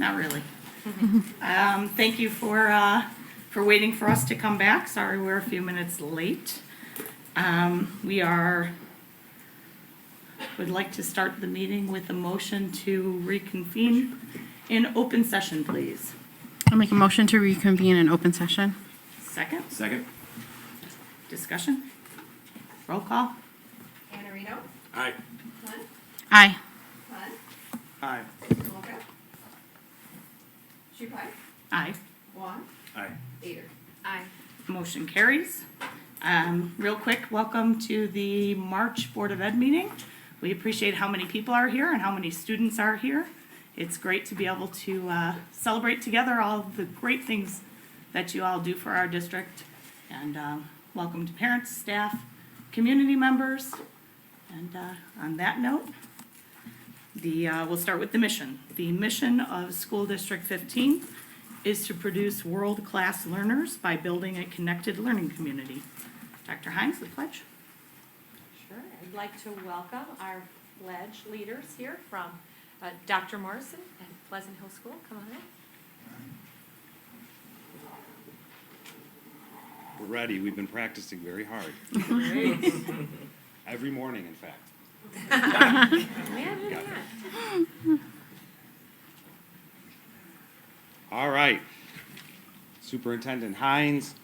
Not really. Thank you for waiting for us to come back. Sorry we're a few minutes late. Would like to start the meeting with a motion to reconvene in open session, please. I'll make a motion to reconvene in open session. Second, Second. discussion. Roll call. Anarino, Aye. Hunt, Aye. Hunt, Aye. Malka, Shupai, Aye. Wong, Aye. Ader. Aye. Motion carries. Real quick, welcome to the March Board of Ed meeting. We appreciate how many people are here and how many students are here. It's great to be able to celebrate together all of the great things that you all do for our district. And welcome to parents, staff, community members. And on that note, we'll start with the mission. The mission of School District 15 is to produce world-class learners by building a connected learning community. Dr. Hines, the pledge. Sure. I'd like to welcome our pledge leaders here from Dr. Morrison at Pleasant Hill School. Come on in. We're ready. We've been practicing very hard. Every morning, in fact. Yeah. All right. Superintendent Hines,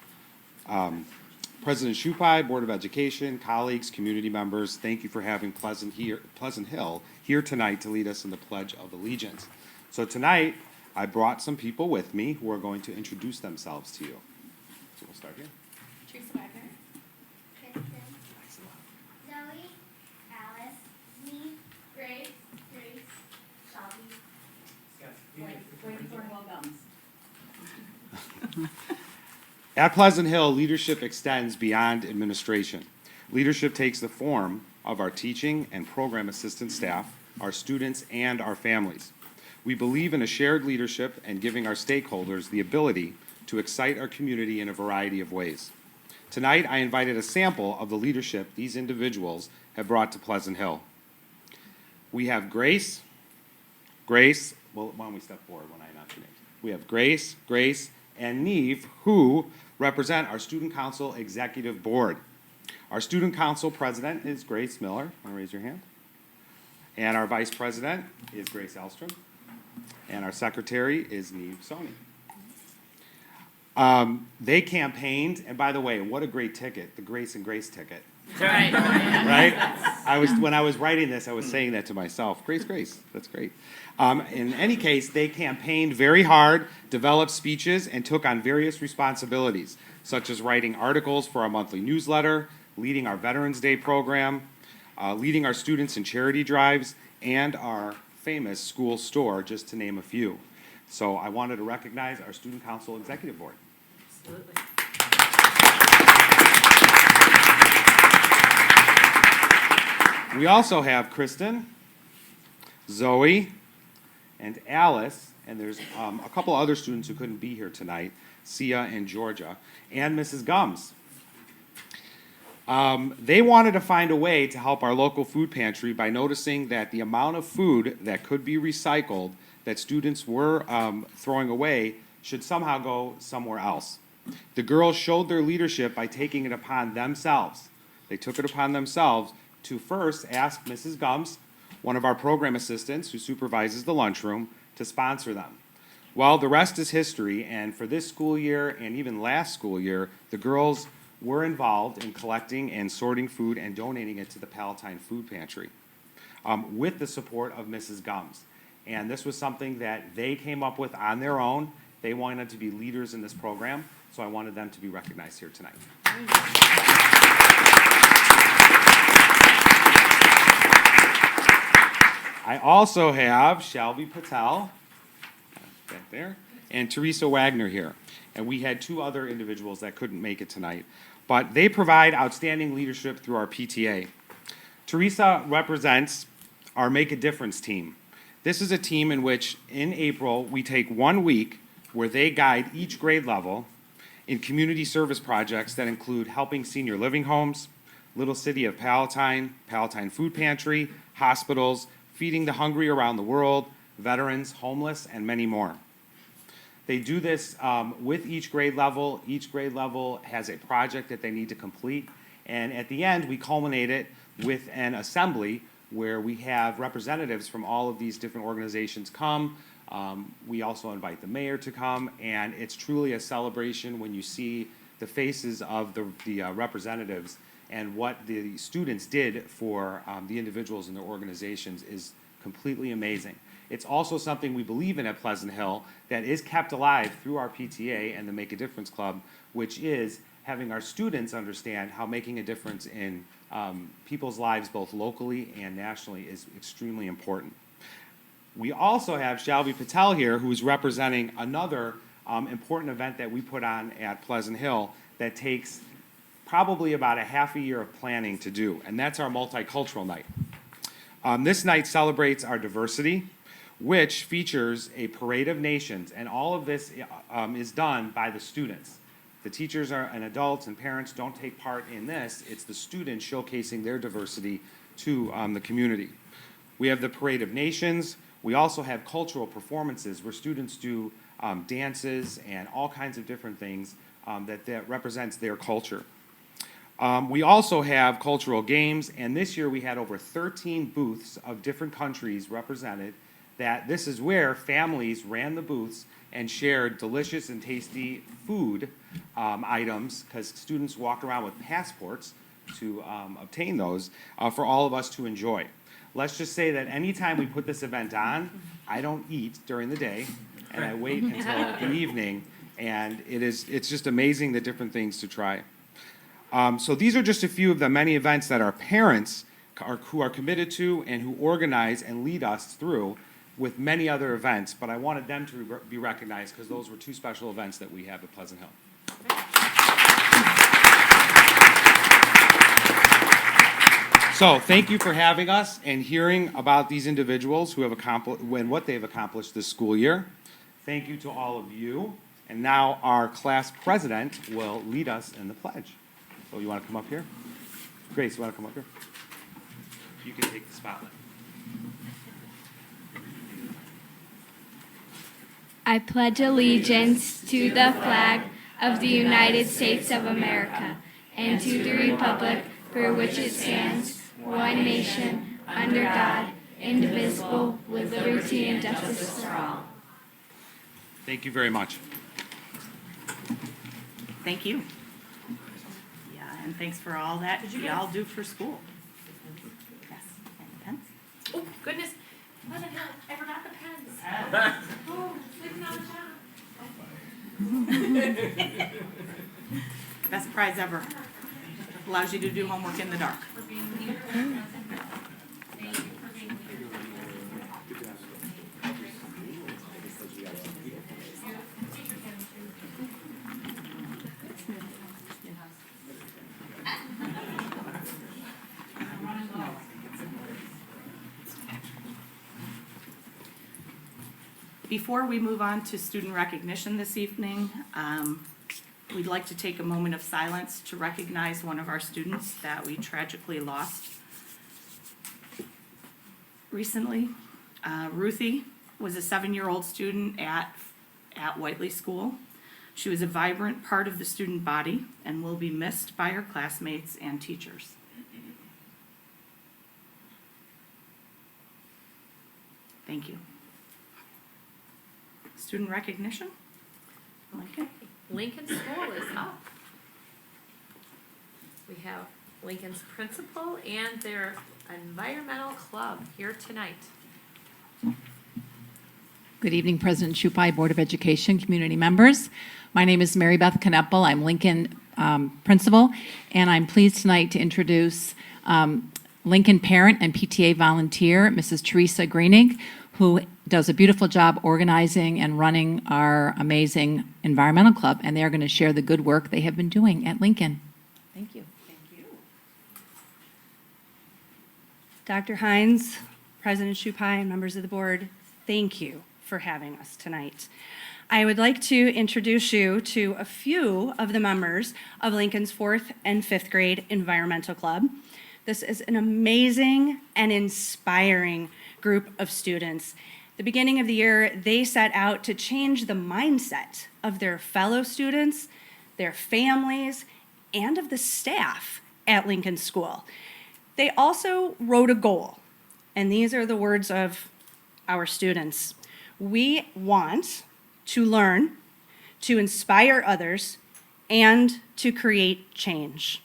President Shupai, Board of Education, colleagues, community members, thank you for having Pleasant Hill here tonight to lead us in the Pledge of Allegiance. So tonight, I brought some people with me who are going to introduce themselves to you. So we'll start here. Teresa Wagner. Kristen, Zoe, Alice, me, Grace, Shelby. At Pleasant Hill, leadership extends beyond administration. Leadership takes the form of our teaching and program assistant staff, our students, and our families. We believe in a shared leadership and giving our stakeholders the ability to excite our community in a variety of ways. Tonight, I invited a sample of the leadership these individuals have brought to Pleasant Hill. We have Grace, well, why don't we step forward when I announce your names? We have Grace, and Neve, who represent our Student Council Executive Board. Our Student Council President is Grace Miller. Want to raise your hand? And our Vice President is Grace Elstrom. And our Secretary is Neve Soni. They campaigned, and by the way, what a great ticket, the Grace and Grace ticket. Right. Right? When I was writing this, I was saying that to myself. Grace, that's great. In any case, they campaigned very hard, developed speeches, and took on various responsibilities, such as writing articles for our monthly newsletter, leading our Veterans Day program, leading our students in charity drives, and our famous school store, just to name a few. So I wanted to recognize our Student Council Executive Board. Absolutely. We also have Kristen, Zoe, and Alice, and there's a couple other students who couldn't be here tonight, Sia and Georgia, and Mrs. Gums. They wanted to find a way to help our local food pantry by noticing that the amount of food that could be recycled that students were throwing away should somehow go somewhere else. The girls showed their leadership by taking it upon themselves. They took it upon themselves to first ask Mrs. Gums, one of our program assistants who supervises the lunchroom, to sponsor them. Well, the rest is history, and for this school year and even last school year, the girls were involved in collecting and sorting food and donating it to the Palatine Food Pantry with the support of Mrs. Gums. And this was something that they came up with on their own. They wanted to be leaders in this program, so I wanted them to be recognized here tonight. I also have Shelby Patel, back there, and Teresa Wagner here. And we had two other individuals that couldn't make it tonight. But they provide outstanding leadership through our PTA. Teresa represents our Make a Difference team. This is a team in which, in April, we take 1 week where they guide each grade level in community service projects that include helping senior living homes, Little City of Palatine, Palatine Food Pantry, hospitals, feeding the hungry around the world, veterans, homeless, and many more. They do this with each grade level. Each grade level has a project that they need to complete. And at the end, we culminate it with an assembly where we have representatives from all of these different organizations come. We also invite the mayor to come, and it's truly a celebration when you see the faces of the representatives, and what the students did for the individuals in their organizations is completely amazing. It's also something we believe in at Pleasant Hill that is kept alive through our PTA and the Make a Difference Club, which is having our students understand how making a difference in people's lives both locally and nationally is extremely important. We also have Shalvi Patel here, who is representing another important event that we put on at Pleasant Hill that takes probably about a half a year of planning to do, and that's our multicultural night. This night celebrates our diversity, which features a parade of nations, and all of this is done by the students. The teachers and adults and parents don't take part in this. It's the students showcasing their diversity to the community. We have the Parade of Nations. We also have cultural performances where students do dances and all kinds of different things that represents their culture. We also have cultural games, and this year we had over 13 booths of different countries represented. That this is where families ran the booths and shared delicious and tasty food items, because students walk around with passports to obtain those for all of us to enjoy. Let's just say that anytime we put this event on, I don't eat during the day, and I wait until the evening, and it's just amazing the different things to try. So these are just a few of the many events that our parents who are committed to and who organize and lead us through, with many other events, but I wanted them to be recognized because those were two special events that we have at Pleasant Hill. So thank you for having us and hearing about these individuals who have accomplished and what they've accomplished this school year. Thank you to all of you. And now our class president will lead us in the pledge. So you want to come up here? Grace, you want to come up here? You can take the spotlight. I pledge allegiance to the flag of the United States of America and to the republic for which it stands, one nation, under God, indivisible, with liberty and justice for all. Thank you very much. Thank you. Yeah, and thanks for all that y'all do for school. Yes, and pens? Oh, goodness. Pleasant Hill, I forgot the pens. Oh, sleeping on the job. Best prize ever. Allows you to do homework in the dark. For being leader. Thank you for being leader. Before we move on to student recognition this evening, we'd like to take a moment of silence to recognize one of our students that we tragically lost recently. Ruthie was a 7-year-old student at Whiteley School. She was a vibrant part of the student body and will be missed by her classmates and teachers. Thank you. Student recognition? Lincoln? Lincoln School is up. We have Lincoln's principal and their environmental club here tonight. Good evening, President Shupai, Board of Education, community members. My name is Mary Beth Kneppel. I'm Lincoln principal, and I'm pleased tonight to introduce Lincoln parent and PTA volunteer, Mrs. Teresa Greening, who does a beautiful job organizing and running our amazing environmental club, and they are going to share the good work they have been doing at Lincoln. Thank you. Thank you. Dr. Hines, President Shupai, and members of the board, thank you for having us tonight. I would like to introduce you to a few of the members of Lincoln's 4th and 5th grade environmental club. This is an amazing and inspiring group of students. The beginning of the year, they set out to change the mindset of their fellow students, their families, and of the staff at Lincoln School. They also wrote a goal, and these are the words of our students. We want to learn, to inspire others, and to create change.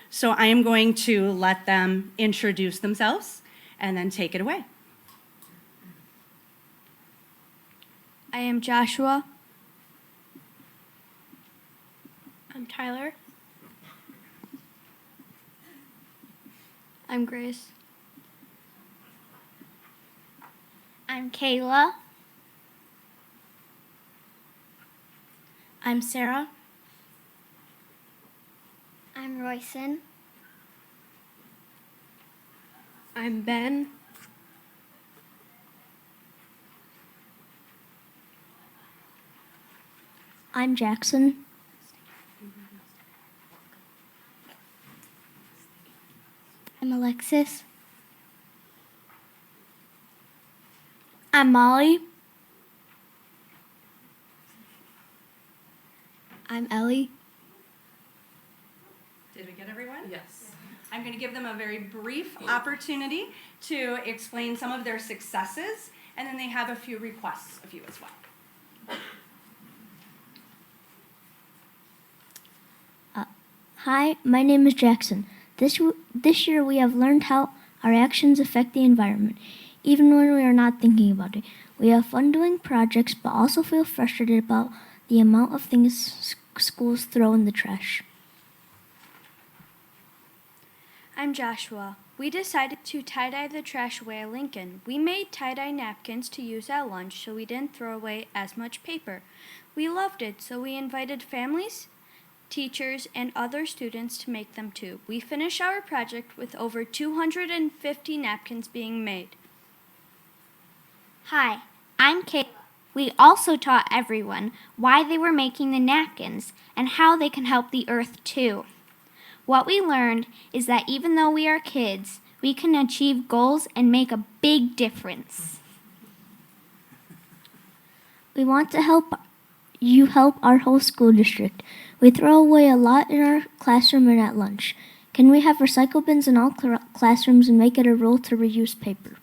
So I am going to let them introduce themselves and then take it away. I am Joshua. I'm Tyler. I'm Grace. I'm Kayla. I'm Sarah. I'm Royson. I'm Ben. I'm Jackson. I'm Alexis. I'm Molly. I'm Ellie. Did we get everyone? Yes. I'm going to give them a very brief opportunity to explain some of their successes, and then they have a few requests of you as well. Hi, my name is Jackson. This year we have learned how our actions affect the environment, even when we are not thinking about it. We have fun doing projects, but also feel frustrated about the amount of things schools throw in the trash. I'm Joshua. We decided to tie-dye the trash away at Lincoln. We made tie-dye napkins to use at lunch so we didn't throw away as much paper. We loved it, so we invited families, teachers, and other students to make them too. We finished our project with over 250 napkins being made. Hi, I'm Kayla. We also taught everyone why they were making the napkins and how they can help the earth too. What we learned is that even though we are kids, we can achieve goals and make a big difference. We want to help our whole school district. We throw away a lot in our classroom and at lunch. Can we have recycle bins in all classrooms and make it a rule to reuse paper?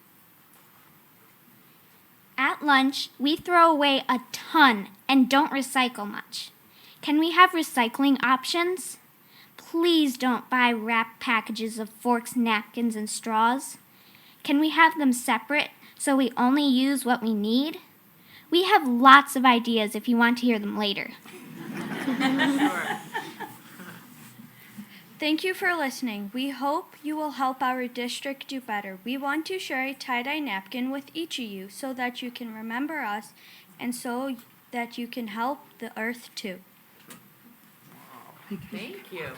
At lunch, we throw away a ton and don't recycle much. Can we have recycling options? Please don't buy wrapped packages of forks, napkins, and straws. Can we have them separate so we only use what we need? We have lots of ideas if you want to hear them later. Thank you for listening. We hope you will help our district do better. We want to share a tie-dye napkin with each of you so that you can remember us and so that you can help the earth too. Thank you.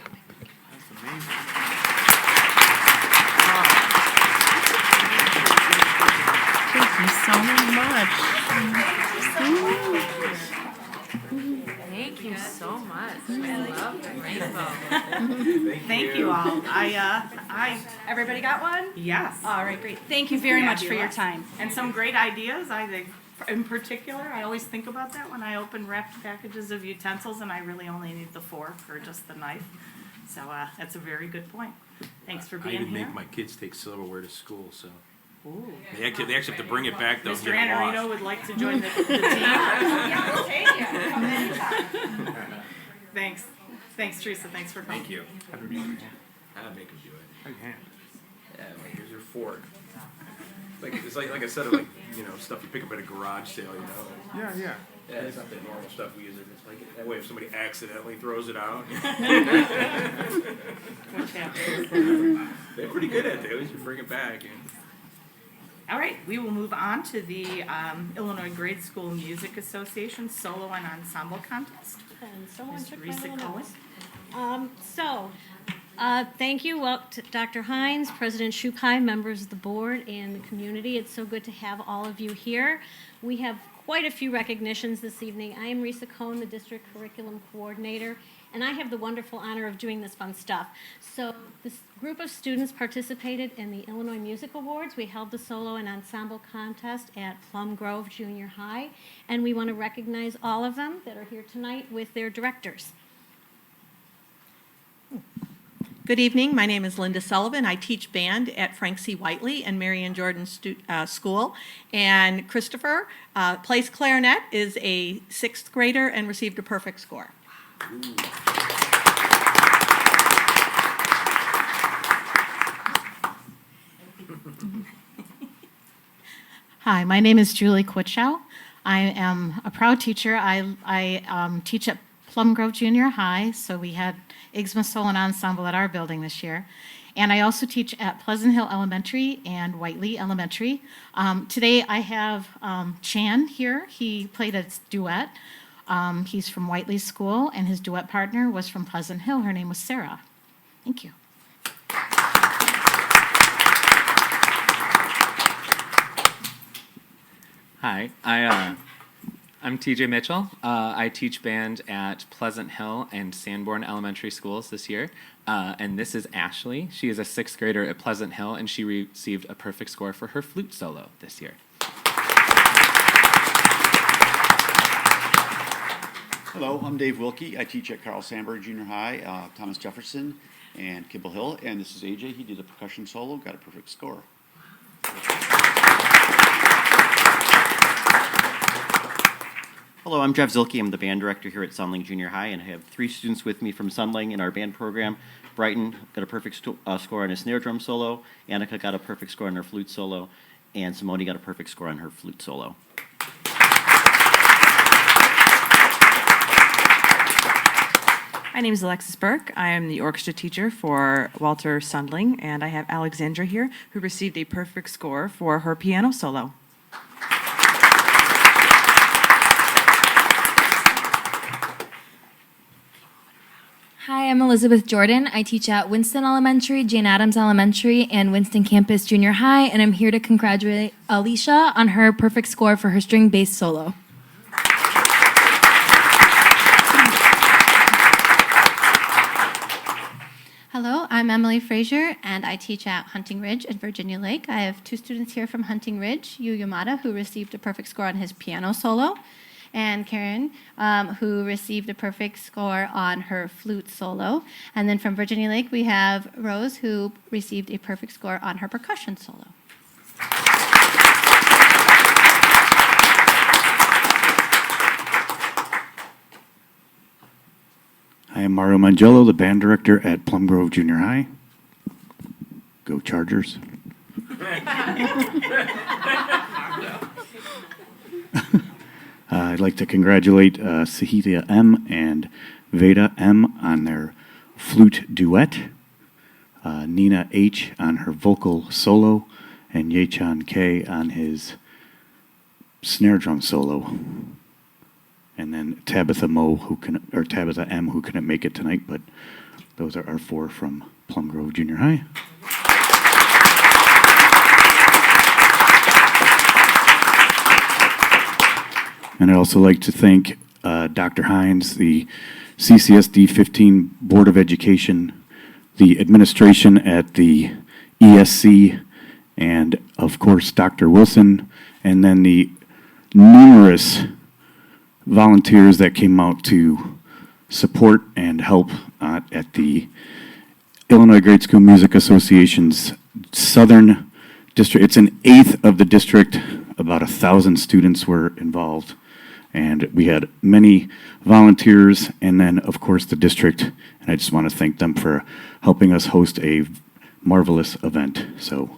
Thank you so much. Thank you so much. I love the rainbow. Thank you all. Everybody got one? Yes. All right, great. Thank you very much for your Fabulous. time. And some great ideas, I think. In particular, I always think about that when I open wrapped packages of utensils and I really only need the fork or just the knife. So that's a very good point. Thanks for I being even here. make my kids take silverware to school, so Ooh. they actually have to bring it back though. Mr. Get it Anarino washed. would like to join the team. Yeah, we'll take you. Come anytime. Thanks. Thanks, Teresa. Thanks for coming. Thank you. I make them do it. Yeah, like here's your fork. It's like I said, like stuff you pick up at a garage sale, Yeah. Yeah, it's not the normal stuff we use. It's like that way if somebody accidentally throws it out. Which happens. They're pretty good at it. They always bring it back. All right, we will move on to the Illinois Grade School Music Association Solo and Ensemble Contest. And someone Ms. took my Risa little Cohen. notes. So, Thank you, Dr. Hines, President Shupai, members of the board, and the community. It's so good to have all of you here. We have quite a few recognitions this evening. I am Risa Cohn, the District Curriculum Coordinator, and I have the wonderful honor of doing this fun stuff. So this group of students participated in the Illinois Music Awards. We held the solo and ensemble contest at Plum Grove Junior High, and we want to recognize all of them that are here tonight with their directors. Good evening. My name is Linda Sullivan. I teach band at Frank C. Whiteley and Marion Jordan School. And Christopher plays clarinet, is a 6th grader, and received a perfect score. Hi, my name is Julie Quitschow. I am a proud teacher. I teach at Plum Grove Junior High, so we had IGSMA Solo and Ensemble at our building this year. And I also teach at Pleasant Hill Elementary and Whiteley Elementary. Today I have Chan here. He played a duet. He's from Whiteley School, and his duet partner was from Pleasant Hill. Her name was Sarah. Thank you. Hi, I'm TJ Mitchell. I teach band at Pleasant Hill and Sanborn Elementary Schools this year. And this is Ashley. She is a 6th grader at Pleasant Hill, and she received a perfect score for her flute solo this year. Hello, I'm Dave Wilkie. I teach at Carl Sandburg Junior High, Thomas Jefferson, and Kimball Hill. And this is AJ. He did a percussion solo, got a perfect score. Hello, I'm Jeff Zilke. I'm the band director here at Sunling Junior High, and I have 3 students with me from Sunling in our band program. Brighton got a perfect score on his snare drum solo, Annika got a perfect score on her flute solo, and Simone got a perfect score on her flute solo. My name is Alexis Burke. I am the orchestra teacher for Walter Sundling, and I have Alexandra here, who received a perfect score for her piano solo. Hi, I'm Elizabeth Jordan. I teach at Winston Elementary, Jane Addams Elementary, and Winston Campus Junior High, and I'm here to congratulate Alicia on her perfect score for her string-based solo. Hello, I'm Emily Frazier, and I teach at Hunting Ridge and Virginia Lake. I have 2 students here from Hunting Ridge, Yu Yamada, who received a perfect score on his piano solo, and Karen, who received a perfect score on her flute solo. And then from Virginia Lake, we have Rose, who received a perfect score on her percussion solo. I am Mario Mangello, the band director at Plum Grove Junior High. Go Chargers. I'd like to congratulate Sahithya M. and Veda M. on their flute duet, Nina H. on her vocal solo, and Yechan K. on his snare drum solo. And then Tabitha M. who couldn't make it tonight, but those are our 4 from Plum Grove Junior High. And I'd also like to thank Dr. Hines, the CCSD 15 Board of Education, the administration at the ESC, and of course Dr. Wilson, and then the numerous volunteers that came out to support and help at the Illinois Grade School Music Association's Southern District. It's an 1/8 of the district. About 1,000 students were involved. And we had many volunteers, and then, of course, the district. And I just want to thank them for helping us host a marvelous event. So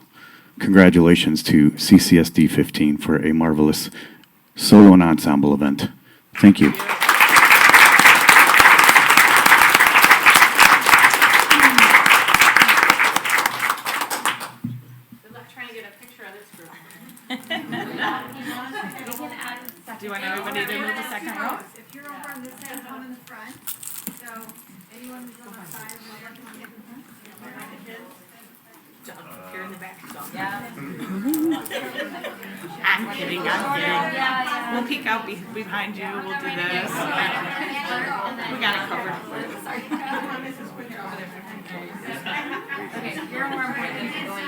congratulations to CCSD 15 for a marvelous solo and ensemble event. Thank you. Do you want everybody to move the second row? If you're over on this end, I'm in the front. So anyone who's on the side, come on in the front. Here in the back. Yeah. I'm kidding, We'll peek out behind you, we'll do this. We got it covered. Okay, you're more important than going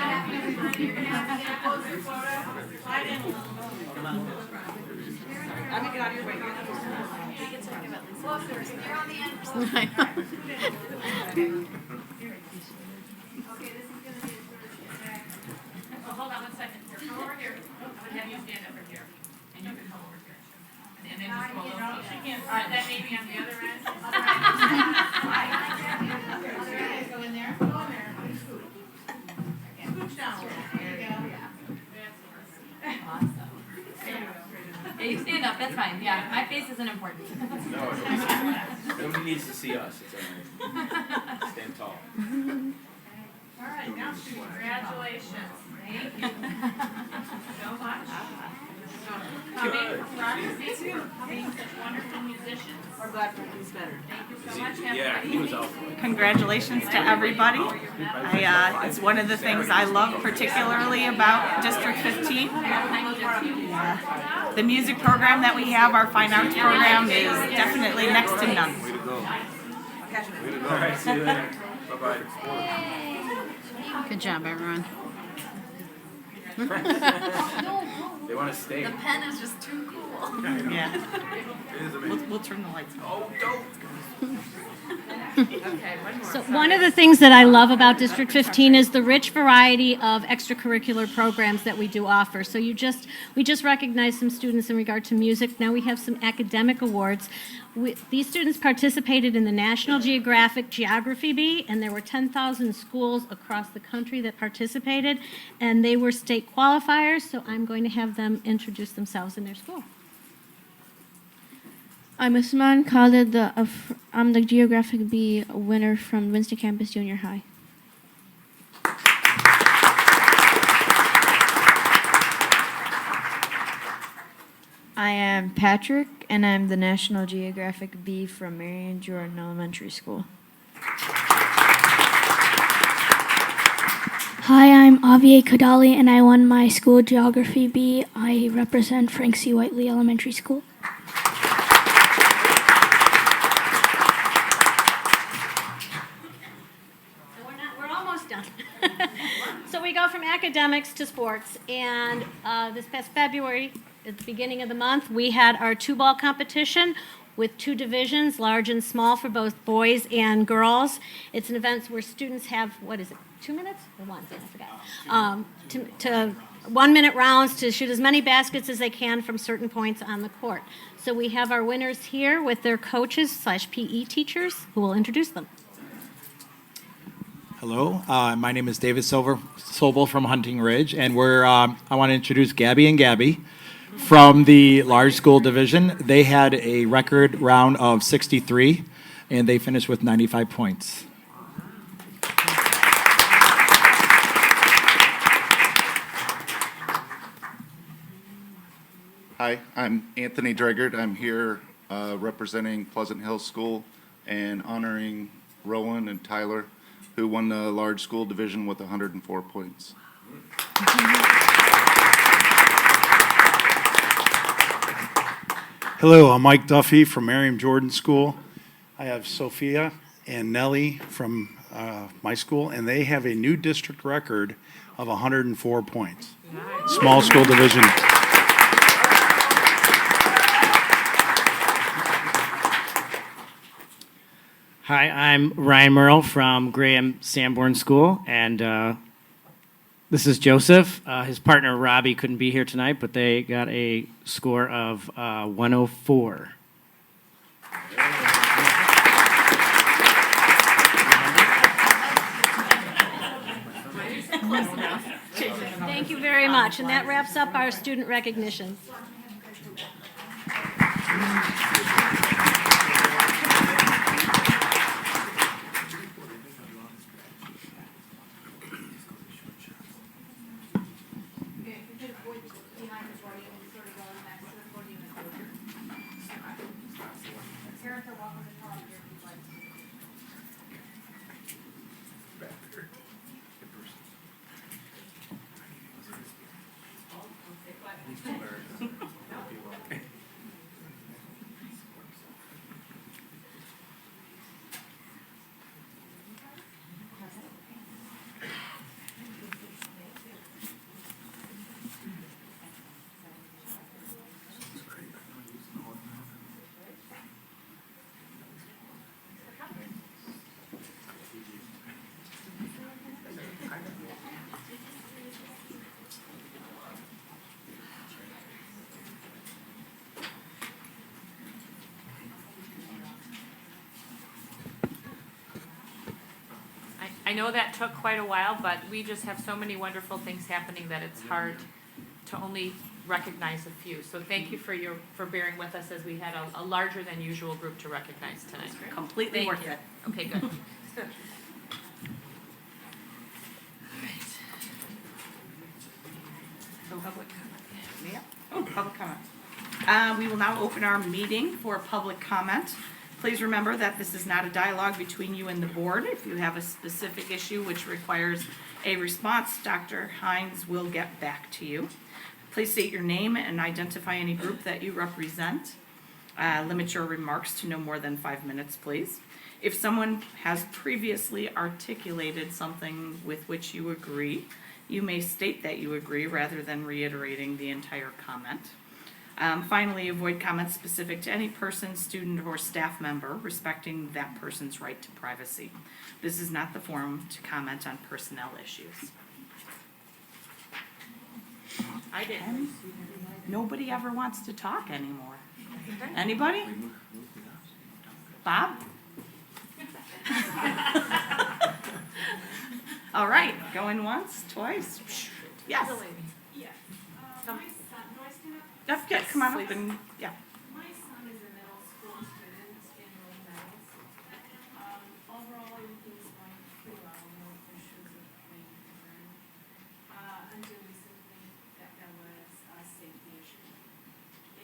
I'm gonna get out of your way. You're the first one. We get to give at least. Well, of course, you're on the end. Hold on 1 second. Here, come over here. I'm gonna have you stand over here, and you can come over here. And then just go a little. She can't. All right, that may be on the other end. Go in there. Go in there. Scooch down. There you go. Awesome. Yeah, you stand up. That's fine. Yeah, my face isn't important. Nobody needs to see us. It's all right. Stand tall. All right, now congratulations. Thank you so much. Coming from Rochester, being such wonderful musicians. We're glad Frankie's better. Thank you so much. Yeah, he was out for it. Congratulations to everybody. It's one of the things I love particularly about District 15. The music program that we have, our fine arts program, is definitely next to none. Way to go. All right, see you later. Bye-bye. Good job, everyone. They want to stay. The pen is just too cool. Yeah. It is amazing. We'll turn the lights on. Oh, don't. Okay, one more. So one of the things that I love about District 15 is the rich variety of extracurricular programs that we do offer. So we just recognized some students in regard to music. Now we have some academic awards. These students participated in the National Geographic Geography Bee, and there were 10,000 schools across the country that participated, and they were state qualifiers, so I'm going to have them introduce themselves in their school. I'm Usman Khalid. I'm the Geographic Bee winner from Winston Campus Junior High. I am Patrick, and I'm the National Geographic Bee from Marion Jordan Elementary School. Hi, I'm Avier Kadali, and I won my school Geography Bee. I represent Frank C. Whiteley Elementary School. We're almost done. So we go from academics to sports, and this past February, at the beginning of the month, we had our 2-ball competition with 2 divisions, large and small, for both boys and girls. It's an event where students have, 2 minutes? Or 1? I forgot. To 1-minute rounds to shoot as many baskets as they can from certain points on the court. So we have our winners here with their coaches/PE teachers who will introduce them. Hello, my name is David Sobel from Hunting Ridge, and I want to introduce Gabby and Gabby from the large school division. They had a record round of 63, and they finished with 95 points. Hi, I'm Anthony Dregard. I'm here representing Pleasant Hill School and honoring Rowan and Tyler, who won the large school division with 104 points. Hello, I'm Mike Duffy from Miriam Jordan School. I have Sophia and Nellie from my school, and they have a new district record of 104 points. Small school division. Hi, I'm Ryan Merle from Graham Sanborn School, and this is Joseph. His partner Robbie couldn't be here tonight, but they got a score of 104. Thank you very much, and that wraps up our student recognitions. I know that took quite a while, but we just have so many wonderful things happening that it's hard to only recognize a few. So thank you for bearing with us as we had a larger than usual group to recognize tonight. Completely Thank worth you. it. Okay, good. Public comment. Yeah. Oh, public comment. We will now open our meeting for public comment. Please remember that this is not a dialogue between you and the board. If you have a specific issue which requires a response, Dr. Hines will get back to you. Please state your name and identify any group that you represent. Limit your remarks to no more than 5 minutes, please. If someone has previously articulated something with which you agree, you may state that you agree rather than reiterating the entire comment. Finally, avoid comments specific to any person, student, or staff member, respecting that person's right to privacy. This is not the forum to comment on personnel issues. I didn't. Nobody ever wants to talk anymore. Anybody? Bob? All right, going once, twice. Yes. Come. That's good. Come on up and, yeah. My son is a middle school student in Rhode Meadows. Overall, everything's going pretty well, no issues of any concern. Until recently, that was a safety issue.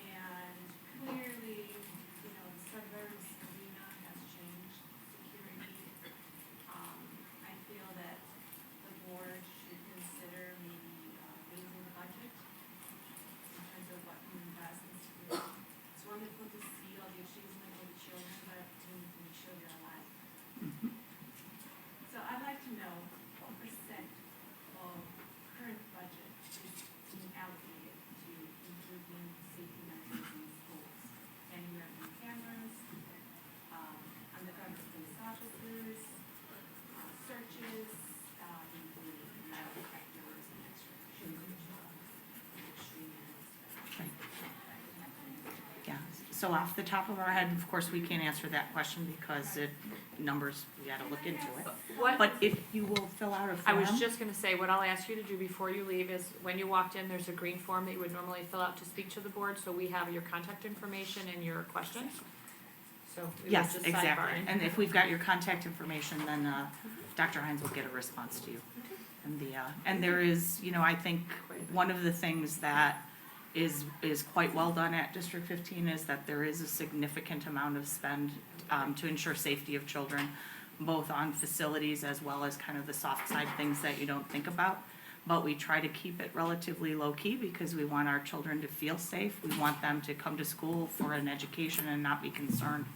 And clearly, the suburbs arena has changed security. I feel that the board should consider maybe raising the budget in terms of what we invest in security. It's wonderful to see all the achievement of the children, but we need to make sure they're alive. So I'd like to know what percent of current budget is being allocated to improving safety measures in schools. Anywhere from cameras, undercover police officers, searches, including metal detectors and extra Yeah, so off the top of our head, of course, we can't answer that question because numbers, we gotta look into it. What- But if you will fill out a I form. was just gonna say, what I'll ask you to do before you leave is, when you walked in, there's a green form that you would normally fill out to speak to the board, so we have your contact information and your questions. So we will Yes, just exactly. sidebar. And if we've got your contact information, then Dr. Hines will get a response to you. And there is, I think one of the things that is quite well done at District 15 is that there is a significant amount of spend to ensure safety of children, both on facilities as well as kind of the soft side things that you don't think about. But we try to keep it relatively low-key because we want our children to feel safe. We want them to come to school for an education and not be concerned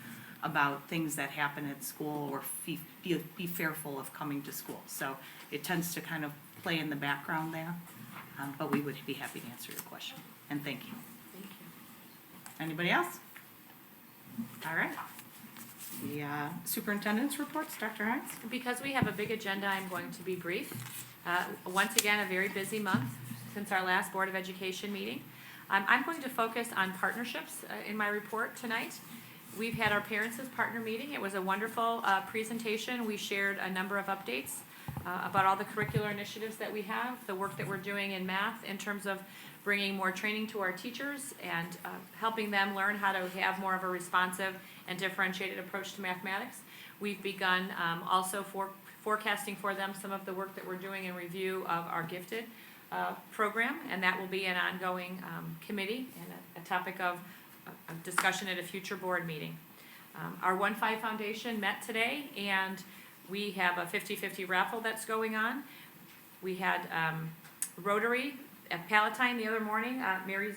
about things that happen at school or be fearful of coming to school. So it tends to kind of play in the background there, but we would be happy to answer your question. And thank you. Thank you. Anybody else? All right. The superintendent's reports, Dr. Hines? Because we have a big agenda, I'm going to be brief. Once again, a very busy month since our last Board of Education meeting. I'm going to focus on partnerships in my report tonight. We've had our Parents as Partner meeting. It was a wonderful presentation. We shared a number of updates about all the curricular initiatives that we have, the work that we're doing in math in terms of bringing more training to our teachers and helping them learn how to have more of a responsive and differentiated approach to mathematics. We've begun also forecasting for them some of the work that we're doing in review of our gifted program, and that will be an ongoing committee and a topic of discussion at a future board meeting. Our 1-5 Foundation met today, and we have a 50-50 raffle that's going on. We had Rotary at Palatine the other morning. Mary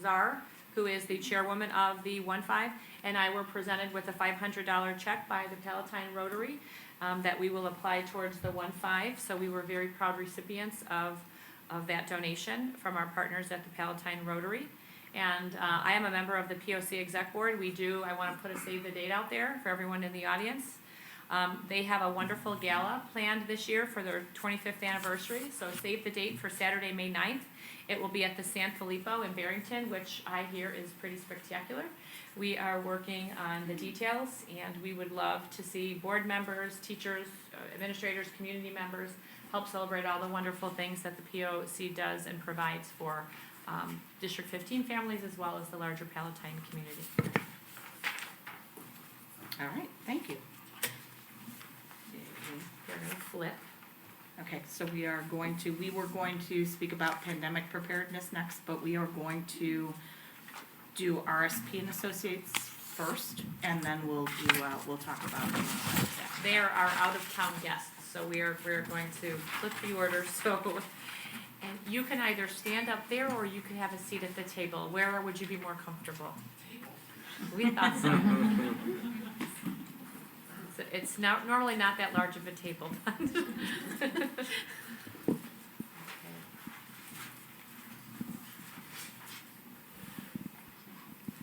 Czar, who is the chairwoman of the 1-5, and I were presented with a $500 check by the Palatine Rotary that we will apply towards the 1-5. So we were very proud recipients of that donation from our partners at the Palatine Rotary. And I am a member of the POC Exec Board. I want to put a save the date out there for everyone in the audience. They have a wonderful gala planned this year for their 25th anniversary, so save the date for Saturday, May 9th. It will be at the San Filippo in Barrington, which I hear is pretty spectacular. We are working on the details, and we would love to see board members, teachers, administrators, community members help celebrate all the wonderful things that the POC does and provides for District 15 families as well as the larger Palatine community. All right, thank you. We're going to flip. Okay, so we were going to speak about pandemic preparedness next, but we are going to do RSP and Associates first, and then we'll talk about that. They are our out-of-town guests, so we're going to flip the order. So, and you can either stand up there or you can have a seat at the table. Where would you be more comfortable? We thought so. It's normally not that large of a table.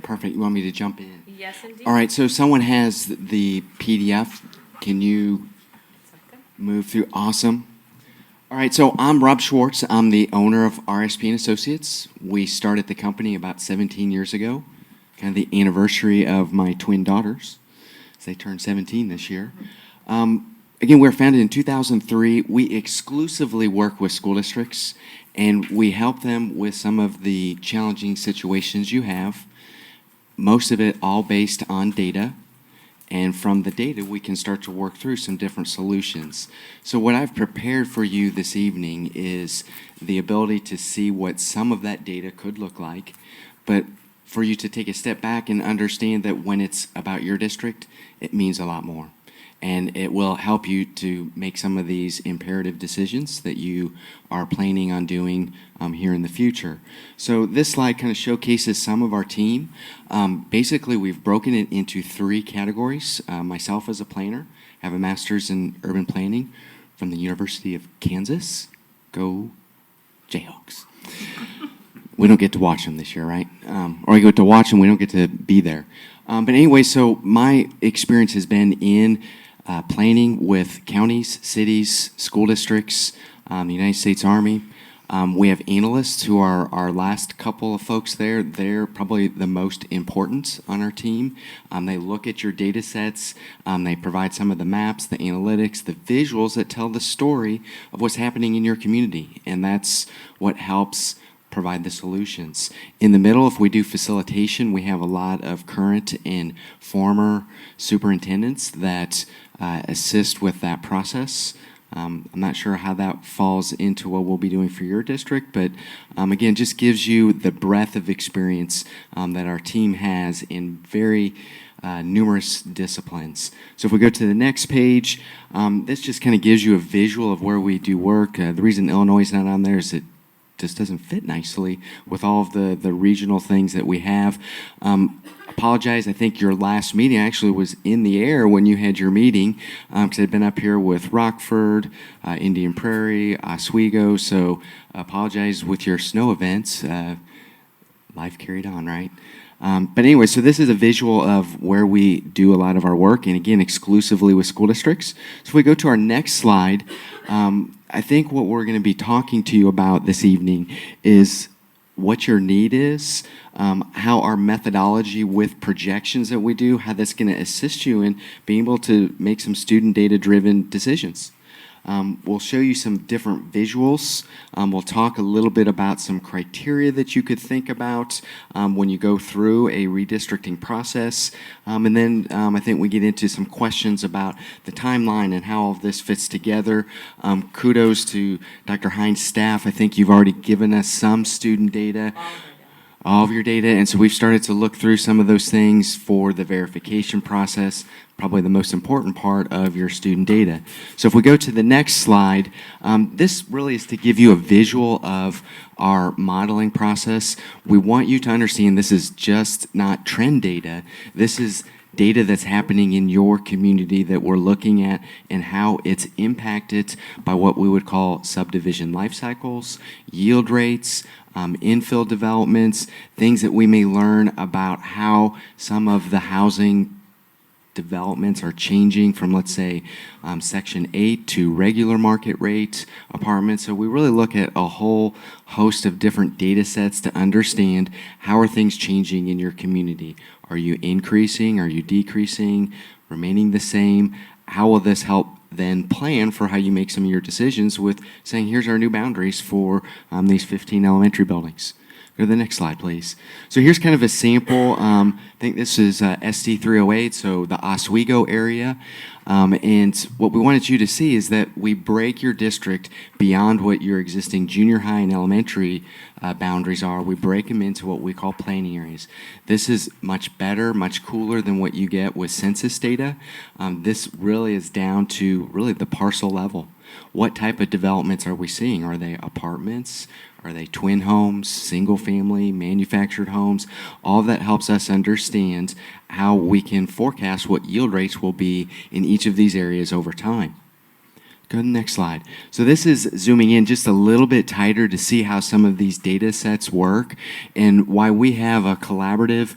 Perfect. You want me to jump in? Yes, indeed. All right. So someone has the PDF. Can you move through? Awesome. All right. So I'm Rob Schwartz. I'm the owner of RSP and Associates. We started the company about 17 years ago, kind of the anniversary of my twin daughters. They turned 17 this year. Again, we were founded in 2003. We exclusively work with school districts, and we help them with some of the challenging situations you have, most of it all based on data. And from the data, we can start to work through some different solutions. So what I've prepared for you this evening is the ability to see what some of that data could look like, but for you to take a step back and understand that when it's about your district, it means a lot more. And it will help you to make some of these imperative decisions that you are planning on doing here in the future. So this slide kind of showcases some of our team. Basically, we've broken it into 3 categories. Myself as a planner, have a master's in urban planning from the University of Kansas. Go Jayhawks. We don't get to watch them this year, right? Or we get to watch them, we don't get to be there. But anyway, so my experience has been in planning with counties, cities, school districts, the United States Army. We have analysts who are our last couple of folks there. They're probably the most important on our team. They look at your data sets. They provide some of the maps, the analytics, the visuals that tell the story of what's happening in your community. And that's what helps provide the solutions. In the middle, if we do facilitation, we have a lot of current and former superintendents that assist with that process. I'm not sure how that falls into what we'll be doing for your district, but again, just gives you the breadth of experience that our team has in very numerous disciplines. So if we go to the next page, this just kind of gives you a visual of where we do work. The reason Illinois is not on there is it just doesn't fit nicely with all of the regional things that we have. Apologize, I think your last meeting actually was in the air when you had your meeting, because I'd been up here with Rockford, Indian Prairie, Oswego, so apologize with your snow events. Life carried on, right? But anyway, so this is a visual of where we do a lot of our work, and again, exclusively with school districts. So if we go to our next slide, I think what we're going to be talking to you about this evening is what your need is, how our methodology with projections that we do, how that's going to assist you in being able to make some student data-driven decisions. We'll show you some different visuals. We'll talk a little bit about some criteria that you could think about when you go through a redistricting process. And then I think we get into some questions about the timeline and how all of this fits together. Kudos to Dr. Hines' staff. I think you've already given us some student data. All of your data, and so we've started to look through some of those things for the verification process, probably the most important part of your student data. So if we go to the next slide, this really is to give you a visual of our modeling process. We want you to understand this is just not trend data. This is data that's happening in your community that we're looking at and how it's impacted by what we would call subdivision life cycles, yield rates, infill developments, things that we may learn about how some of the housing developments are changing from, let's say, Section 8 to regular market rate apartments. So we really look at a whole host of different data sets to understand how are things changing in your community. Are you increasing? Are you decreasing? Remaining the same? How will this help then plan for how you make some of your decisions with saying, here's our new boundaries for these 15 elementary buildings? Go to the next slide, please. So here's kind of a sample. I think this is SD 308, so the Oswego area. And what we wanted you to see is that we break your district beyond what your existing junior high and elementary boundaries are. We break them into what we call planning areas. This is much better, much cooler than what you get with census data. This really is down to really the parcel level. What type of developments are we seeing? Are they apartments? Are they twin homes, single family, manufactured homes? All of that helps us understand how we can forecast what yield rates will be in each of these areas over time. Go to the next slide. So this is zooming in just a little bit tighter to see how some of these data sets work and why we have a collaborative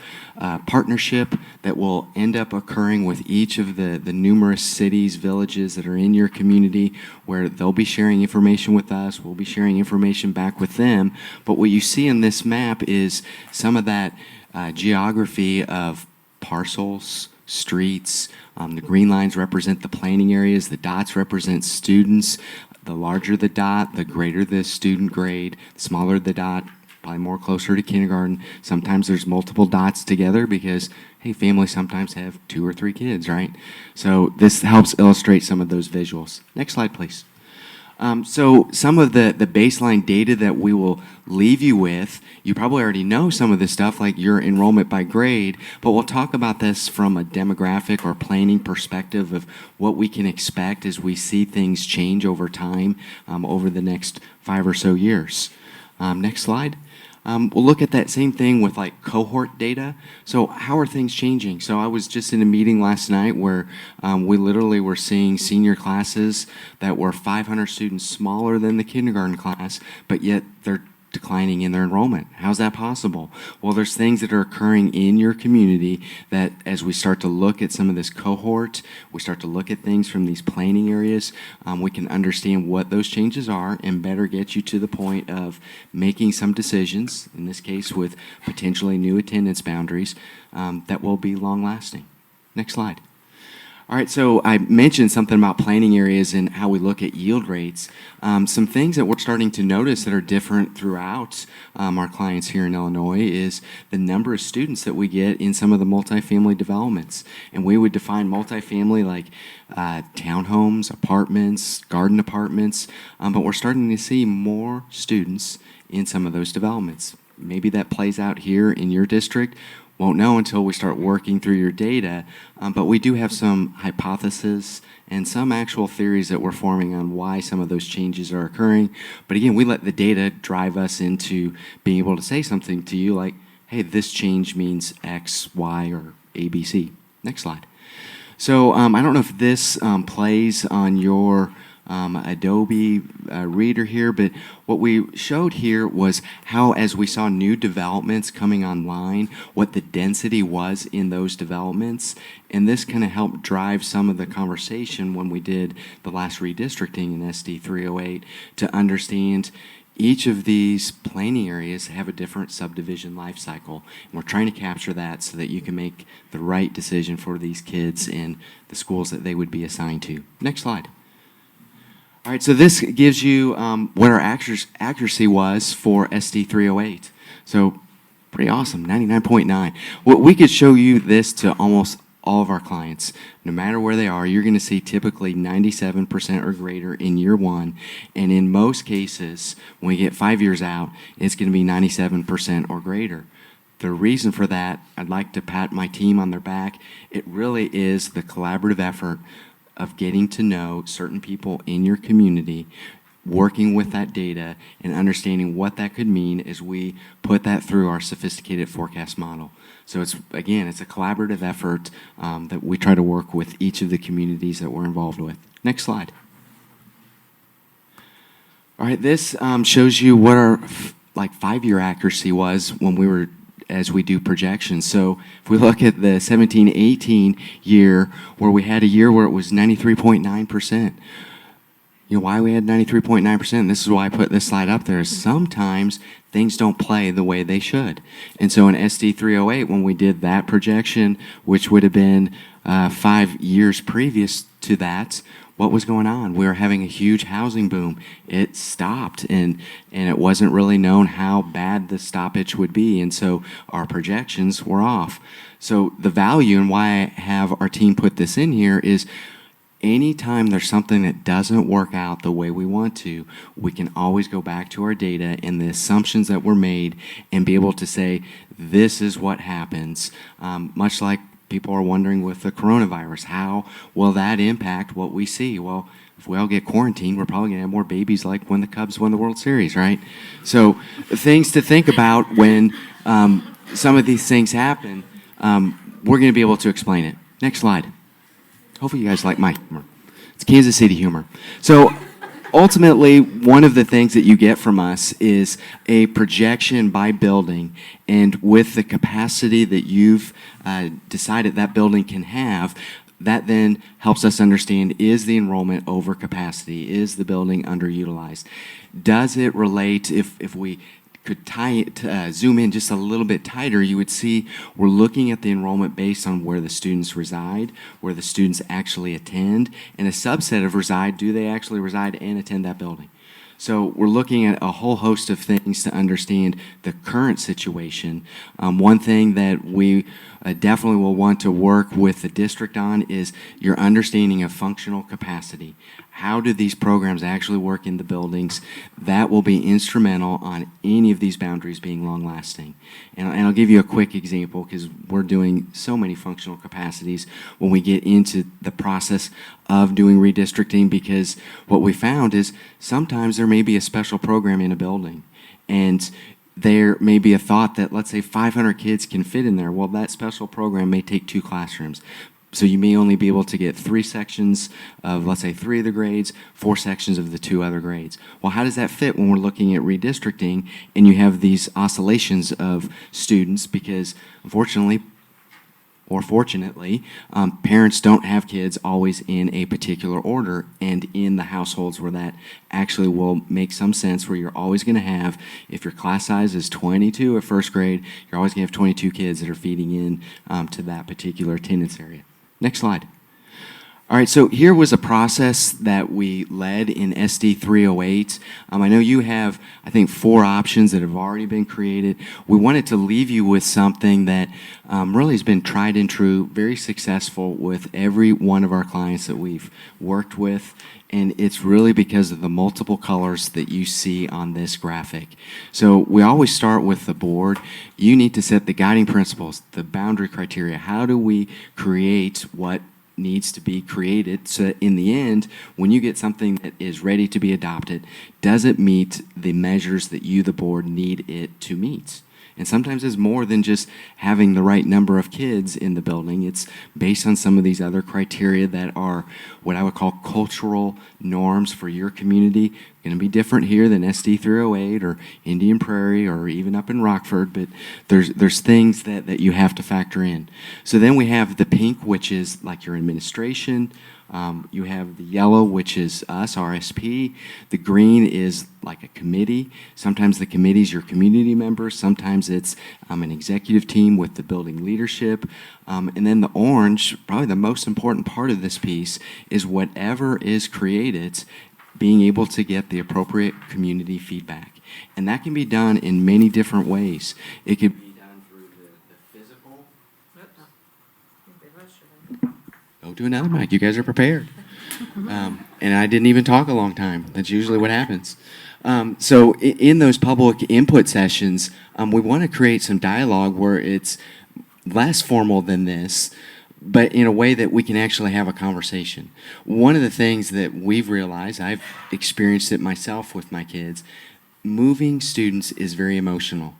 partnership that will end up occurring with each of the numerous cities, villages that are in your community, where they'll be sharing information with us, we'll be sharing information back with them. But what you see in this map is some of that geography of parcels, streets. The green lines represent the planning areas. The dots represent students. The larger the dot, the greater the student grade. The smaller the dot, probably more closer to kindergarten. Sometimes there's multiple dots together because, hey, families sometimes have 2 or 3 kids, right? So this helps illustrate some of those visuals. Next slide, please. So some of the baseline data that we will leave you with, you probably already know some of this stuff, like your enrollment by grade, but we'll talk about this from a demographic or planning perspective of what we can expect as we see things change over time over the next 5 or so years. Next slide. We'll look at that same thing with like cohort data. So how are things changing? So I was just in a meeting last night where we literally were seeing senior classes that were 500 students smaller than the kindergarten class, but yet they're declining in their enrollment. How's that possible? Well, there's things that are occurring in your community that as we start to look at some of this cohort, we start to look at things from these planning areas, we can understand what those changes are and better get you to the point of making some decisions, in this case with potentially new attendance boundaries, that will be long lasting. Next slide. All right, so I mentioned something about planning areas and how we look at yield rates. Some things that we're starting to notice that are different throughout our clients here in Illinois is the number of students that we get in some of the multifamily developments. And we would define multifamily like townhomes, apartments, garden apartments, but we're starting to see more students in some of those developments. Maybe that plays out here in your district. Won't know until we start working through your data, but we do have some hypotheses and some actual theories that we're forming on why some of those changes are occurring. But again, we let the data drive us into being able to say something to you like, hey, this change means X, Y, or ABC. Next slide. So I don't know if this plays on your Adobe Reader here, but what we showed here was how, as we saw new developments coming online, what the density was in those developments, and this kind of helped drive some of the conversation when we did the last redistricting in SD 308 to understand each of these planning areas have a different subdivision life cycle, and we're trying to capture that so that you can make the right decision for these kids in the schools that they would be assigned to. Next slide. All right, so this gives you what our accuracy was for SD 308. So pretty awesome, 99.9. Well, we could show you this to almost all of our clients. No matter where they are, you're going to see typically 97% or greater in year 1. And in most cases, when we get 5 years out, it's going to be 97% or greater. The reason for that, I'd like to pat my team on their back. It really is the collaborative effort of getting to know certain people in your community, working with that data, and understanding what that could mean as we put that through our sophisticated forecast model. So it's a collaborative effort that we try to work with each of the communities that we're involved with. Next slide. All right, this shows you what our 5-year accuracy was when we were as we do projections. So if we look at the 17-18 year, where we had a year where it was 93.9%. You know why we had 93.9%? This is why I put this slide up there. Is sometimes things don't play the way they should. And so in SD 308, when we did that projection, which would have been 5 years previous to that, what was going on? We were having a huge housing boom. It stopped, and it wasn't really known how bad the stoppage would be, and so our projections were off. So the value and why I have our team put this in here is anytime there's something that doesn't work out the way we want to, we can always go back to our data and the assumptions that were made and be able to say, this is what happens. Much like people are wondering with the coronavirus, how will that impact what we see? Well, if we all get quarantined, we're probably going to have more babies like when the Cubs won the World Series, right? So things to think about when some of these things happen, we're going to be able to explain it. Next slide. Hopefully you guys like my humor. It's Kansas City humor. So ultimately, one of the things that you get from us is a projection by building, and with the capacity that you've decided that building can have, that then helps us understand, is the enrollment over capacity? Is the building underutilized? Does it relate, if we could zoom in just a little bit tighter, you would see we're looking at the enrollment based on where the students reside, where the students actually attend, and a subset of reside, do they actually reside and attend that building? So we're looking at a whole host of things to understand the current situation. One thing that we definitely will want to work with the district on is your understanding of functional capacity. How do these programs actually work in the buildings? That will be instrumental on any of these boundaries being long-lasting. And I'll give you a quick example, because we're doing so many functional capacities when we get into the process of doing redistricting, because what we found is sometimes there may be a special program in a building, and there may be a thought that, let's say, 500 kids can fit in there. Well, that special program may take 2 classrooms. So you may only be able to get 3 sections of, let's say, 3 of the grades, 4 sections of the 2 other grades. Well, how does that fit when we're looking at redistricting and you have these oscillations of students? Because unfortunately, or fortunately, parents don't have kids always in a particular order, and in the households where that actually will make some sense, where you're always going to have, if your class size is 22 at first grade, you're always going to have 22 kids that are feeding in to that particular attendance area. Next slide. All right, so here was a process that we led in SD 308. I know you have, I think, 4 options that have already been created. We wanted to leave you with something that really has been tried and true, very successful with every one of our clients that we've worked with, and it's really because of the multiple colors that you see on this graphic. So we always start with the board. You need to set the guiding principles, the boundary criteria. How do we create what needs to be created, so that in the end, when you get something that is ready to be adopted, does it meet the measures that you, the board, need it to meet? And sometimes it's more than just having the right number of kids in the building. It's based on some of these other criteria that are what I would call cultural norms for your community. Going to be different here than SD 308 or Indian Prairie or even up in Rockford, but there's things that you have to factor in. So then we have the pink, which is like your administration. You have the yellow, which is us, RSP. The green is like a committee. Sometimes the committee is your community members. Sometimes it's an executive team with the building leadership. And then the orange, probably the most important part of this piece, is whatever is created, being able to get the appropriate community feedback. And that can be done in many different ways. It could be done through the physical. Go to another mic. You guys are prepared. And I didn't even talk a long time. That's usually what happens. So in those public input sessions, we want to create some dialogue where it's less formal than this, but in a way that we can actually have a conversation. One of the things that we've realized, I've experienced it myself with my kids, moving students is very emotional.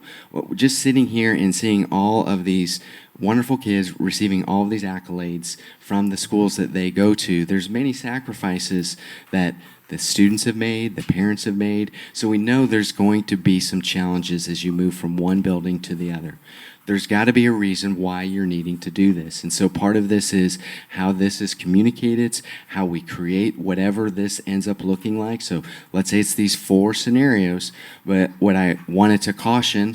Just sitting here and seeing all of these wonderful kids receiving all of these accolades from the schools that they go to, there's many sacrifices that the students have made, the parents have made, so we know there's going to be some challenges as you move from one building to the other. there's got to be a reason why you're needing to do this. And so part of this is how this is communicated, how we create whatever this ends up looking like. So let's say it's these 4 scenarios, but what I wanted to caution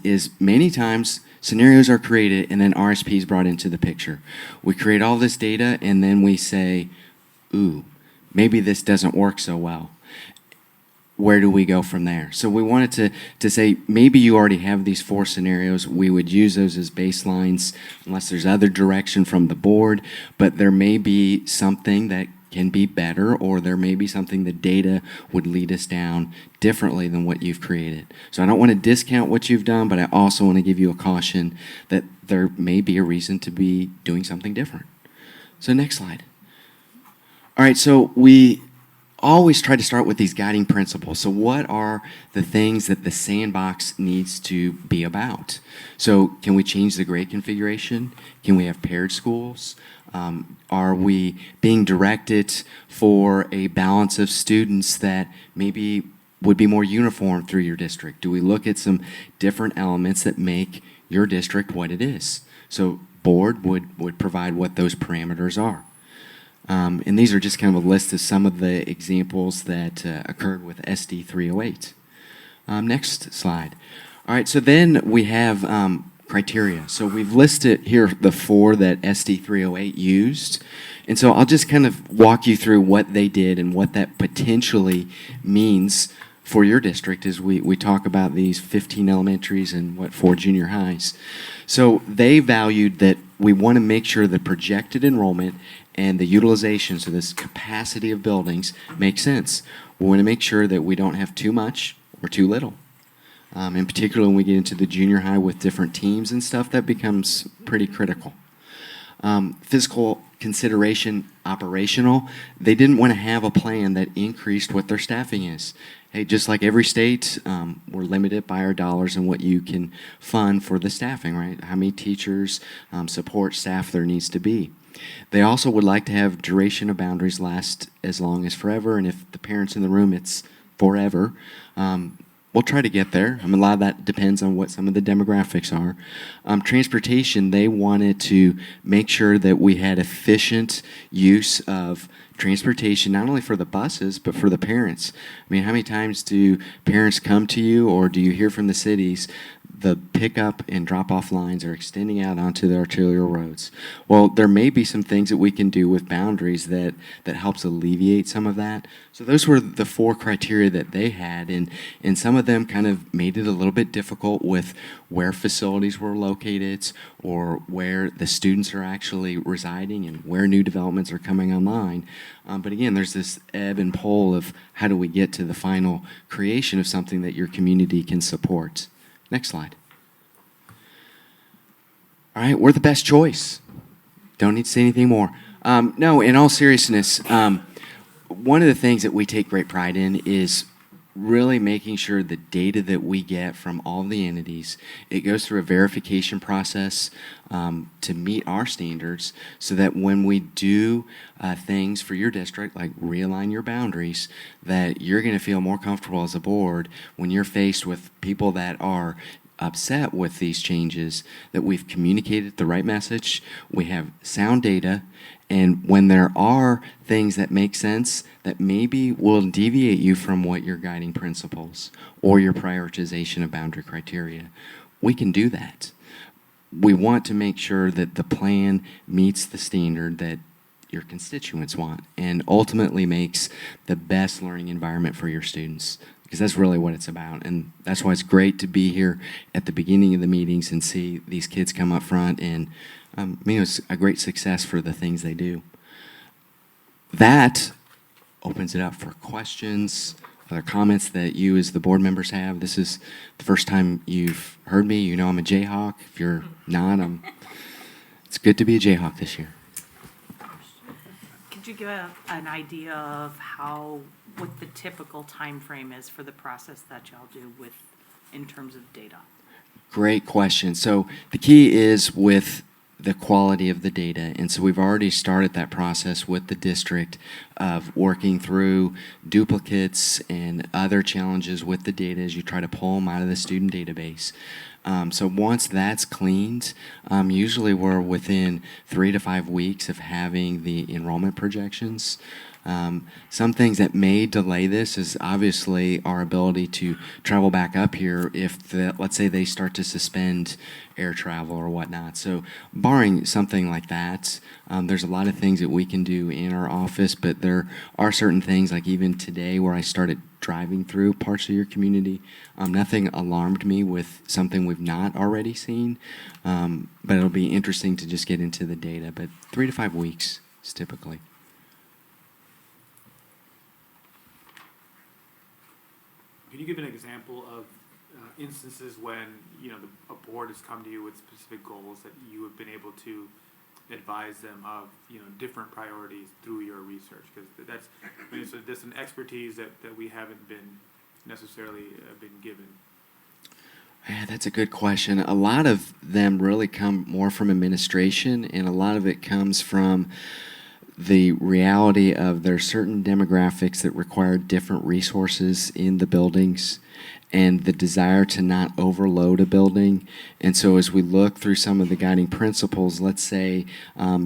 is many times scenarios are created and then RSP is brought into the picture. We create all this data and then we say, ooh, maybe this doesn't work so well. Where do we go from there? So we wanted to say, maybe you already have these 4 scenarios. We would use those as baselines unless there's other direction from the board, but there may be something that can be better, or there may be something the data would lead us down differently than what you've created. So I don't want to discount what you've done, but I also want to give you a caution that there may be a reason to be doing something different. So next slide. All right, so we always try to start with these guiding principles. So what are the things that the sandbox needs to be about? So can we change the grade configuration? Can we have paired schools? Are we being directed for a balance of students that maybe would be more uniform through your district? Do we look at some different elements that make your district what it is? So board would provide what those parameters are. And these are just kind of a list of some of the examples that occurred with SD 308. Next slide. All right, so then we have criteria. So we've listed here the 4 that SD 308 used. And so I'll just kind of walk you through what they did and what that potentially means for your district as we talk about these 15 elementaries and 4 junior highs. So they valued that we want to make sure the projected enrollment and the utilization, so this capacity of buildings, makes sense. We want to make sure that we don't have too much or too little. In particular, when we get into the junior high with different teams and stuff, that becomes pretty critical. Physical consideration, operational, they didn't want to have a plan that increased what their staffing is. Hey, just like every state, we're limited by our dollars and what you can fund for the staffing, right? How many teachers, support staff there needs to be. They also would like to have duration of boundaries last as long as forever, and if the parents in the room, it's forever. We'll try to get there. I mean, a lot of that depends on what some of the demographics are. Transportation, they wanted to make sure that we had efficient use of transportation, not only for the buses, but for the parents. I mean, how many times do parents come to you, or do you hear from the cities, the pickup and drop-off lines are extending out onto the arterial roads? Well, there may be some things that we can do with boundaries that helps alleviate some of that. So those were the 4 criteria that they had, and some of them kind of made it a little bit difficult with where facilities were located or where the students are actually residing and where new developments are coming online. But again, there's this ebb and pull of how do we get to the final creation of something that your community can support. Next slide. All right, we're the best choice. Don't need to say anything more. No, in all seriousness, one of the things that we take great pride in is really making sure the data that we get from all the entities, it goes through a verification process to meet our standards, so that when we do things for your district, like realign your boundaries, that you're going to feel more comfortable as a board when you're faced with people that are upset with these changes, that we've communicated the right message, we have sound data, and when there are things that make sense that maybe will deviate you from what your guiding principles or your prioritization of boundary criteria, we can do that. We want to make sure that the plan meets the standard that your constituents want and ultimately makes the best learning environment for your students, because that's really what it's about. And that's why it's great to be here at the beginning of the meetings and see these kids come up front, and it's a great success for the things they do. That opens it up for questions, other comments that you as the board members have. This is the first time you've heard me. You know I'm a Jayhawk. If you're not, it's good to be a Jayhawk this year. Could you give an idea of what the typical time frame is for the process that y'all do in terms of data? Great question. So the key is with the quality of the data. And so we've already started that process with the district of working through duplicates and other challenges with the data as you try to pull them out of the student database. So once that's cleaned, usually we're within 3 to 5 weeks of having the enrollment projections. Some things that may delay this is obviously our ability to travel back up here if, let's say, they start to suspend air travel or whatnot. So barring something like that, there's a lot of things that we can do in our office, but there are certain things, like even today where I started driving through parts of your community, nothing alarmed me with something we've not already seen, but it'll be interesting to just get into the data. But 3 to 5 weeks is typically. Can you give an example of instances when a board has come to you with specific goals that you have been able to advise them of different priorities through your research? Because that's an expertise that we haven't been necessarily been given. Yeah, that's a good question. A lot of them really come more from administration, and a lot of it comes from the reality of there are certain demographics that require different resources in the buildings, and the desire to not overload a building. And so as we look through some of the guiding principles, let's say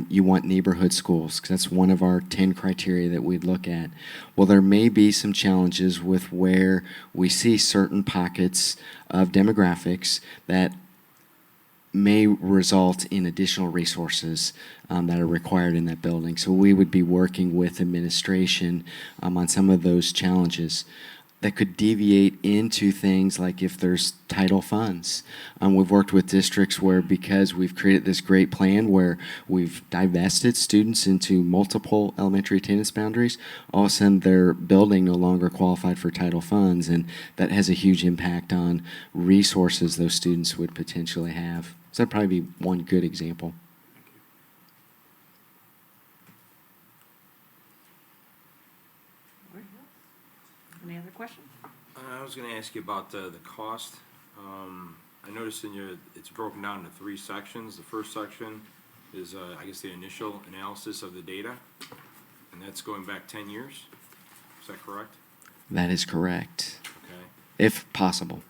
you want neighborhood schools, because that's one of our 10 criteria that we'd look at. Well, there may be some challenges with where we see certain pockets of demographics that may result in additional resources that are required in that building. So we would be working with administration on some of those challenges that could deviate into things like if there's title funds. We've worked with districts where, because we've created this great plan where we've divested students into multiple elementary attendance boundaries, all of a sudden their building no longer qualified for title funds, and that has a huge impact on resources those students would potentially have. So that'd probably be one good example. Any other questions? I was going to ask you about the cost. I noticed it's broken down into 3 sections. The first section is, I guess, the initial analysis of the data, and that's going back 10 years. Is that correct? That is correct. Okay. If possible.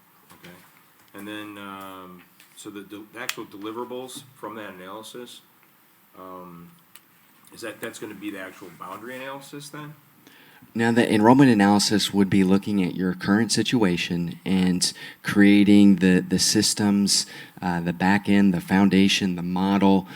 Okay. And then, so the actual deliverables from that analysis, that's going to be the actual boundary analysis then? Now, the enrollment analysis would be looking at your current situation and creating the systems, the back end, the foundation, the model,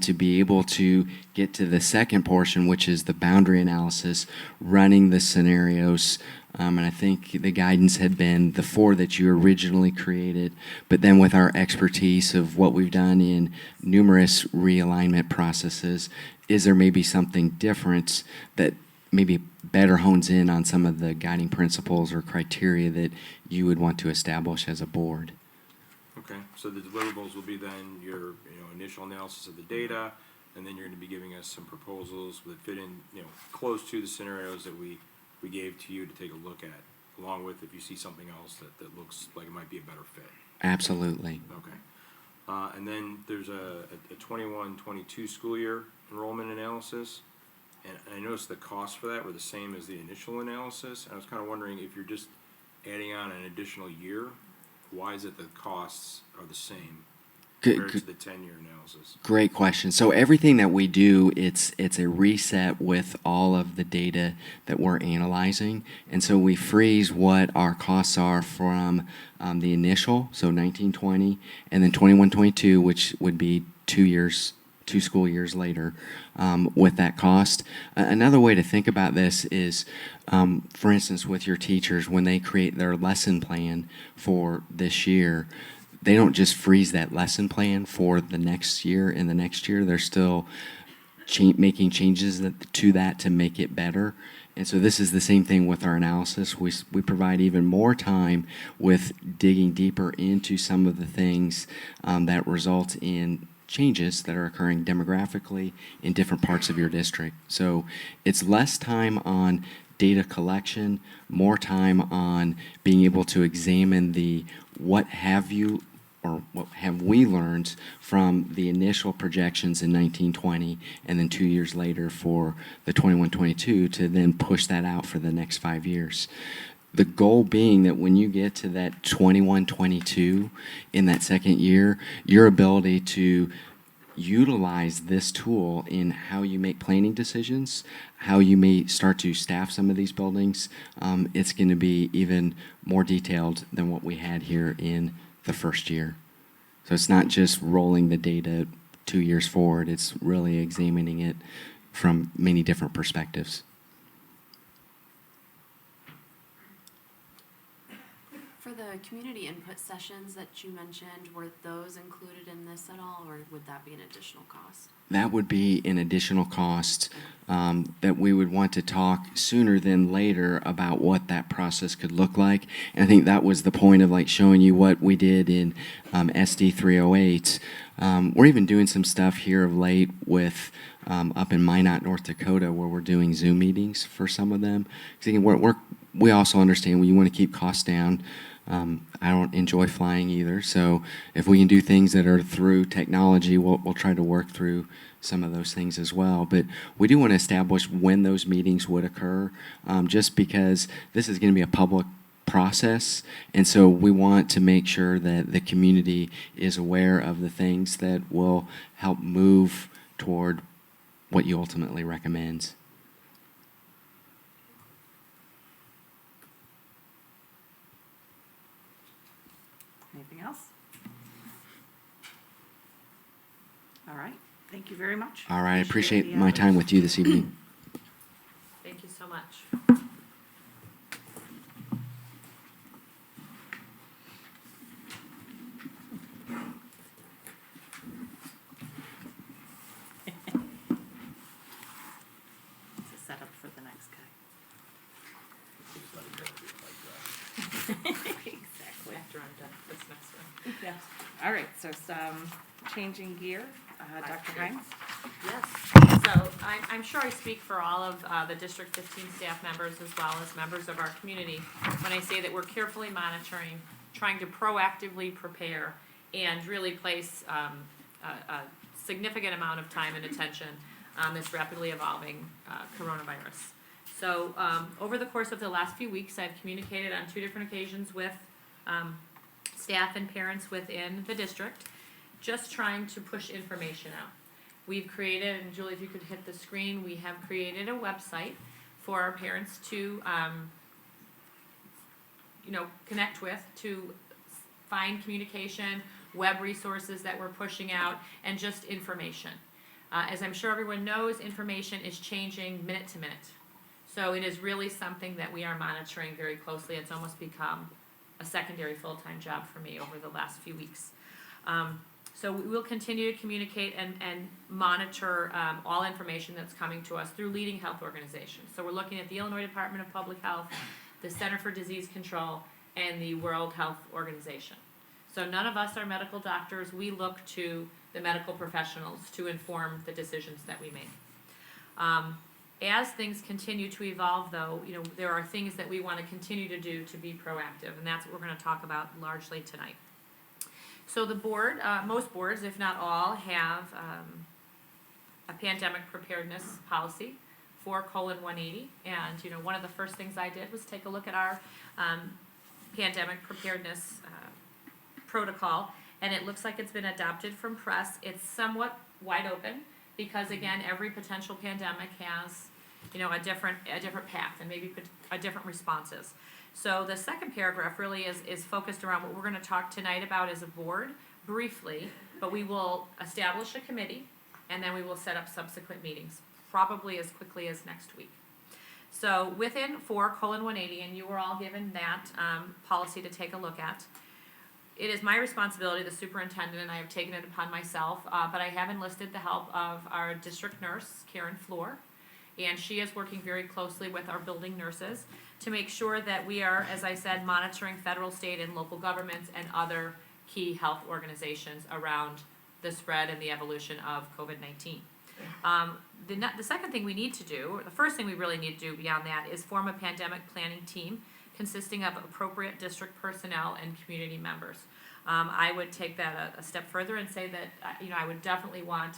to be able to get to the second portion, which is the boundary analysis, running the scenarios. And I think the guidance had been the 4 that you originally created, but then with our expertise of what we've done in numerous realignment processes, is there maybe something different that maybe better hones in on some of the guiding principles or criteria that you would want to establish as a board? Okay, so the deliverables will be then your initial analysis of the data, and then you're going to be giving us some proposals that fit in close to the scenarios that we gave to you to take a look at, along with if you see something else that looks like it might be a better fit. Absolutely. Okay. And then there's a 21-22 school year enrollment analysis. And I noticed the costs for that were the same as the initial analysis. I was kind of wondering if you're just adding on an additional year, why is it the costs are the same compared to the 10-year analysis? Great question. So everything that we do, it's a reset with all of the data that we're analyzing. And so we freeze what our costs are from the initial, so 19-20, and then 21-22, which would be 2 school years later, with that cost. Another way to think about this is, for instance, with your teachers, when they create their lesson plan for this year, they don't just freeze that lesson plan for the next year and the next year. They're still making changes to that to make it better. And so this is the same thing with our analysis. We provide even more time with digging deeper into some of the things that result in changes that are occurring demographically in different parts of your district. So it's less time on data collection, more time on being able to examine what have we learned from the initial projections in 19-20, and then 2 years later for the 21-22 to then push that out for the next 5 years. the goal being that when you get to that 21, 22 in that second year, your ability to utilize this tool in how you make planning decisions, how you may start to staff some of these buildings, it's going to be even more detailed than what we had here in the first year. So it's not just rolling the data 2 years forward, it's really examining it from many different perspectives. For the community input sessions that you mentioned, were those included in this at all, or would that be an additional cost? That would be an additional cost that we would want to talk sooner than later about what that process could look like. And I think that was the point of like showing you what we did in SD 308. We're even doing some stuff here of late with up in Minot, North Dakota, where we're doing Zoom meetings for some of them. Because we also understand when you want to keep costs down. I don't enjoy flying either, so if we can do things that are through technology, we'll try to work through some of those things as well. But we do want to establish when those meetings would occur, just because this is going to be a public process, and so we want to make sure that the community is aware of the things that will help move toward what you ultimately recommend. Anything else? All right, thank you very much. All right, I appreciate my time with you this evening. Thank you so much. It's a setup for the next guy. Exactly. After I'm done, this next one. Yes. All right, so some changing gear. Dr. Hines? Yes, so I'm sure I speak for all of the District 15 staff members as well as members of our community when I say that we're carefully monitoring, trying to proactively prepare, and really place a significant amount of time and attention on this rapidly evolving coronavirus. So over the course of the last few weeks, I've communicated on 2 different occasions with staff and parents within the district, just trying to push information out. We've created, and Julie, if you could hit the screen, we have created a website for our parents to, connect with, to find communication, web resources that we're pushing out, and just information. As I'm sure everyone knows, information is changing minute to minute. So it is really something that we are monitoring very closely. It's almost become a secondary full-time job for me over the last few weeks. So we will continue to communicate and monitor all information that's coming to us through leading health organizations. So we're looking at the Illinois Department of Public Health, the Center for Disease Control, and the World Health Organization. So none of us are medical doctors. We look to the medical professionals to inform the decisions that we make. As things continue to evolve, though, there are things that we want to continue to do to be proactive, and that's what we're going to talk about largely tonight. So the board, most boards, if not all, have a pandemic preparedness policy, 4:180. And one of the first things I did was take a look at our pandemic preparedness protocol, and it looks like it's been adopted from press. It's somewhat wide open because, again, every potential pandemic has a different path and maybe a different responses. So the second paragraph really is focused around what we're going to talk tonight about as a board briefly, but we will establish a committee and then we will set up subsequent meetings, probably as quickly as next week. So within 4:180, and you were all given that policy to take a look at, it is my responsibility, the superintendent, and I have taken it upon myself, but I have enlisted the help of our district nurse, Karen Floor, and she is working very closely with our building nurses to make sure that we are, as I said, monitoring federal, state, and local governments and other key health organizations around the spread and the evolution of COVID-19. The second thing we need to do, or the first thing we really need to do beyond that, is form a pandemic planning team consisting of appropriate district personnel and community members. I would take that a step further and say that I would definitely want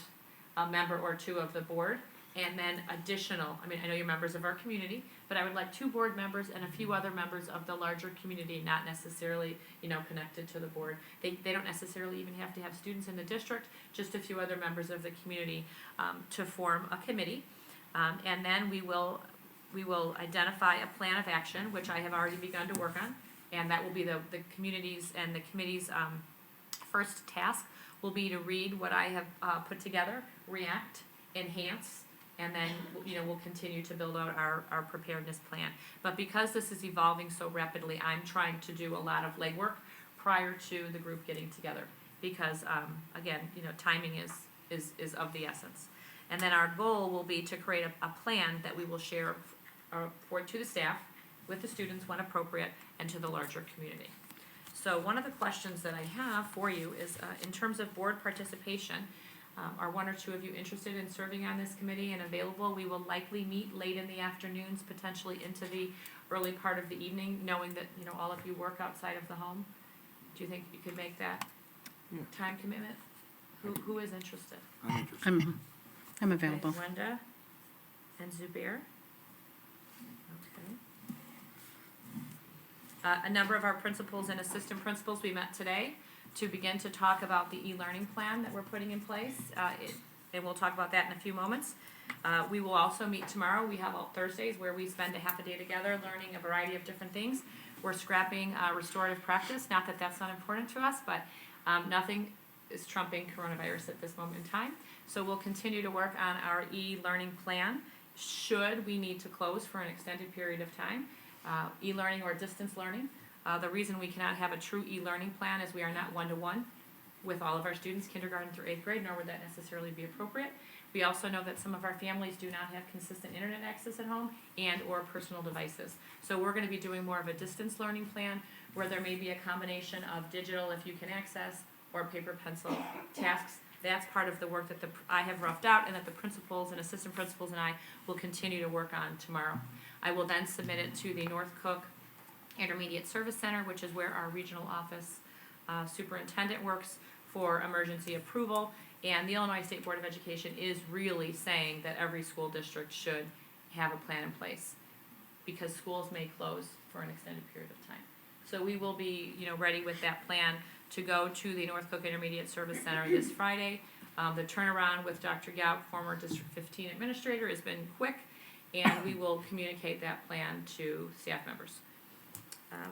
a member or two of the board And then additional, I mean, I know you're members of our community, but I would like 2 board members and a few other members of the larger community, not necessarily, connected to the board. They don't necessarily even have to have students in the district, just a few other members of the community to form a committee. And then we will identify a plan of action, which I have already begun to work on, and that will be the community's and the committee's first task will be to read what I have put together, react, enhance, and then we'll continue to build out our preparedness plan. But because this is evolving so rapidly, I'm trying to do a lot of legwork prior to the group getting together because again, timing is of the essence. And then our goal will be to create a plan that we will share forward to the staff, with the students when appropriate, and to the larger community. So one of the questions that I have for you is in terms of board participation, are 1 or 2 of you interested in serving on this committee and available? We will likely meet late in the afternoons, potentially into the early part of the evening, knowing that all of you work outside of the home. Do you think you could make that time commitment? Who is interested? I'm interested. I'm available. Okay, Wenda and Zubair. Okay. A number of our principals and assistant principals, we met today to begin to talk about the e-learning plan that we're putting in place, and we'll talk about that in a few moments. We will also meet tomorrow. We have all Thursdays where we spend a half a day together learning a variety of different things. We're scrapping restorative practice, not that that's not important to us, but nothing is trumping coronavirus at this moment in time. So we'll continue to work on our e-learning plan should we need to close for an extended period of time, e-learning or distance learning. The reason we cannot have a true e-learning plan is we are not one-to-one with all of our students, kindergarten through 8th grade, nor would that necessarily be appropriate. We also know that some of our families do not have consistent internet access at home and or personal devices. So we're going to be doing more of a distance learning plan where there may be a combination of digital if you can access or paper pencil tasks. That's part of the work that I have roughed out and that the principals and assistant principals and I will continue to work on tomorrow. I will then submit it to the North Cook Intermediate Service Center, which is where our regional office superintendent works, for emergency approval. And the Illinois State Board of Education is really saying that every school district should have a plan in place because schools may close for an extended period of time. So we will be, ready with that plan to go to the North Cook Intermediate Service Center this Friday. The turnaround with Dr. Gout, former District 15 administrator, has been quick, and we will communicate that plan to staff members.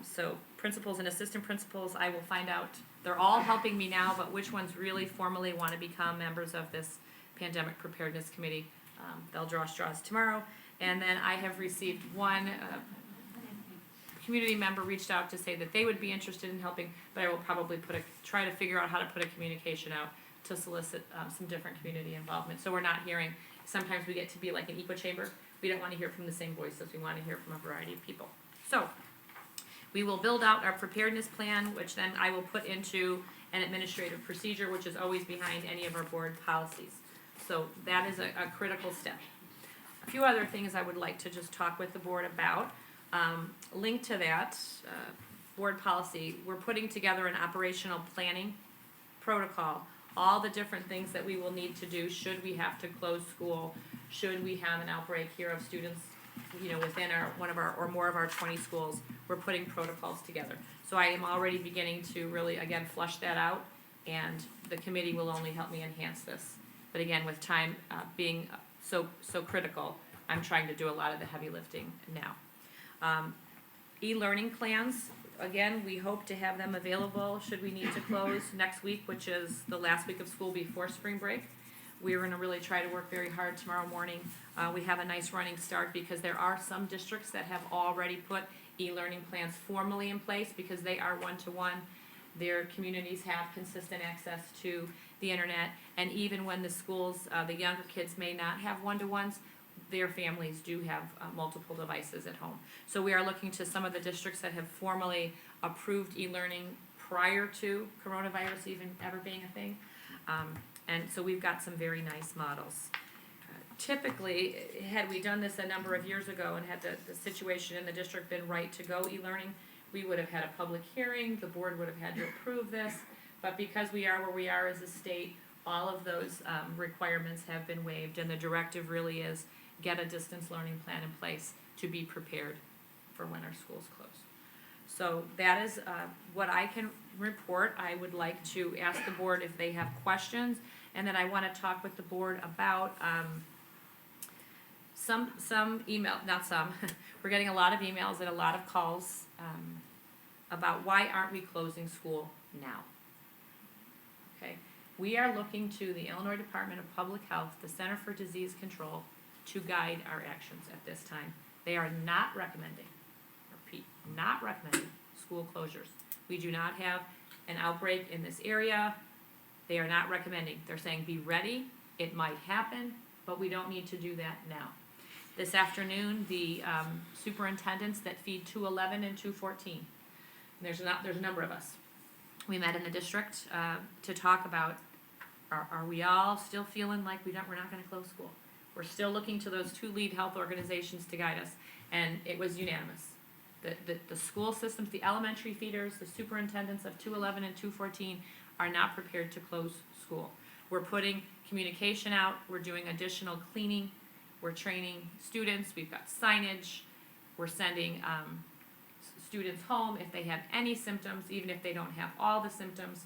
So principals and assistant principals, I will find out. They're all helping me now, but which ones really formally want to become members of this Pandemic Preparedness Committee, they'll draw straws tomorrow. And then I have received one community member reached out to say that they would be interested in helping, but I will probably try to figure out how to put a communication out to solicit some different community involvement. So we're not hearing, sometimes we get to be like an echo chamber. We don't want to hear from the same voices. We want to hear from a variety of people. So we will build out our preparedness plan, which then I will put into an administrative procedure, which is always behind any of our board policies. So that is a critical step. A few other things I would like to just talk with the board about. Linked to that board policy, we're putting together an operational planning protocol, all the different things that we will need to do should we have to close school, should we have an outbreak here of students within one of our or more of our 20 schools. We're putting protocols together. So I am already beginning to really, again, flush that out, and the committee will only help me enhance this. But again, with time being so critical, I'm trying to do a lot of the heavy lifting now. E-learning plans, again, we hope to have them available should we need to close next week, which is the last week of school before spring break. We're going to really try to work very hard tomorrow morning. We have a nice running start because there are some districts that have already put e-learning plans formally in place because they are one-to-one. Their communities have consistent access to the internet, and even when the schools, the younger kids may not have one-to-ones, their families do have multiple devices at home. So we are looking to some of the districts that have formally approved e-learning prior to coronavirus even ever being a thing. And so we've got some very nice models. Typically, had we done this a number of years ago and had the situation in the district been right to go e-learning, we would have had a public hearing, the board would have had to approve this, but because we are where we are as a state, all of those requirements have been waived, and the directive really is get a distance learning plan in place to be prepared for when our schools close. So that is what I can report. I would like to ask the board if they have questions, and then I want to talk with the board about some email, not some, we're getting a lot of emails and a lot of calls about why aren't we closing school now? Okay, we are looking to the Illinois Department of Public Health, the Center for Disease Control, to guide our actions at this time. They are not recommending, repeat, not recommending school closures. We do not have an outbreak in this area. They are not recommending. They're saying be ready, it might happen, but we don't need to do that now. This afternoon, the superintendents that feed 211 and 214, there's a number of us. We met in the district to talk about, are we all still feeling like we're not going to close school? We're still looking to those two lead health organizations to guide us, and it was unanimous. The school systems, the elementary feeders, the superintendents of 211 and 214 are not prepared to close school. We're putting communication out, we're doing additional cleaning, we're training students, we've got signage, we're sending students home if they have any symptoms, even if they don't have all the symptoms.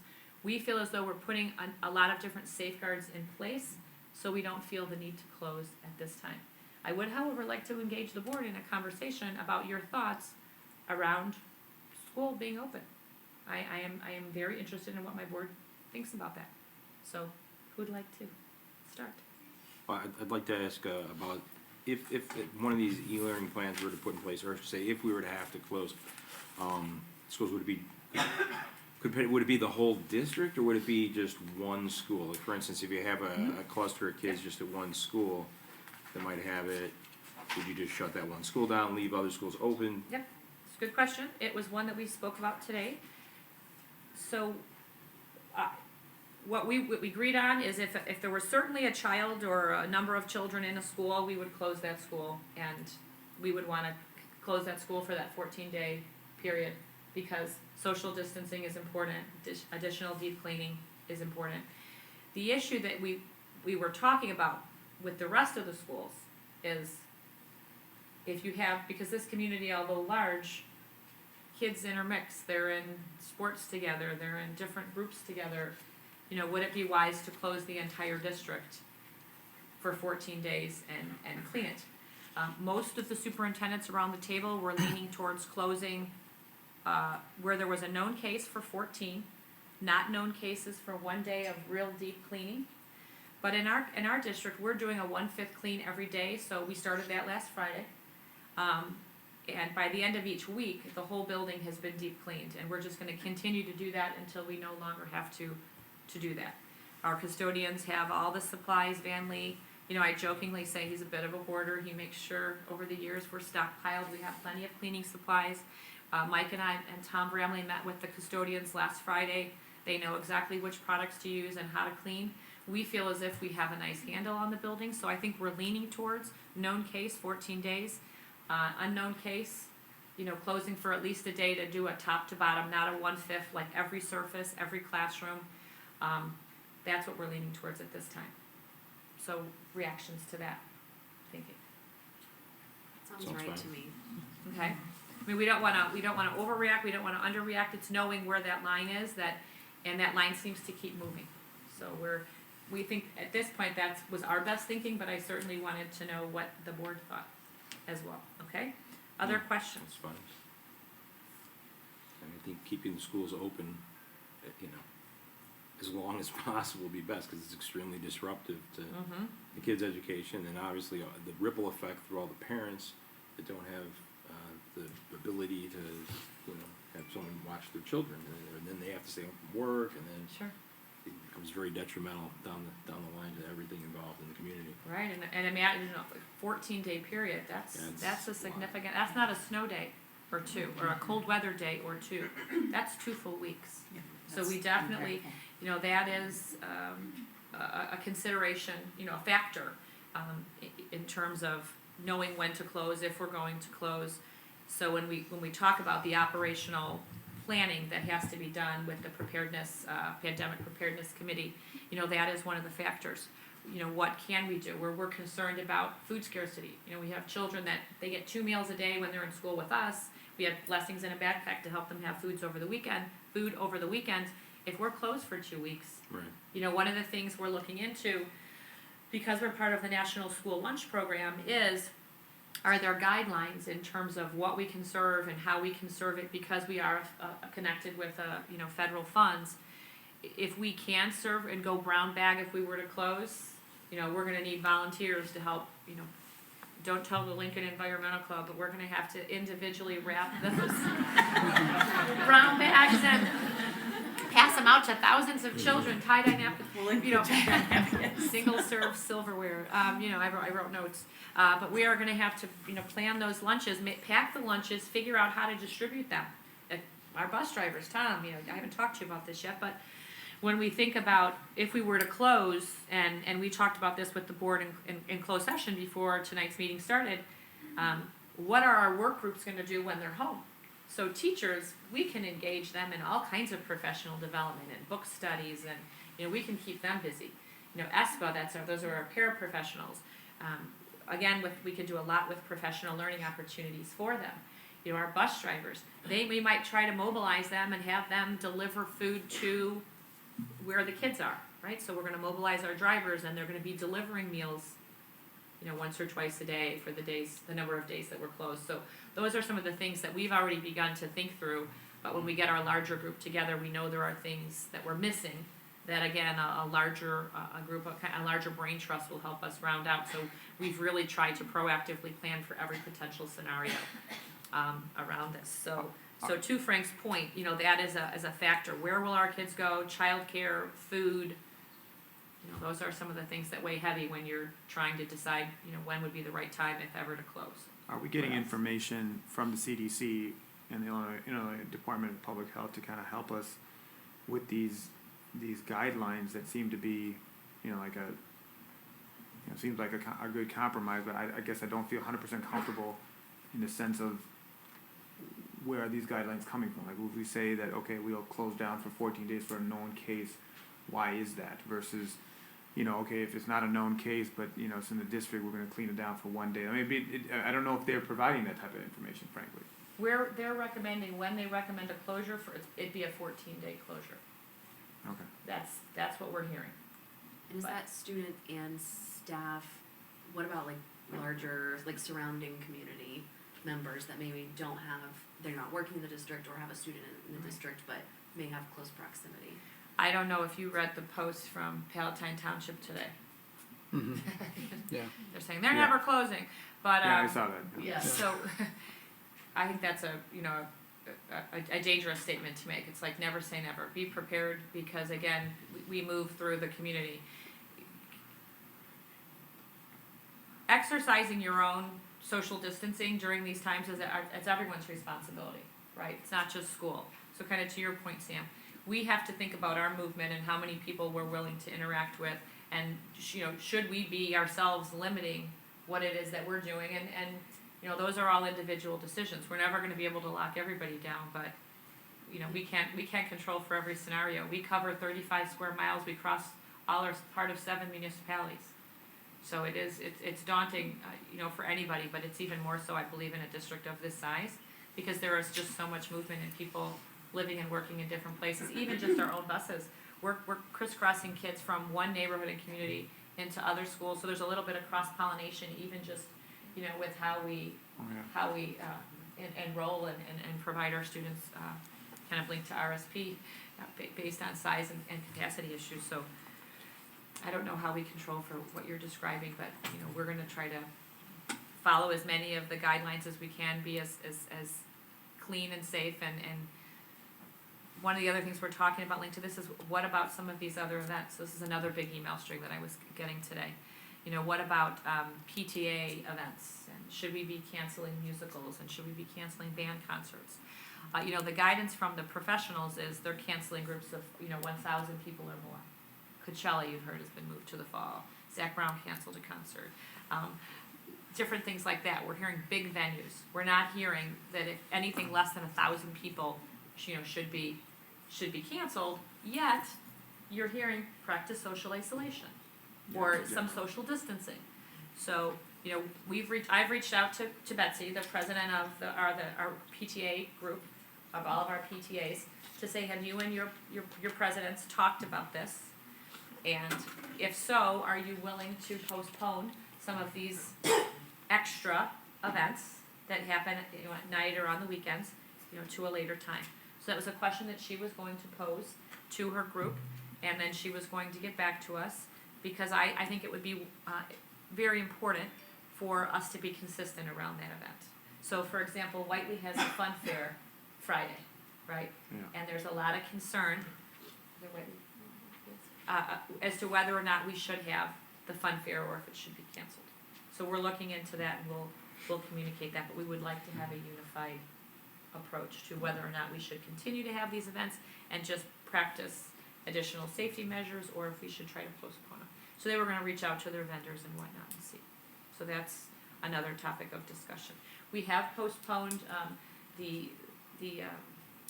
We feel as though we're putting a lot of different safeguards in place so we don't feel the need to close at this time. I would, however, like to engage the board in a conversation about your thoughts around school being open. I am very interested in what my board thinks about that. So who'd like to start? Well, I'd like to ask about if one of these e-learning plans were to put in place, or I should say, if we were to have to close schools, would it be the whole district, or would it be just one school? Like, for instance, if you have a cluster of kids just at one school that might have it, would you just shut that one school down, leave other schools open? Yep, it's a good question. It was one that we spoke about today. So what we agreed on is if there was certainly a child or a number of children in a school, we would close that school, and we would want to close that school for that 14-day period because social distancing is important, additional deep cleaning is important. The issue that we were talking about with the rest of the schools is if you have, because this community, although large, kids intermix, they're in sports together, they're in different groups together. You know, would it be wise to close the entire district for 14 days and clean it? Most of the superintendents around the table were leaning towards closing where there was a known case for 14, not known cases for 1 day of real deep cleaning. But in our district, we're doing a 1/5 clean every day, so we started that last Friday. And by the end of each week, the whole building has been deep cleaned, and we're just going to continue to do that until we no longer have to do that. Our custodians have all the supplies. Van Lee, you know, I jokingly say he's a bit of a hoarder. He makes sure over the years we're stockpiled. We have plenty of cleaning supplies. Mike and I and Tom Bramley met with the custodians last Friday. They know exactly which products to use and how to clean. We feel as if we have a nice handle on the building, so I think we're leaning towards known case, 14 days. Unknown case, you know, closing for at least a day to do a top to bottom, not a 1/5, like every surface, every classroom. That's what we're leaning towards at this time. So reactions to that thinking. Sounds right to me. Okay. I mean, we don't want to overreact. We don't want to underreact. It's knowing where that line is, and that line seems to keep moving. So we think at this point that was our best thinking, but I certainly wanted to know what the board thought as well. Okay. Other questions? That's fine. I think keeping the schools open, you know, as long as possible would be best because it's extremely disruptive to the kids' education, and obviously the ripple effect through all the parents that don't have the ability to, you know, have someone watch their children, and then they have to stay home from work, and then it becomes very detrimental down the line to everything involved in the community. Right, and imagine, you know, a 14-day period. That's a significant. That's not a snow day or two, or a cold weather day or two. That's 2 full weeks. So we definitely, you know, that is a consideration, you know, a factor in terms of knowing when to close, if we're going to close. So when we talk about the operational planning that has to be done with the preparedness, pandemic preparedness committee, you know, that is one of the factors. You know, what can we do? We're concerned about food scarcity. You know, we have children that they get 2 meals a day when they're in school with us. We have blessings in a backpack to help them have food over the weekend. If we're closed for 2 weeks, Right. you know, one of the things we're looking into, because we're part of the National School Lunch Program, are there guidelines in terms of what we can serve and how we can serve it, because we are connected with you know, federal funds. If we can serve and go brown bag if we were to close, you know, we're going to need volunteers to help. You know, don't tell the Lincoln Environmental Club, but we're going to have to individually wrap those brown bags and pass them out to thousands of children. Tie-dye napkins, you know, single-serve silverware. You know, I wrote notes. But we are going to have to, you know, plan those lunches, pack the lunches, figure out how to distribute them. Our bus drivers, Tom, you know, I haven't talked to you about this yet, but when we think about if we were to close, and we talked about this with the board in closed session before tonight's meeting started, what are our work groups going to do when they're home? So teachers, we can engage them in all kinds of professional development and book studies, and you know, we can keep them busy. You know, ESPA, those are our paraprofessionals. Again, we can do a lot with professional learning opportunities for them. You know, our bus drivers, we might try to mobilize them and have them deliver food to where the kids are, right? So we're going to mobilize our drivers, and they're going to be delivering meals, you know, once or twice a day for the number of days that we're closed. So those are some of the things that we've already begun to think through. But when we get our larger group together, we know there are things that we're missing that, again, a larger brain trust will help us round out. So we've really tried to proactively plan for every potential scenario around this. So to Frank's point, you know, that is a factor. Where will our kids go? Childcare, food. You know, those are some of the things that weigh heavy when you're trying to decide, you know, when would be the right time, if ever, to close. Are we getting information from the CDC and the Illinois Department of Public Health to kind of help us with these guidelines that seem to be, you know, like seems like a good compromise, but I guess I don't feel 100% comfortable in the sense of where are these guidelines coming from? Like, if we say that, okay, we'll close down for 14 days for a known case, why is that? Versus, you know, okay, if it's not a known case, but, you know, it's in the district, we're going to clean it down for 1 day. I mean, I don't know if they're providing that type of information, frankly. They're recommending, when they recommend a closure, it'd be a 14-day closure. Okay. That's what we're hearing. And is that student and staff, what about like larger, like surrounding community members that maybe they're not working in the district or have a student in the district but may have close proximity? I don't know if you read the post from Palatine Township today. Mm-hmm. Yeah. They're saying they're never closing, but I saw that. Yeah. So I think that's a dangerous statement to make. It's like never say never. Be prepared, because again, we move through the community. Exercising your own social distancing during these times it's everyone's responsibility, right? It's not just school. So kind of to your point, Sam, we have to think about our movement and how many people we're willing to interact with, and you know, should we be ourselves limiting what it is that we're doing, and you know, those are all individual decisions. We're never going to be able to lock everybody down, but you know, we can't control for every scenario. We cover 35 square miles. We cross all our part of 7 municipalities. So it's daunting, you know, for anybody, but it's even more so, I believe, in a district of this size, because there is just so much movement and people living and working in different places. Even just our own buses, we're crisscrossing kids from one neighborhood and community into other schools. So there's a little bit of cross pollination, even just, you know, with how we enroll and provide our students kind of linked to RSP based on size and capacity issues. So I don't know how we control for what you're describing, but you know, we're going to try to follow as many of the guidelines as we can, be as clean and safe. And one of the other things we're talking about linked to this is, what about some of these other events? This is another big email string that I was getting today. You know, what about PTA events? And should we be canceling musicals? And should we be canceling band concerts? You know, the guidance from the professionals is they're canceling groups of, you know, 1,000 people or more. Coachella, you've heard, has been moved to the fall. Zach Brown canceled a concert. Different things like that. We're hearing big venues. We're not hearing that if anything less than 1,000 people should be canceled, yet you're hearing practice social isolation or some social distancing. So, I've reached out to Betsy, the president of our PTA group, of all of our PTAs, to say, have you and your presidents talked about this? And if so, are you willing to postpone some of these extra events that happen, at night or on the weekends, to a later time? So that was a question that she was going to pose to her group, and then she was going to get back to us, because I think it would be very important for us to be consistent around that event. So, for example, Whiteley has a fun fair Friday, right? Yeah. And there's a lot of concern as to whether or not we should have the fun fair or if it should be canceled. So we're looking into that, and we'll communicate that, but we would like to have a unified approach to whether or not we should continue to have these events and just practice additional safety measures, or if we should try to postpone them. So they were gonna reach out to their vendors and whatnot and see. So that's another topic of discussion. We have postponed the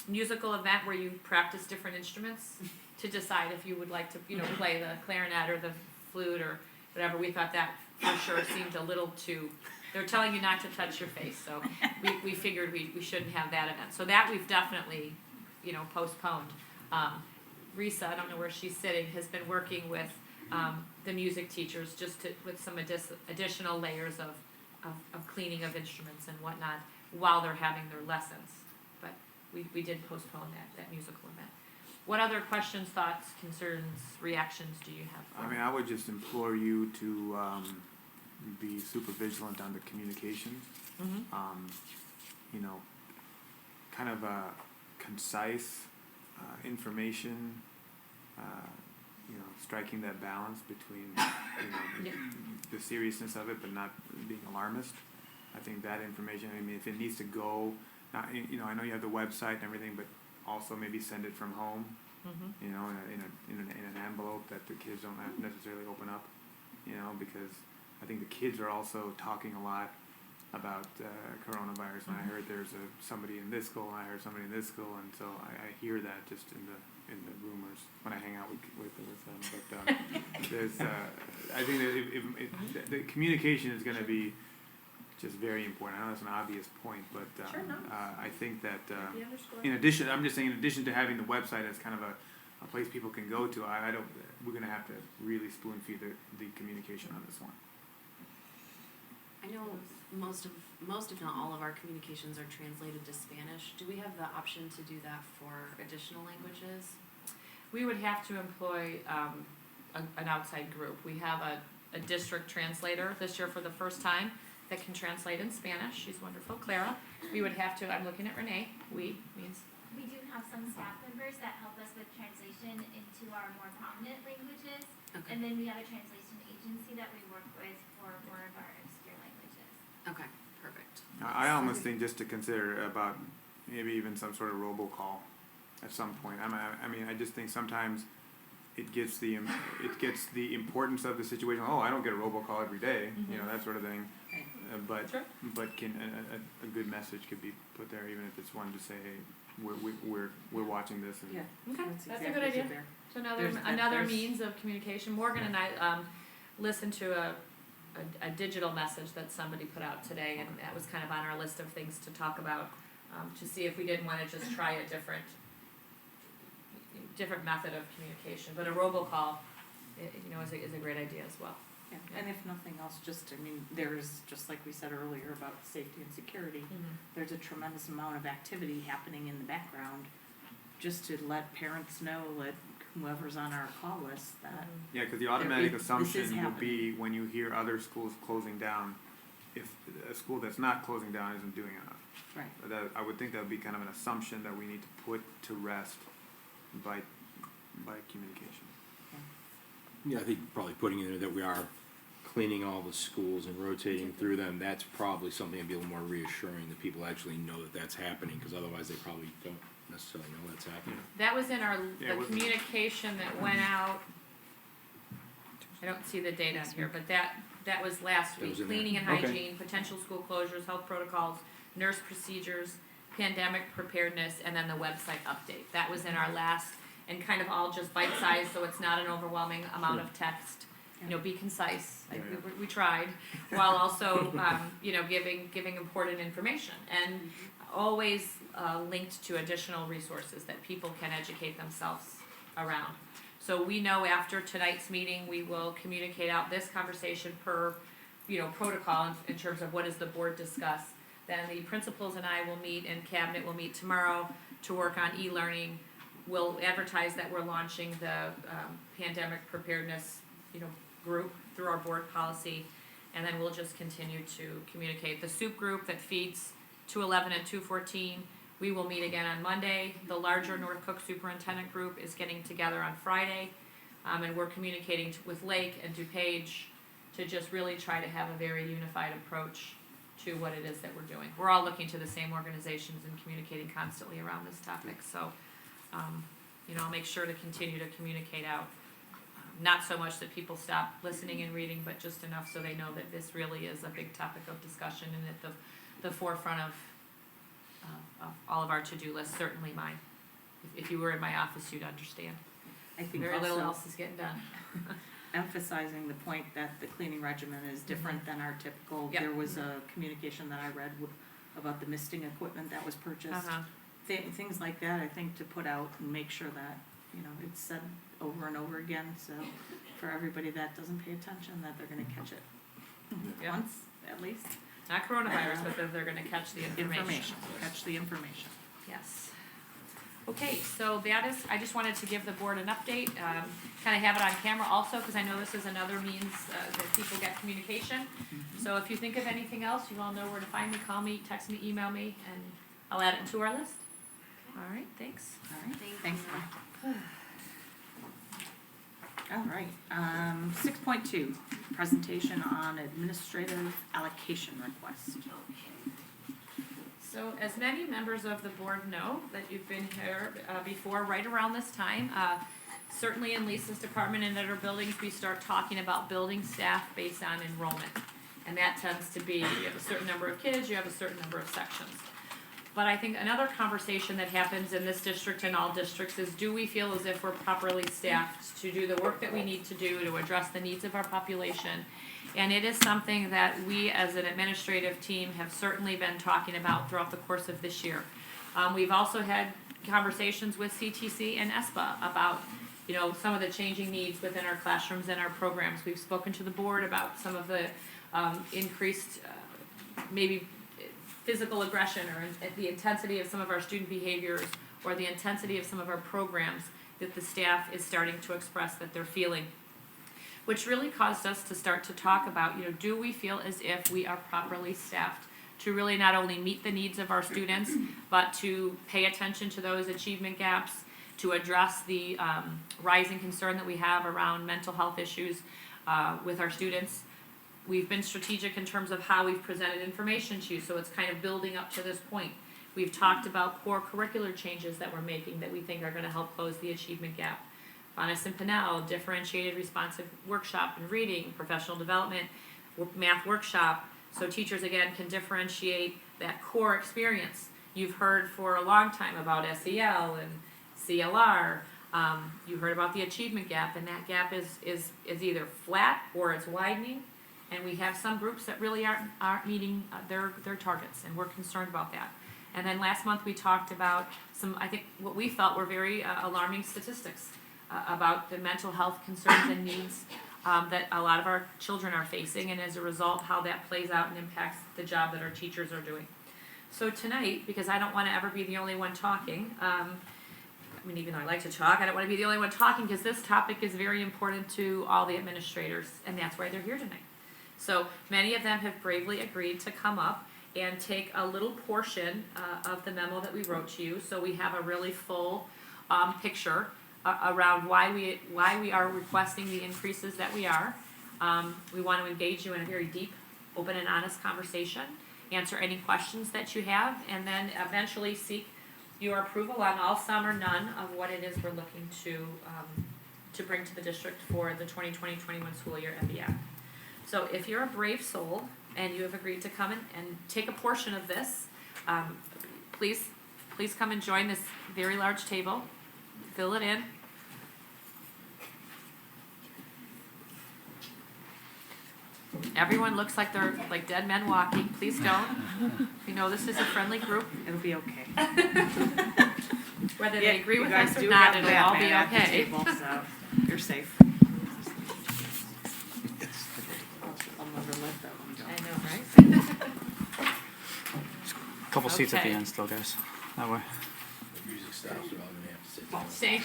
musical event where you practice different instruments to decide if you would like to, play the clarinet or the flute or whatever. We thought that for sure seemed a little too, they're telling you not to touch your face, so we figured we shouldn't have that event. So that we've definitely, postponed. Risa, I don't know where she's sitting, has been working with the music teachers with some additional layers of cleaning of instruments and whatnot while they're having their lessons. But we did postpone that musical event. What other questions, thoughts, concerns, reactions do you have? I mean, I would just implore you to be super vigilant on the communications. Kind of concise information, striking that balance between the seriousness of it but not being alarmist. I think that information, if it needs to go, I know you have the website and everything, but also maybe send it from home, in an envelope that the kids don't have necessarily open up, because I think the kids are also talking a lot about coronavirus. And I heard there's somebody in this school, and I heard somebody in this school, and so I hear that just in the rumors when I hang out with them. But there's, I think that the communication is going to be just very important. I know it's an obvious point, but I think that in addition, I'm just saying, in addition to having the website as kind of a place people can go to, we're going to have to really spoon feed the communication on this one. I know most if not all of our communications are translated to Spanish. Do we have the option to do that for additional languages? We would have to employ an outside group. We have a district translator this year for the first time that can translate in Spanish. She's wonderful, Clara. We would have to, I'm looking at Renee, we means? We do have some staff members that help us with translation into our more prominent languages. Okay. And then we have a translation agency that we work with for more of our obscure languages. Okay, perfect. I almost think just to consider about maybe even some sort of robocall at some point. I just think sometimes it gets the importance of the situation. Oh, I don't get a robocall every day, that sort of thing. But can a good message could be put there, even if it's one to say, hey, we're watching this. And Okay, that's a good idea. So another means of communication. Morgan and I listened to a digital message that somebody put out today, and that was kind of on our list of things to talk about, to see if we didn't want to just try a different method of communication. But a robocall, is a great idea as well. Yeah. And if nothing else, there's, just like we said earlier about safety and security, there's a tremendous amount of activity happening in the background, just to let parents know, let whoever's on our call list that. Yeah, because the automatic this is assumption would happening. be when you hear other schools closing down, if a school that's not closing down isn't doing enough. Right. I would think that would be kind of an assumption that we need to put to rest by communication. Yeah, I think probably putting in there that we are cleaning all the schools and rotating through them, that's probably something that'd be a little more reassuring that people actually know that that's happening, because otherwise they probably don't necessarily know that's happening. That was in the communication that went out. I don't see the date on here, but that was last week. was in Cleaning there. and Okay. hygiene, potential school closures, health protocols, nurse procedures, pandemic preparedness, and then the website update. That was in our last, and kind of all just bite-sized, so it's not an overwhelming amount of text. You know, be concise. We tried, while also, you know, giving important information, and always linked to additional resources that people can educate themselves around. So we know after tonight's meeting, we will communicate out this conversation per, you know, protocol in terms of what does the board discuss. Then the principals and I will meet, and cabinet will meet tomorrow to work on e-learning. We'll advertise that we're launching the pandemic preparedness, you know, group through our board policy, and then we'll just continue to communicate. The soup group that feeds 211 and 214, we will meet again on Monday. The larger North Cook Superintendent group is getting together on Friday, and we're communicating with Lake and DuPage to just really try to have a very unified approach to what it is that we're doing. We're all looking to the same organizations and communicating constantly around this topic. So, you know, I'll make sure to continue to communicate out. Not so much that people stop listening and reading, but just enough so they know that this really is a big topic of discussion and at the forefront of all of our to-do lists, certainly mine. If you were in my office, you'd understand. I think Very little also else is getting done. emphasizing the point that the cleaning regimen is different than our typical. Yep. There was a communication that I read about the misting equipment that was purchased. Things like that, I think, to put out and make sure that, you know, it's said over and over again, so for everybody that doesn't pay attention, that they're gonna catch it once, at least. Not coronavirus, but that they're gonna catch the information. Catch the information. Yes. Okay, so that is, I just wanted to give the board an update, kind of have it on camera also, because I know this is another means that people get communication. So if you think of anything else, you all know where to find me, call me, text me, email me, and I'll add it to our list. All right, thanks. All right, thanks. All right, 6.2, presentation on administrative allocation request. So as many members of the board know that you've been here before, right around this time, certainly in Lisa's department and at our buildings, we start talking about building staff based on enrollment. And that tends to be, you have a certain number of kids, you have a certain number of sections. But I think another conversation that happens in this district and all districts is, do we feel as if we're properly staffed to do the work that we need to do to address the needs of our population? And it is something that we as an administrative team have certainly been talking about throughout the course of this year. We've also had conversations with CTC and ESPA about, you know, some of the changing needs within our classrooms and our programs. We've spoken to the board about some of the increased maybe physical aggression or the intensity of some of our student behaviors or the intensity of some of our programs that the staff is starting to express that they're feeling, which really caused us to start to talk about, you know, do we feel as if we are properly staffed to really not only meet the needs of our students, but to pay attention to those achievement gaps, to address the rising concern that we have around mental health issues with our students. We've been strategic in terms of how we've presented information to you, so it's kind of building up to this point. We've talked about core curricular changes that we're making that we think are going to help close the achievement gap. Bonus and Pinnell, differentiated responsive workshop in reading, professional development, math workshop, so teachers again can differentiate that core experience. You've heard for a long time about SEL and CLR. You've heard about the achievement gap, and that gap is either flat or it's widening. And we have some groups that really aren't meeting their targets, and we're concerned about that. And then last month we talked about some, I think, what we felt were very alarming statistics about the mental health concerns and needs that a lot of our children are facing, and as a result, how that plays out and impacts the job that our teachers are doing. So tonight, because I don't want to ever be the only one talking, I mean, even though I like to talk, I don't want to be the only one talking, because this topic is very important to all the administrators, and that's why they're here tonight. So many of them have bravely agreed to come up and take a little portion of the memo that we wrote to you, so we have a really full picture around why we are requesting the increases that we are. We want to engage you in a very deep, open and honest conversation, answer any questions that you have, and then eventually seek your approval on all, some, or none of what it is we're looking to bring to the district for the 2020-21 school year and beyond. So if you're a brave soul and you have agreed to come in and take a portion of this, please come and join this very large table. Fill it in. Everyone looks like they're like dead men walking. Please don't. You know this is a friendly group. It'll be okay. Whether Yeah, they agree you with guys us or do not, have it'll all be Batman at the okay. table, so you're safe. I'll never let that one go. I know, right? Couple seats at the Okay. end still, guys. That way. Music stops, we're all gonna have to sit down. Stay.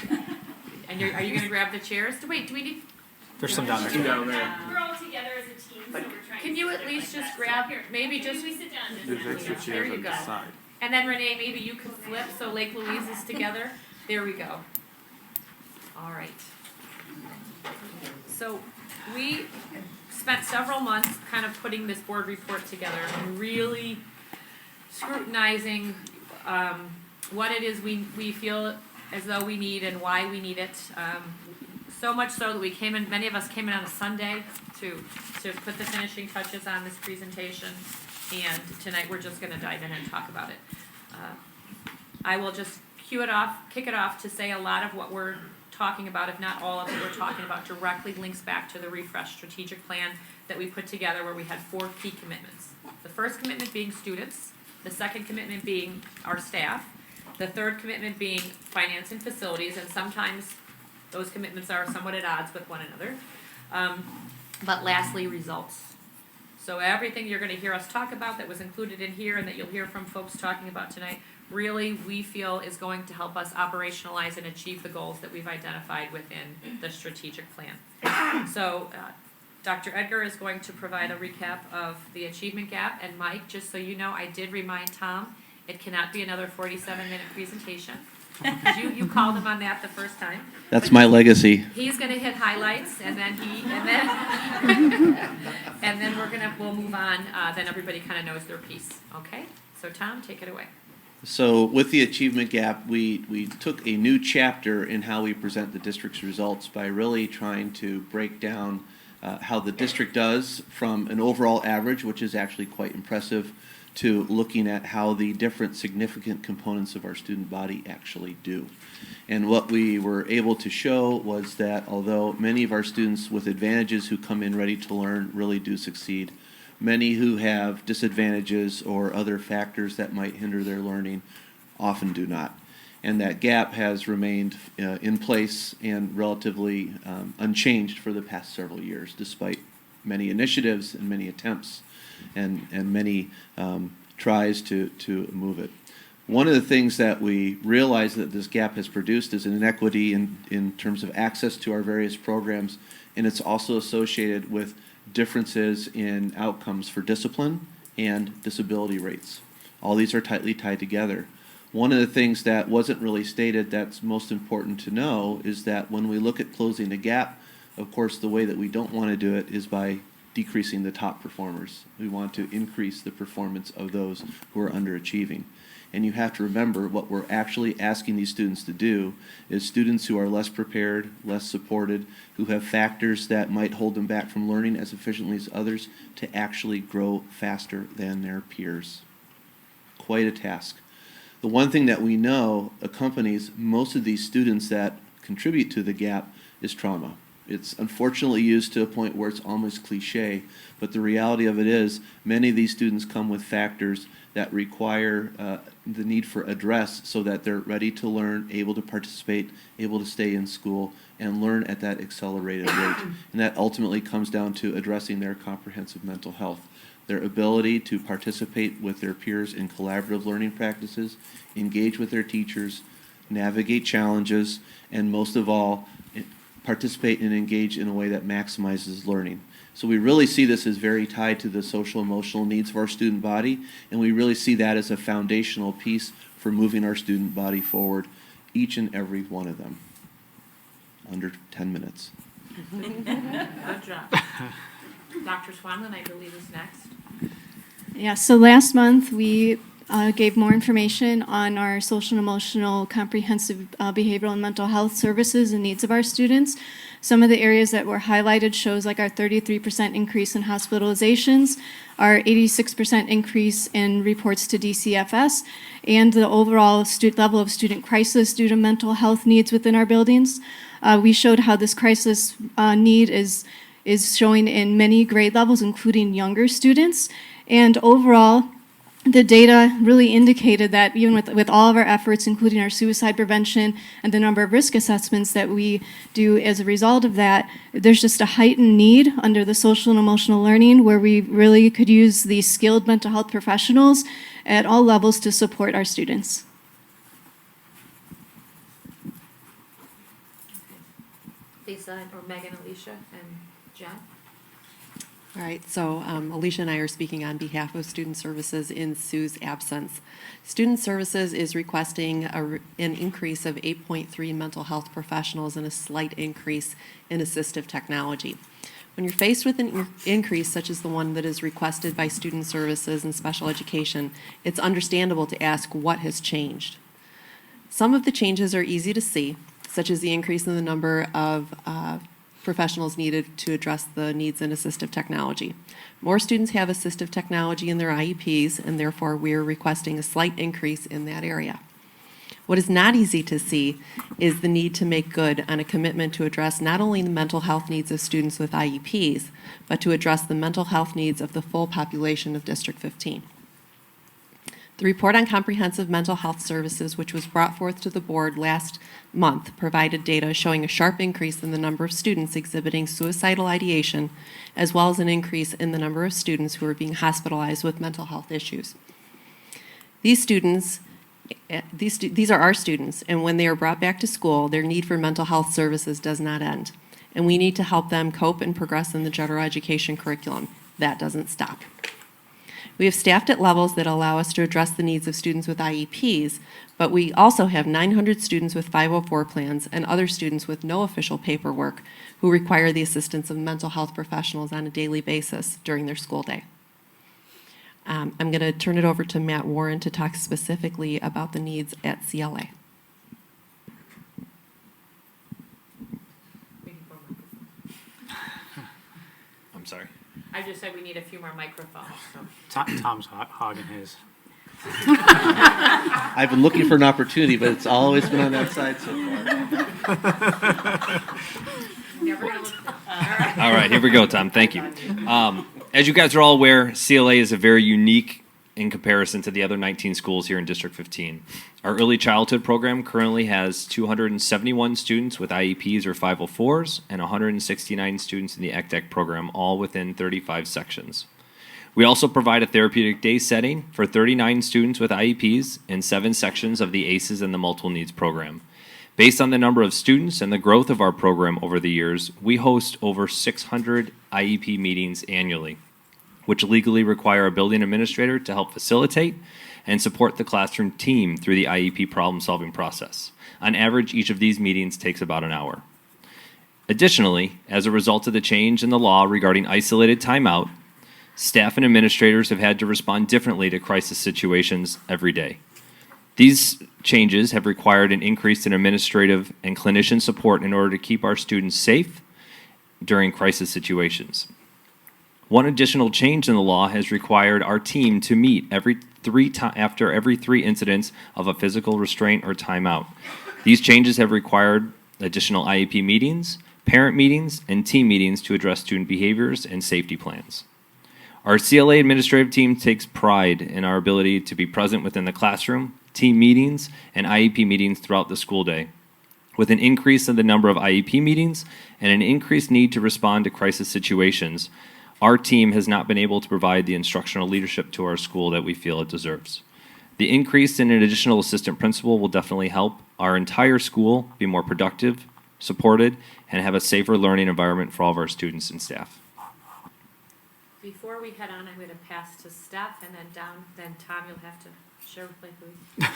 And are you gonna grab the chairs? Wait, do we need? There's some down there. Two down there. We're all together as a team, so we're trying. Can you at least just grab, maybe just. We sit down. There's extra There chairs you on go. the side. And then Renee, maybe you could flip so Lake Louise is together. There we go. All right. So we spent several months kind of putting this board report together and really scrutinizing what it is we feel as though we need and why we need it. So much so that many of us came in on a Sunday to put the finishing touches on this presentation. And tonight we're just gonna dive in and talk about it. I will just kick it off to say a lot of what we're talking about, if not all of what we're talking about, directly links back to the refresh strategic plan that we put together where we had 4 key commitments. The first commitment being students, the second commitment being our staff, the third commitment being finance and facilities, and sometimes those commitments are somewhat at odds with one another. But lastly, results. So everything you're gonna hear us talk about that was included in here and that you'll hear from folks talking about tonight, really we feel is going to help us operationalize and achieve the goals that we've identified within the strategic plan. So Dr. Edgar is going to provide a recap of the achievement gap, and Mike, just so you know, I did remind Tom, it cannot be another 47-minute presentation. You called him on that the first time. That's my legacy. He's gonna hit highlights, and then and then we'll move on, then everybody kinda knows their piece, okay? So Tom, take it away. So with the achievement gap, we took a new chapter in how we present the district's results by really trying to break down how the district does from an overall average, which is actually quite impressive, to looking at how the different significant components of our student body actually do. And what we were able to show was that although many of our students with advantages who come in ready to learn really do succeed, many who have disadvantages or other factors that might hinder their learning often do not. And that gap has remained in place and relatively unchanged for the past several years, despite many initiatives and many attempts and many tries to move it. One of the things that we realize that this gap has produced is an inequity in terms of access to our various programs, and it's also associated with differences in outcomes for discipline and disability rates. All these are tightly tied together. One of the things that wasn't really stated that's most important to know is that when we look at closing the gap, of course, the way that we don't want to do it is by decreasing the top performers. We want to increase the performance of those who are underachieving. And you have to remember what we're actually asking these students to do is students who are less prepared, less supported, who have factors that might hold them back from learning as efficiently as others, to actually grow faster than their peers. Quite a task. The one thing that we know accompanies most of these students that contribute to the gap is trauma. It's unfortunately used to a point where it's almost cliche, but the reality of it is many of these students come with factors that require the need for address so that they're ready to learn, able to participate, able to stay in school, and learn at that accelerated rate. And that ultimately comes down to addressing their comprehensive mental health, their ability to participate with their peers in collaborative learning practices, engage with their teachers, navigate challenges, and most of all, participate and engage in a way that maximizes learning. So we really see this as very tied to the social emotional needs of our student body, and we really see that as a foundational piece for moving our student body forward, each and every one of them. Under 10 minutes. Good job. Dr. Swanlin, I believe, is next. Yeah, so last month we gave more information on our social and emotional comprehensive behavioral and mental health services and needs of our students. Some of the areas that were highlighted shows like our 33% increase in hospitalizations, our 86% increase in reports to DCFS, and the overall level of student crisis due to mental health needs within our buildings. We showed how this crisis need is showing in many grade levels, including younger students. And overall, the data really indicated that even with all of our efforts, including our suicide prevention and the number of risk assessments that we do as a result of that, there's just a heightened need under the social and emotional learning where we really could use these skilled mental health professionals at all levels to support our students. Lisa or Megan, Alicia, and Jen. All right, so Alicia and I are speaking on behalf of Student Services in Sue's absence. Student Services is requesting an increase of 8.3 mental health professionals and a slight increase in assistive technology. When you're faced with an increase such as the one that is requested by Student Services and Special Education, it's understandable to ask what has changed. Some of the changes are easy to see, such as the increase in the number of professionals needed to address the needs in assistive technology. More students have assistive technology in their IEPs, and therefore we're requesting a slight increase in that area. What is not easy to see is the need to make good on a commitment to address not only the mental health needs of students with IEPs, but to address the mental health needs of the full population of District 15. The report on comprehensive mental health services, which was brought forth to the board last month, provided data showing a sharp increase in the number of students exhibiting suicidal ideation, as well as an increase in the number of students who are being hospitalized with mental health issues. These are our students, and when they are brought back to school, their need for mental health services does not end. And we need to help them cope and progress in the general education curriculum. That doesn't stop. We have staffed at levels that allow us to address the needs of students with IEPs, but we also have 900 students with 504 plans and other students with no official paperwork who require the assistance of mental health professionals on a daily basis during their school day. I'm going to turn it over to Matt Warren to talk specifically about the needs at CLA. I'm sorry. I just said we need a few more microphones. So. Tom's hogging his. I've been looking for an opportunity, but it's always been on that side so far. All right, here we go, Tom. Thank you. As you guys are all aware, CLA is a very unique in comparison to the other 19 schools here in District 15. Our early childhood program currently has 271 students with IEPs or 504s and 169 students in the ECDEC program, all within 35 sections. We also provide a therapeutic day setting for 39 students with IEPs in 7 sections of the ACEs and the Multiple Needs program. Based on the number of students and the growth of our program over the years, we host over 600 IEP meetings annually, which legally require a building administrator to help facilitate and support the classroom team through the IEP problem-solving process. On average, each of these meetings takes about an hour. Additionally, as a result of the change in the law regarding isolated timeout, staff and administrators have had to respond differently to crisis situations every day. These changes have required an increase in administrative and clinician support in order to keep our students safe during crisis situations. One additional change in the law has required our team to meet after every 3 incidents of a physical restraint or timeout. These changes have required additional IEP meetings, parent meetings, and team meetings to address student behaviors and safety plans. Our CLA administrative team takes pride in our ability to be present within the classroom, team meetings, and IEP meetings throughout the school day. With an increase in the number of IEP meetings and an increased need to respond to crisis situations, our team has not been able to provide the instructional leadership to our school that we feel it deserves. The increase in an additional assistant principal will definitely help our entire school be more productive, supported, and have a safer learning environment for all of our students and staff. Before we head on, I'm going to pass to Steph, and then Tom, you'll have to share with me.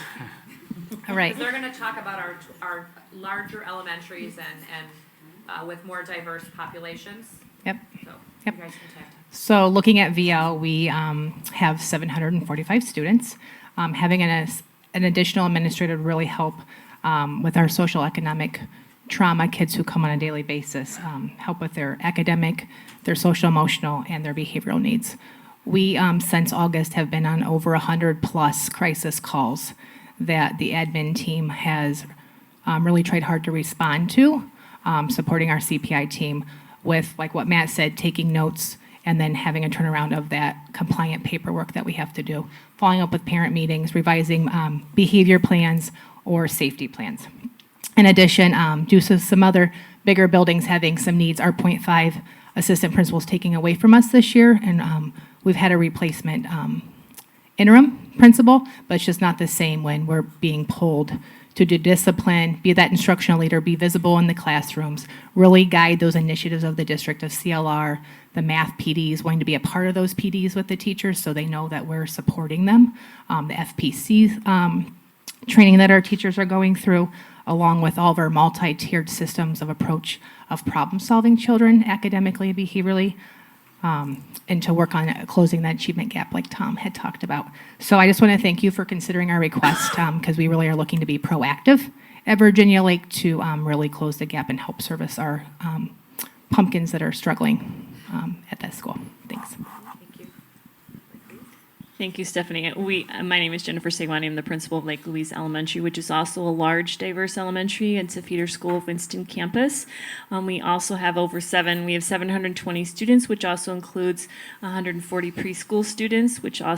All right. They're going to talk about our larger elementaries and with more diverse populations. Yep. So Yep. you guys can talk. So looking at VL, we have 745 students. Having an additional administrator would really help with our social economic trauma kids who come on a daily basis, help with their academic, their social emotional, and their behavioral needs. We, since August, have been on over 100+ crisis calls that the admin team has really tried hard to respond to, supporting our CPI team with, like what Matt said, taking notes and then having a turnaround of that compliant paperwork that we have to do, following up with parent meetings, revising behavior plans or safety plans. In addition, due to some other bigger buildings having some needs, our .5 assistant principals taking away from us this year, and we've had a replacement interim principal, but it's just not the same when we're being pulled to do discipline, be that instructional leader, be visible in the classrooms, really guide those initiatives of the district of CLR, the math PDs, wanting to be a part of those PDs with the teachers so they know that we're supporting them, the FPC training that our teachers are going through, along with all of our multi-tiered systems of approach of problem-solving children academically and behaviorally, and to work on closing that achievement gap like Tom had talked about. So I just want to thank you for considering our request because we really are looking to be proactive at Virginia Lake to really close the gap and help service our pumpkins that are struggling at that school. Thanks. Thank you, Stephanie. My name is Jennifer Segwani. I'm the principal of Lake Louise Elementary, which is also a large, diverse elementary. It's a feeder school of Winston campus. We also have we have 720 students, which also includes 140 preschool students, which are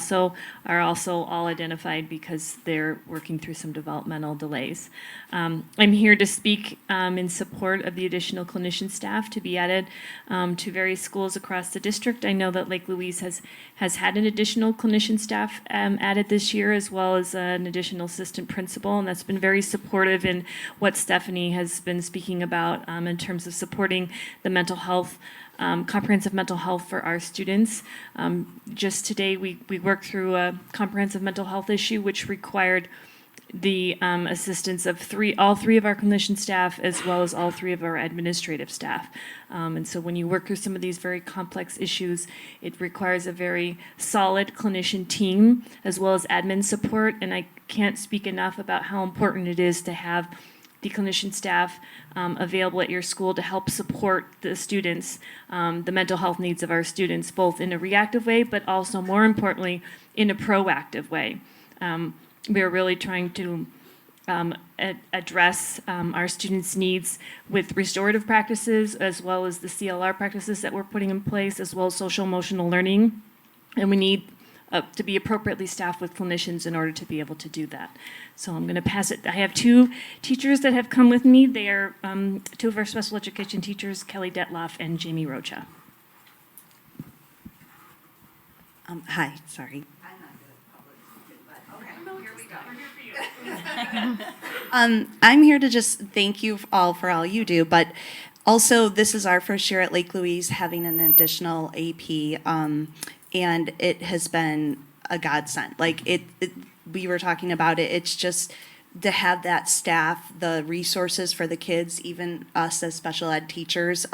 also all identified because they're working through some developmental delays. I'm here to speak in support of the additional clinician staff to be added to various schools across the district. I know that Lake Louise has had an additional clinician staff added this year, as well as an additional assistant principal, and that's been very supportive in what Stephanie has been speaking about in terms of supporting the mental health, comprehensive mental health for our students. Just today, we worked through a comprehensive mental health issue, which required the assistance of all three of our clinician staff, as well as all three of our administrative staff. And so when you work through some of these very complex issues, it requires a very solid clinician team, as well as admin support. And I can't speak enough about how important it is to have the clinician staff available at your school to help support the students, the mental health needs of our students, both in a reactive way, but also more importantly, in a proactive way. We are really trying to address our students' needs with restorative practices, as well as the CLR practices that we're putting in place, as well as social emotional learning. And we need to be appropriately staffed with clinicians in order to be able to do that. So I'm going to pass it. I have two teachers that have come with me. They are two of our special education teachers, Kelly Detloff and Jamie Rocha. Hi, sorry. I'm here to just thank you all for all you do, but also this is our first year at Lake Louise having an additional AP, and it has been a godsend. Like we were talking about it, it's just to have that staff, the resources for the kids, even us as special ed teachers,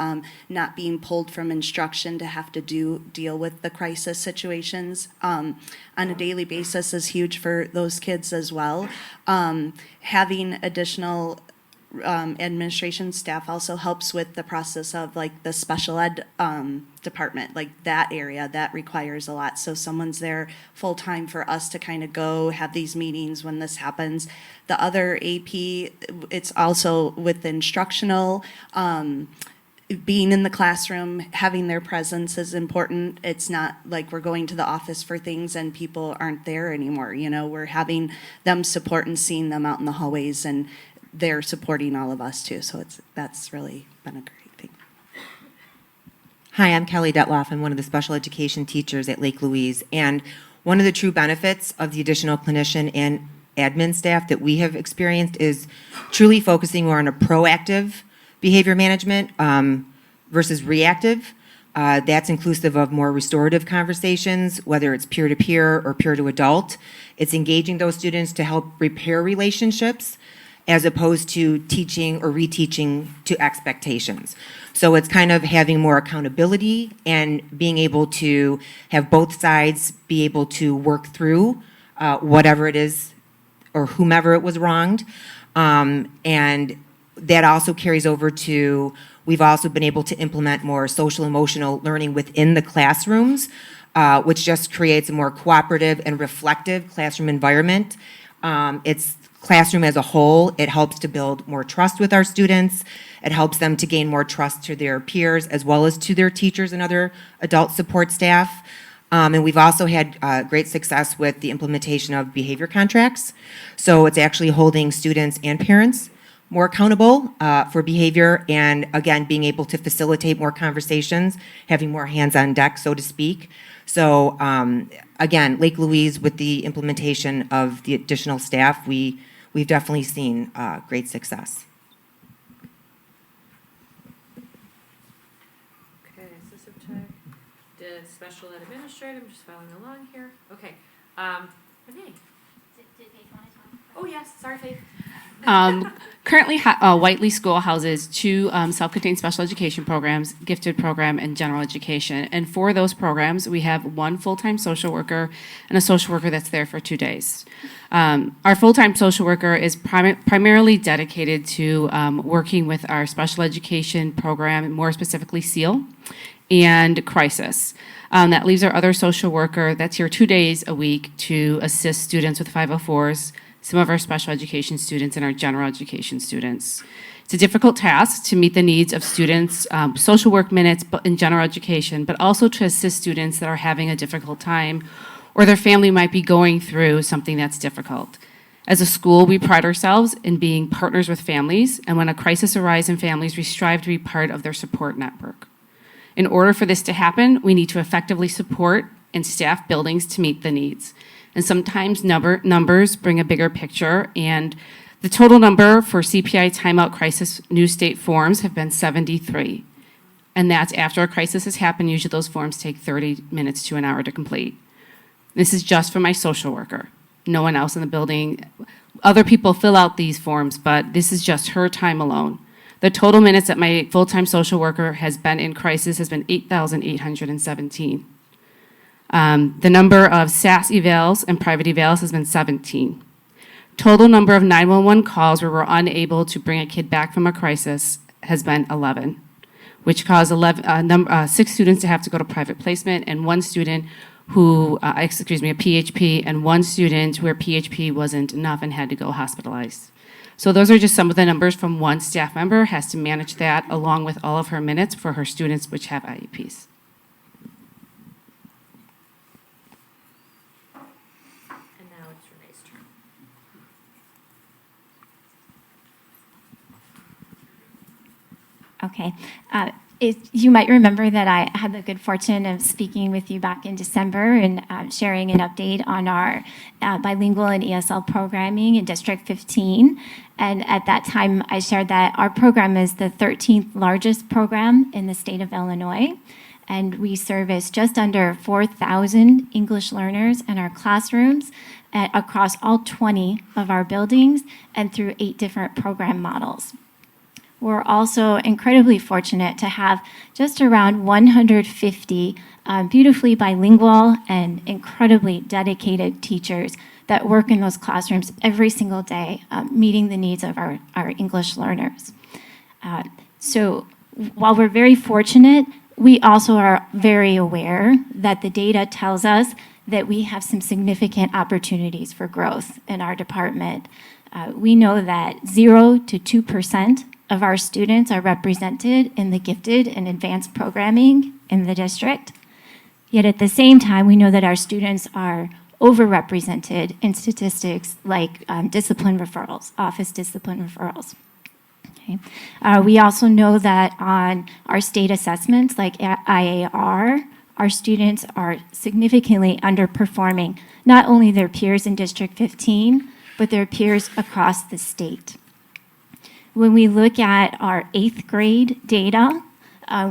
not being pulled from instruction to have to deal with the crisis situations on a daily basis is huge for those kids as well. Having additional administration staff also helps with the process of like the special ed department, like that area that requires a lot. So someone's there full time for us to kind of go have these meetings when this happens. The other AP, it's also with instructional, being in the classroom, having their presence is important. It's not like we're going to the office for things and people aren't there anymore. You know, we're having them support and seeing them out in the hallways, and they're supporting all of us too. So that's really been a great thing. Hi, I'm Kelly Detloff. I'm one of the special education teachers at Lake Louise. And one of the true benefits of the additional clinician and admin staff that we have experienced is truly focusing more on a proactive behavior management versus reactive. That's inclusive of more restorative conversations, whether it's peer-to-peer or peer-to-adult. It's engaging those students to help repair relationships as opposed to teaching or reteaching to expectations. So it's kind of having more accountability and being able to have both sides be able to work through whatever it is or whomever it was wronged. And that also carries over to, we've also been able to implement more social emotional learning within the classrooms, which just creates a more cooperative and reflective classroom environment. It's classroom as a whole. It helps to build more trust with our students. It helps them to gain more trust to their peers as well as to their teachers and other adult support staff. And we've also had great success with the implementation of behavior contracts. So it's actually holding students and parents more accountable for behavior, and again, being able to facilitate more conversations, having more hands on deck, so to speak. So again, Lake Louise, with the implementation of the additional staff, we've definitely seen great success. Okay, assistant tech, did special ed administrator, I'm just following along here. Okay, Renee. Oh, yes, sorry, Faith. Currently, Whiteley School houses two self-contained special education programs, gifted program and general education. And for those programs, we have one full-time social worker and a social worker that's there for 2 days. Our full-time social worker is primarily dedicated to working with our special education program, more specifically SEAL, and crisis. That leaves our other social worker that's here 2 days a week to assist students with 504s, some of our special education students, and our general education students. It's a difficult task to meet the needs of students, social work minutes in general education, but also to assist students that are having a difficult time or their family might be going through something that's difficult. As a school, we pride ourselves in being partners with families, and when a crisis arises in families, we strive to be part of their support network. In order for this to happen, we need to effectively support and staff buildings to meet the needs. And sometimes numbers bring a bigger picture, and the total number for CPI timeout crisis new state forms have been 73. And that's after a crisis has happened. Usually those forms take 30 minutes to an hour to complete. This is just for my social worker. No one else in the building. Other people fill out these forms, but this is just her time alone. The total minutes that my full-time social worker has been in crisis has been 8,817. The number of SAS evals and private evals has been 17. Total number of 911 calls where we're unable to bring a kid back from a crisis has been 11, which caused 6 students to have to go to private placement, and one student who, a PHP, and one student where PHP wasn't enough and had to go hospitalized. So those are just some of the numbers from one staff member, has to manage that along with all of her minutes for her students which have IEPs. Okay. You might remember that I had the good fortune of speaking with you back in December and sharing an update on our bilingual and ESL programming in District 15. And at that time, I shared that our program is the 13th largest program in the state of Illinois. And we service just under 4,000 English learners in our classrooms across all 20 of our buildings and through 8 different program models. We're also incredibly fortunate to have just around 150 beautifully bilingual and incredibly dedicated teachers that work in those classrooms every single day, meeting the needs of our English learners. So while we're very fortunate, we also are very aware that the data tells us that we have some significant opportunities for growth in our department. We know that 0 to 2% of our students are represented in the gifted and advanced programming in the district. Yet at the same time, we know that our students are overrepresented in statistics like discipline referrals, office discipline referrals. Okay. We also know that on our state assessments like IAR, our students are significantly underperforming not only their peers in District 15, but their peers across the state. When we look at our 8th grade data,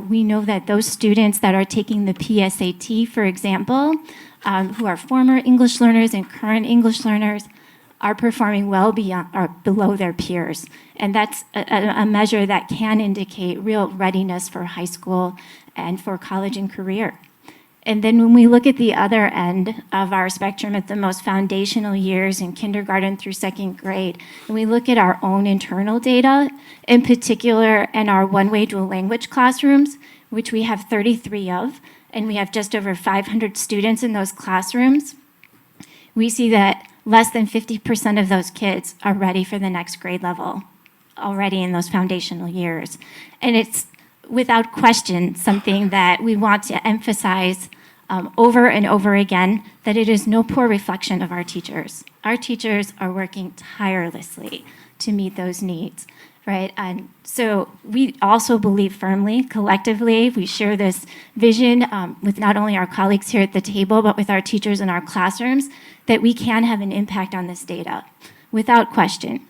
we know that those students that are taking the PSAT, for example, who are former English learners and current English learners, are performing well beyond or below their peers. And that's a measure that can indicate real readiness for high school and for college and career. And then when we look at the other end of our spectrum at the most foundational years in kindergarten through second grade, and we look at our own internal data, in particular in our one-way dual language classrooms, which we have 33 of, and we have just over 500 students in those classrooms, we see that less than 50% of those kids are ready for the next grade level already in those foundational years. And it's without question something that we want to emphasize over and over again, that it is no poor reflection of our teachers. Our teachers are working tirelessly to meet those needs, right? And so we also believe firmly, collectively, we share this vision with not only our colleagues here at the table, but with our teachers in our classrooms, that we can have an impact on this data, without question.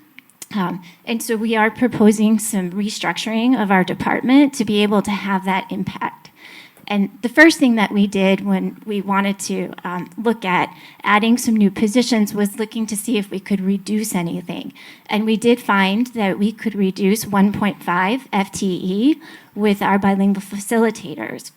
And so we are proposing some restructuring of our department to be able to have that impact. And the first thing that we did when we wanted to look at adding some new positions was looking to see if we could reduce anything. And we did find that we could reduce 1.5 FTE with our bilingual facilitators.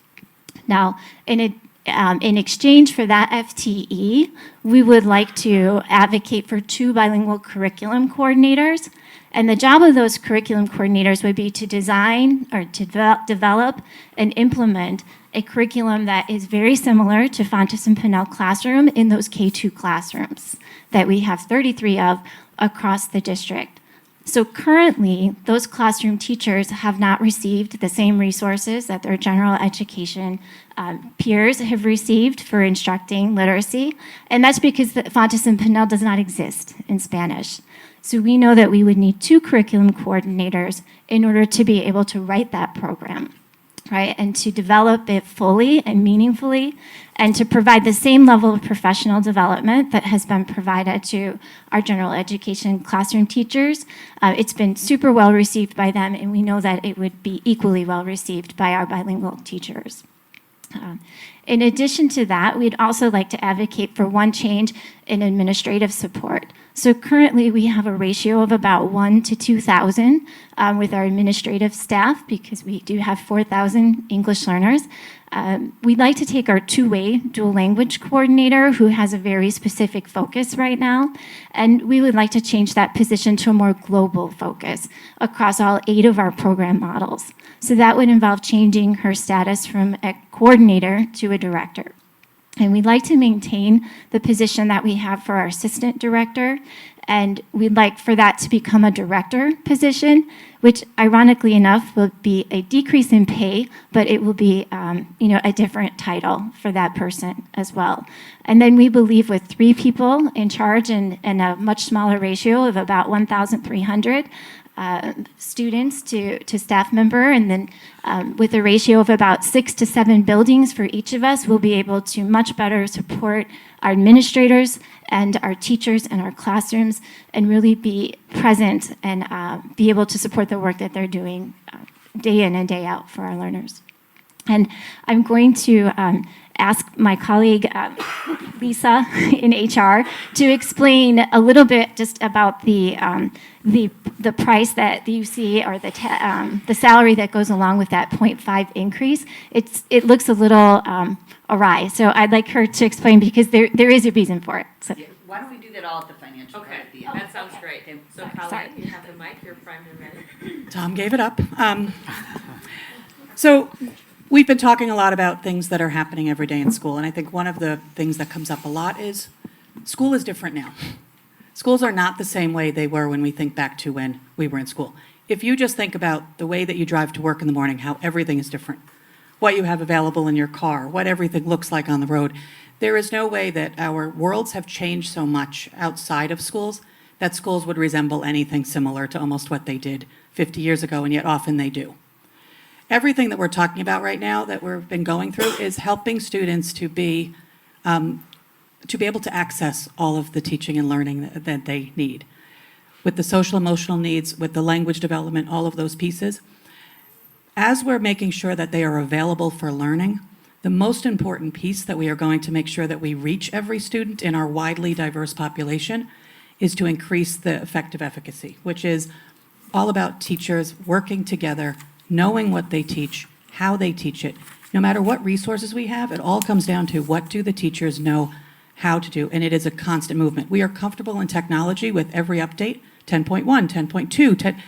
Now, in exchange for that FTE, we would like to advocate for 2 bilingual curriculum coordinators. And the job of those curriculum coordinators would be to design or to develop and implement a curriculum that is very similar to Fontes and Pinnell classroom in those K-2 classrooms that we have 33 of across the district. So currently, those classroom teachers have not received the same resources that their general education peers have received for instructing literacy, and that's because the Fontes and Pinnell does not exist in Spanish. So we know that we would need 2 curriculum coordinators in order to be able to write that program, right? And to develop it fully and meaningfully, and to provide the same level of professional development that has been provided to our general education classroom teachers. It's been super well received by them, and we know that it would be equally well received by our bilingual teachers. In addition to that, we'd also like to advocate for one change in administrative support. So currently we have a ratio of about 1 to 2,000 with our administrative staff, because we do have 4,000 English learners. We'd like to take our 2-way dual language coordinator, who has a very specific focus right now, and we would like to change that position to a more global focus across all 8 of our program models. So that would involve changing her status from a coordinator to a director. And we'd like to maintain the position that we have for our assistant director, and we'd like for that to become a director position, which ironically enough will be a decrease in pay, but it will be a different title for that person as well. And then we believe with 3 people in charge and a much smaller ratio of about 1,300, students to staff member, and then with a ratio of about 6 to 7 buildings for each of us, we'll be able to much better support our administrators and our teachers in our classrooms, and really be present and be able to support the work that they're doing day in and day out for our learners. And I'm going to ask my colleague Lisa in HR to explain a little bit just about the price that you see, or the salary that goes along with that 0.5 increase. It looks a little awry, so I'd like her to explain, because there is a reason for it. So. Yeah, why don't we do that all at the financial part at the end? That sounds great. So Colleen, you have the mic, you're primed and ready. Tom gave it up. So we've been talking a lot about things that are happening every day in school, and I think one of the things that comes up a lot is school is different now. Schools are not the same way they were when we think back to when we were in school. If you just think about the way that you drive to work in the morning, how everything is different, what you have available in your car, what everything looks like on the road, there is no way that our worlds have changed so much outside of schools that schools would resemble anything similar to almost what they did 50 years ago, and yet often they do. Everything that we're talking about right now that we've been going through is helping students to be able to access all of the teaching and learning that they need. With the social emotional needs, with the language development, all of those pieces. As we're making sure that they are available for learning, the most important piece that we are going to make sure that we reach every student in our widely diverse population is to increase the effective efficacy, which is all about teachers working together, knowing what they teach, how they teach it, No matter what resources we have, it all comes down to what do the teachers know how to do, and it is a constant movement. We are comfortable in technology with every update, 10.1, 10.2,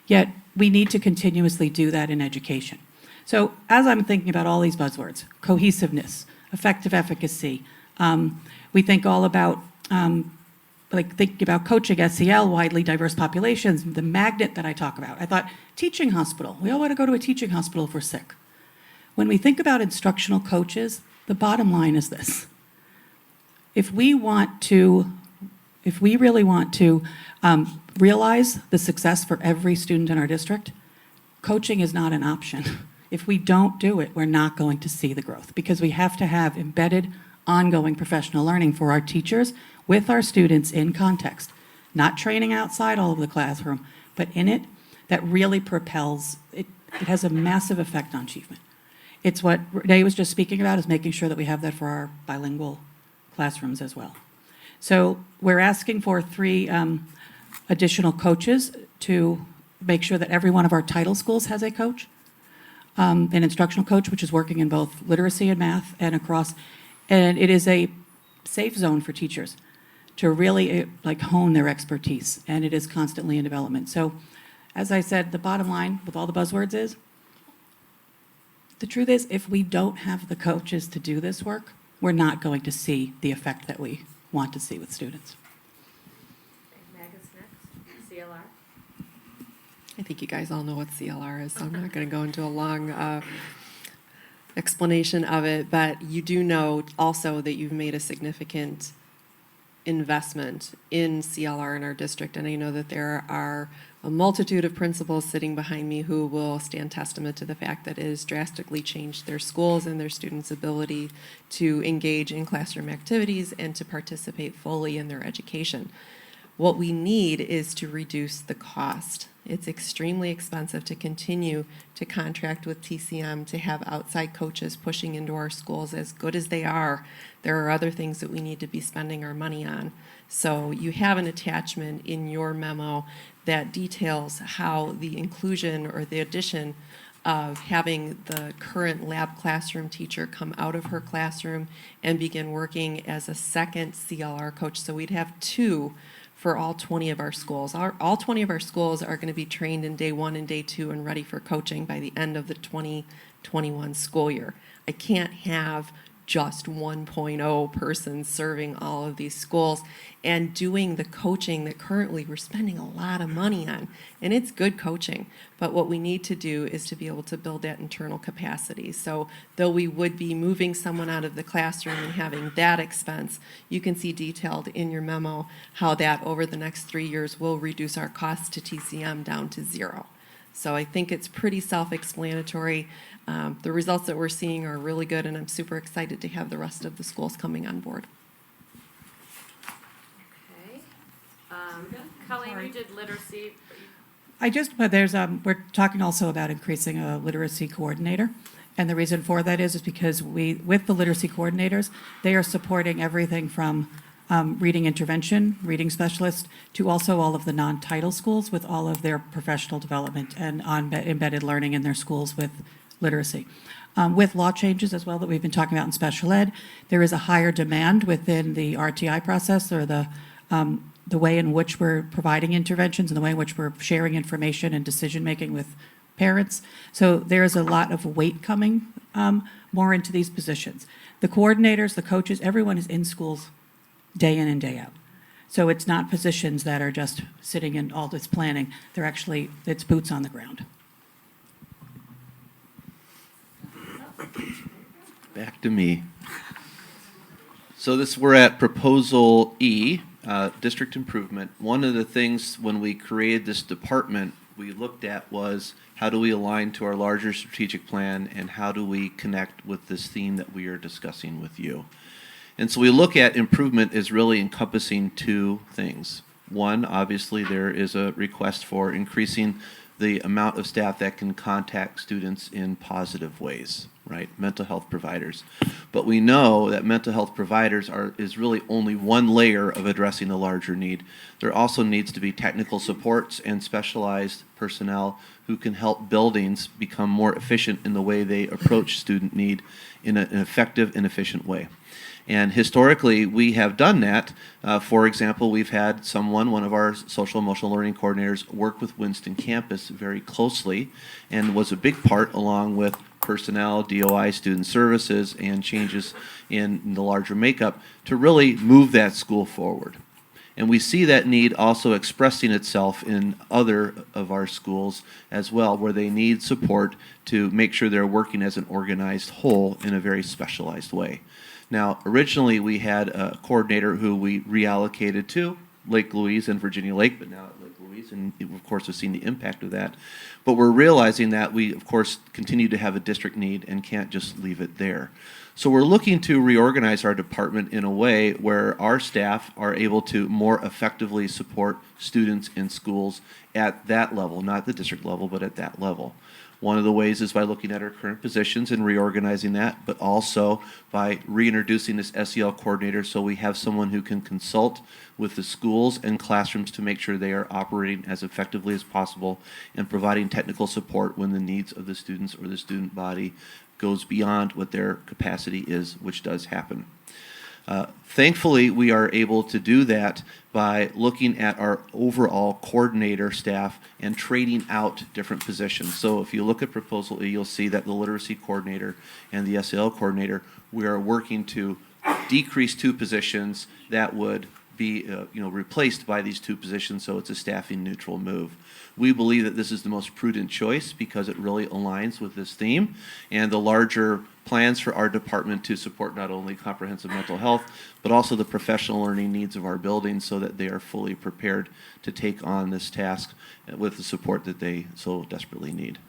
yet we need to continuously do that in education. So as I'm thinking about all these buzzwords, cohesiveness, effective efficacy, we think all about like thinking about coaching SEL, widely diverse populations, the magnet that I talk about. I thought teaching hospital. We all want to go to a teaching hospital if we're sick. When we think about instructional coaches, the bottom line is this. If we really want to realize the success for every student in our district, coaching is not an option. If we don't do it, we're not going to see the growth because we have to have embedded, ongoing professional learning for our teachers with our students in context, not training outside all of the classroom, but in it that really propels, it has a massive effect on achievement. It's what Renee was just speaking about, is making sure that we have that for our bilingual classrooms as well. So we're asking for 3 additional coaches to make sure that every one of our title schools has a coach, an instructional coach, which is working in both literacy and math and across, and it is a safe zone for teachers to really like hone their expertise, and it is constantly in development. So as I said, the bottom line with all the buzzwords is, the truth is, if we don't have the coaches to do this work, we're not going to see the effect that we want to see with students. Megan's next, CLR. I think you guys all know what CLR is, so I'm not going to go into a long explanation of it, but you do know also that you've made a significant investment in CLR in our district, and I know that there are a multitude of principals sitting behind me who will stand testament to the fact that it has drastically changed their schools and their students' ability to engage in classroom activities and to participate fully in their education. What we need is to reduce the cost. It's extremely expensive to continue to contract with TCM, to have outside coaches pushing into our schools. As good as they are, there are other things that we need to be spending our money on. So you have an attachment in your memo that details how the inclusion or the addition of having the current lab classroom teacher come out of her classroom and begin working as a second CLR coach. So we'd have 2 for all 20 of our schools. All 20 of our schools are going to be trained in day 1 and day 2 and ready for coaching by the end of the 2021 school year. I can't have just 1.0 person serving all of these schools and doing the coaching that currently we're spending a lot of money on. And it's good coaching, but what we need to do is to be able to build that internal capacity. So though we would be moving someone out of the classroom and having that expense, you can see detailed in your memo how that over the next 3 years will reduce our costs to TCM down to 0. So I think it's pretty self-explanatory. The results that we're seeing are really good, and I'm super excited to have the rest of the schools coming on board. Okay. Colleen, you did literacy. But there's, we're talking also about increasing a literacy coordinator. And the reason for that is because with the literacy coordinators, they are supporting everything from reading intervention, reading specialists, to also all of the non-title schools with all of their professional development and embedded learning in their schools with literacy. With law changes as well that we've been talking about in special ed, there is a higher demand within the RTI process, or the way in which we're providing interventions and the way in which we're sharing information and decision-making with parents. So there's a lot of weight coming more into these positions. The coordinators, the coaches, everyone is in schools day in and day out. So it's not positions that are just sitting in all this planning. They're actually, it's boots on the ground. Back to me. So we're at proposal E, district improvement. One of the things when we created this department we looked at was how do we align to our larger strategic plan and how do we connect with this theme that we are discussing with you. And so we look at improvement as really encompassing 2 things. One, obviously there is a request for increasing the amount of staff that can contact students in positive ways. right? Mental health providers. But we know that mental health providers is really only one layer of addressing a larger need. There also needs to be technical supports and specialized personnel who can help buildings become more efficient in the way they approach student need in an effective and efficient way. And historically, we have done that. For example, we've had one of our social emotional learning coordinators, work with Winston campus very closely and was a big part, along with personnel, DOI, student services, and changes in the larger makeup to really move that school forward. And we see that need also expressing itself in other of our schools as well, where they need support to make sure they're working as an organized whole in a very specialized way. Now, originally we had a coordinator who we reallocated to Lake Louise and Virginia Lake, but now at Lake Louise, and of course we've seen the impact of that. But we're realizing that we, of course, continue to have a district need and can't just leave it there. So we're looking to reorganize our department in a way where our staff are able to more effectively support students in schools at that level, not the district level, but at that level. One of the ways is by looking at our current positions and reorganizing that, but also by reintroducing this SEL coordinator so we have someone who can consult with the schools and classrooms to make sure they are operating as effectively as possible and providing technical support when the needs of the students or the student body goes beyond what their capacity is, which does happen. Thankfully, we are able to do that by looking at our overall coordinator staff and trading out different positions. So if you look at Proposal E, you'll see that the literacy coordinator and the SEL coordinator, we are working to decrease 2 positions that would be replaced by these 2 positions, so it's a staffing neutral move. We believe that this is the most prudent choice because it really aligns with this theme and the larger plans for our department to support not only comprehensive mental health, but also the professional learning needs of our buildings so that they are fully prepared to take on this task with the support that they so desperately need.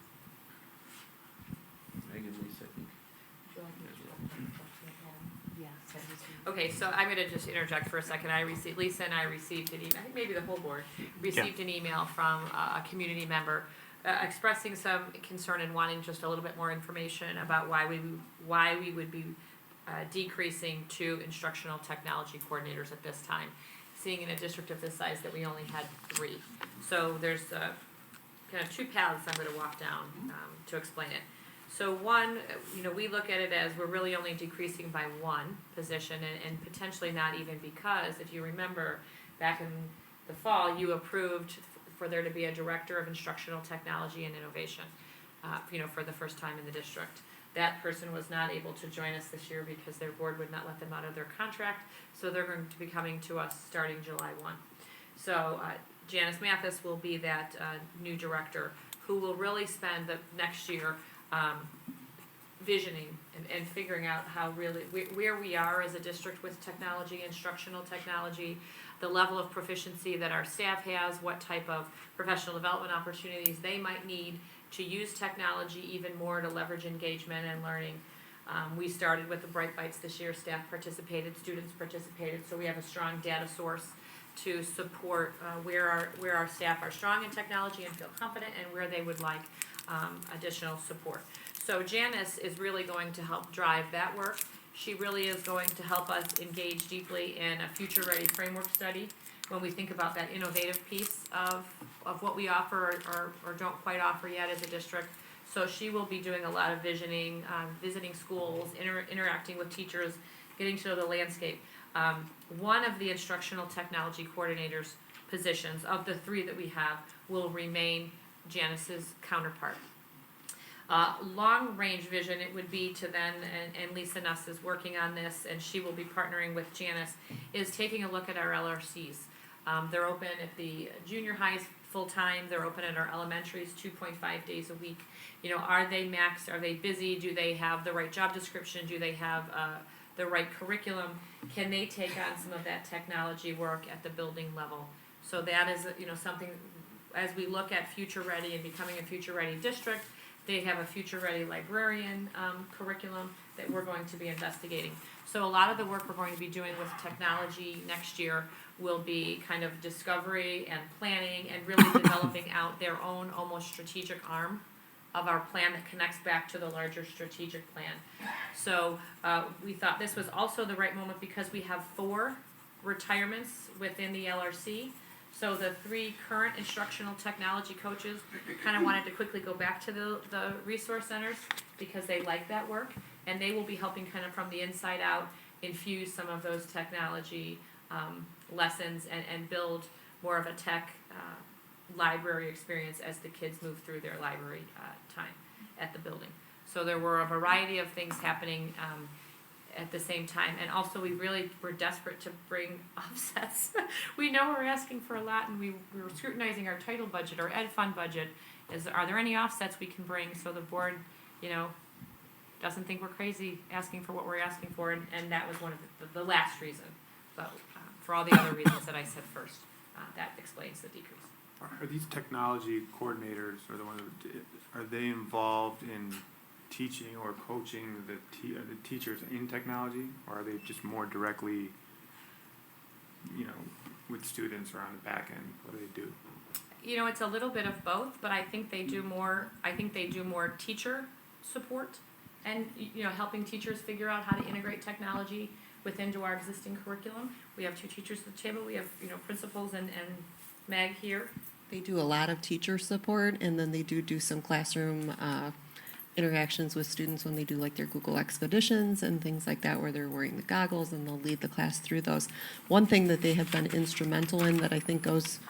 Okay, so I'm gonna just interject for a second. Lisa and I received an email, I think maybe the whole board, received an email from a community member expressing some concern and wanting just a little bit more information about why we would be decreasing 2 instructional technology coordinators at this time, seeing in a district of this size that we only had 3. So there's kind of 2 paths I'm gonna walk down to explain it. So one, we look at it as we're really only decreasing by 1 position and potentially not even because, if you remember, back in the fall, you approved for there to be a director of instructional technology and innovation, for the first time in the district. That person was not able to join us this year because their board would not let them out of their contract, so they're going to be coming to us starting July 1. So Janice Mathis will be that new director who will really spend the next year visioning and figuring out how really where we are as a district with technology, instructional technology, the level of proficiency that our staff has, what type of professional development opportunities they might need to use technology even more to leverage engagement and learning. We started with the Bright Bites this year. Staff participated, students participated, so we have a strong data source to support where our staff are strong in technology and feel confident and where they would like additional support. So Janice is really going to help drive that work. She really is going to help us engage deeply in a future-ready framework study when we think about that innovative piece of what we offer or don't quite offer yet as a district. So she will be doing a lot of visioning, visiting schools, interacting with teachers, getting to know the landscape. One of the instructional technology coordinators positions of the 3 that we have will remain Janice's counterpart. Long range vision, it would be to then, and Lisa Nuss is working on this, and she will be partnering with Janice, is taking a look at our LRCs. They're open at the junior highs full-time, they're open at our elementaries 2.5 days a week. Are they maxed? Are they busy? Do they have the right job description? Do they have the right curriculum? Can they take on some of that technology work at the building level? So that is, something, as we look at future ready and becoming a future ready district, they have a future ready librarian curriculum that we're going to be investigating. So a lot of the work we're going to be doing with technology next year will be kind of discovery and planning and really developing out their own almost strategic arm of our plan that connects back to the larger strategic plan. So we thought this was also the right moment because we have 4 retirements within the LRC. So the 3 current instructional technology coaches kind of wanted to quickly go back to the resource centers because they like that work, and they will be helping kind of from the inside out infuse some of those technology lessons and build more of a tech library experience as the kids move through their library time at the building. So there were a variety of things happening at the same time, and also we really were desperate to bring offsets. We know we're asking for a lot, and we were scrutinizing our title budget, our ed fund budget. Are there any offsets we can bring so the board, doesn't think we're crazy asking for what we're asking for, and that was one of the last reason. But for all the other reasons that I said first, that explains the decrease. Are these technology coordinators, or the ones, are they involved in teaching or coaching the teachers in technology, or are they just more directly, with students or on the back end? What do they do? It's a little bit of both, but I think they do more. I think they do more teacher support, and helping teachers figure out how to integrate technology into our existing curriculum. We have 2 teachers at the table. We have principals and Meg here. They do a lot of teacher support, and then they do some classroom interactions with students when they do like their Google expeditions and things like that, where they're wearing the goggles and they'll lead the class through those. One thing that they have been instrumental in that I think goes,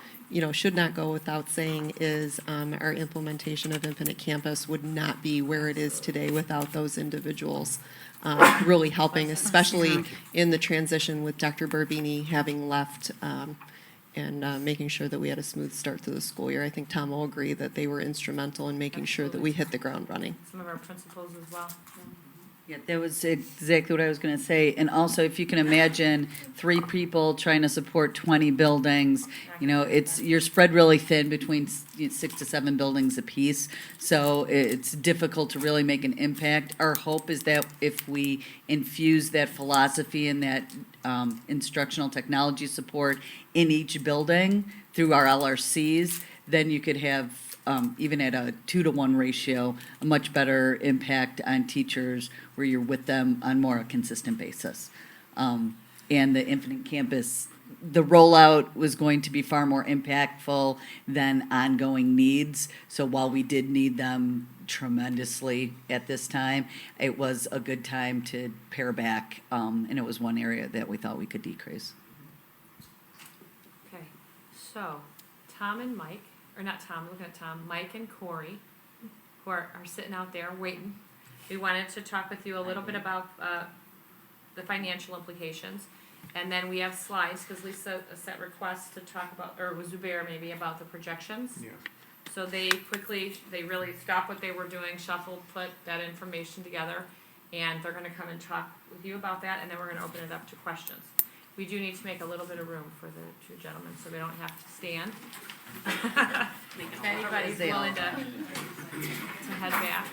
should not go without saying is our implementation of Infinite Campus would not be where it is today without those individuals really helping, especially in the transition with Dr. Barbini having left and making sure that we had a smooth start to the school year. I think Tom will agree that they were instrumental in making sure that we hit the ground running. Some of our principals as well. Yeah, that was exactly what I was going to say. And also, if you can imagine 3 people trying to support 20 buildings, you're spread really thin between 6 to 7 buildings apiece. So it's difficult to really make an impact. Our hope is that if we infuse that philosophy and that instructional technology support in each building through our LRCs, then you could have even at a 2-to-1 ratio, a much better impact on teachers where you're with them on more a consistent basis. And the Infinite Campus, the rollout was going to be far more impactful than ongoing needs. So while we did need them tremendously at this time, it was a good time to pare back, and it was one area that we thought we could decrease. Okay, so Tom and Mike, or not Tom, looking at Tom, Mike and Corey, who are sitting out there waiting. We wanted to talk with you a little bit about the financial implications. And then we have slides, because Lisa set requests to talk about, or was Zubair maybe, about the projections. Yeah. So they really stopped what they were doing, shuffled, put that information together, and they're gonna come and talk with you about that, and then we're gonna open it up to questions. We do need to make a little bit of room for the 2 gentlemen, so they don't have to stand. If anybody's willing to head back.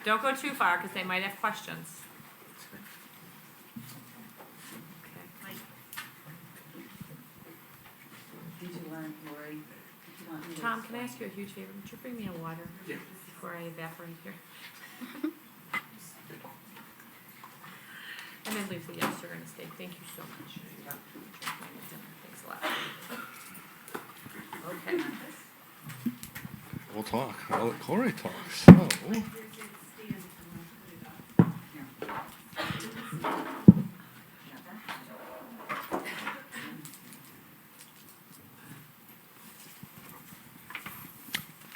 Don't go too far, because they might have questions. Okay. Did you learn, Lori? Tom, can I ask you a huge favor? Would you bring me a water before I evaporate here? And then Lisa, yes, you're going to stay. Thank you so much. Thanks a lot. Okay. We'll talk. I'll let Corey talk. So,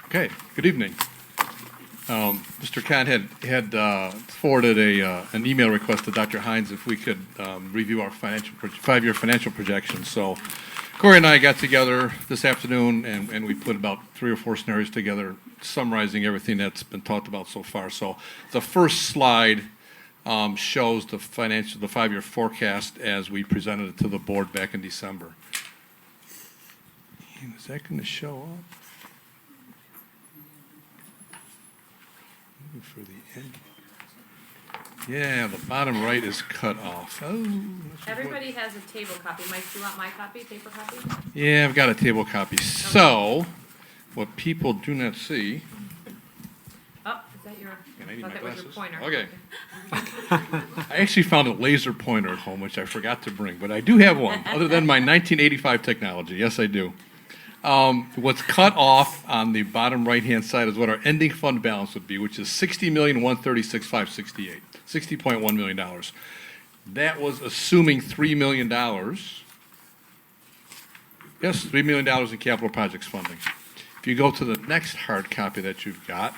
okay, good evening. Mr. Kahn had forwarded an email request to Dr. Hines if we could review our 5-year financial projections. So Corey and I got together this afternoon and we put about 3 or 4 scenarios together summarizing everything that's been talked about so far. So the first slide shows the 5-year forecast as we presented it to the board back in December. And is that going to show up? For the end. Yeah, the bottom right is cut off. Oh. Everybody has a table copy. Mike, do you want my copy, paper copy? Yeah, I've got a table copy. So, what people do not see that your, And I need thought my that was your glasses. pointer. Okay. I actually found a laser pointer at home, which I forgot to bring, but I do have one, other than my 1985 technology. Yes, I do. What's cut off on the bottom right-hand side is what our ending fund balance would be, which is $60,136,568, $60.1 million. That was assuming $3 million. Yes, $3 million in capital projects funding. If you go to the next hard copy that you've got,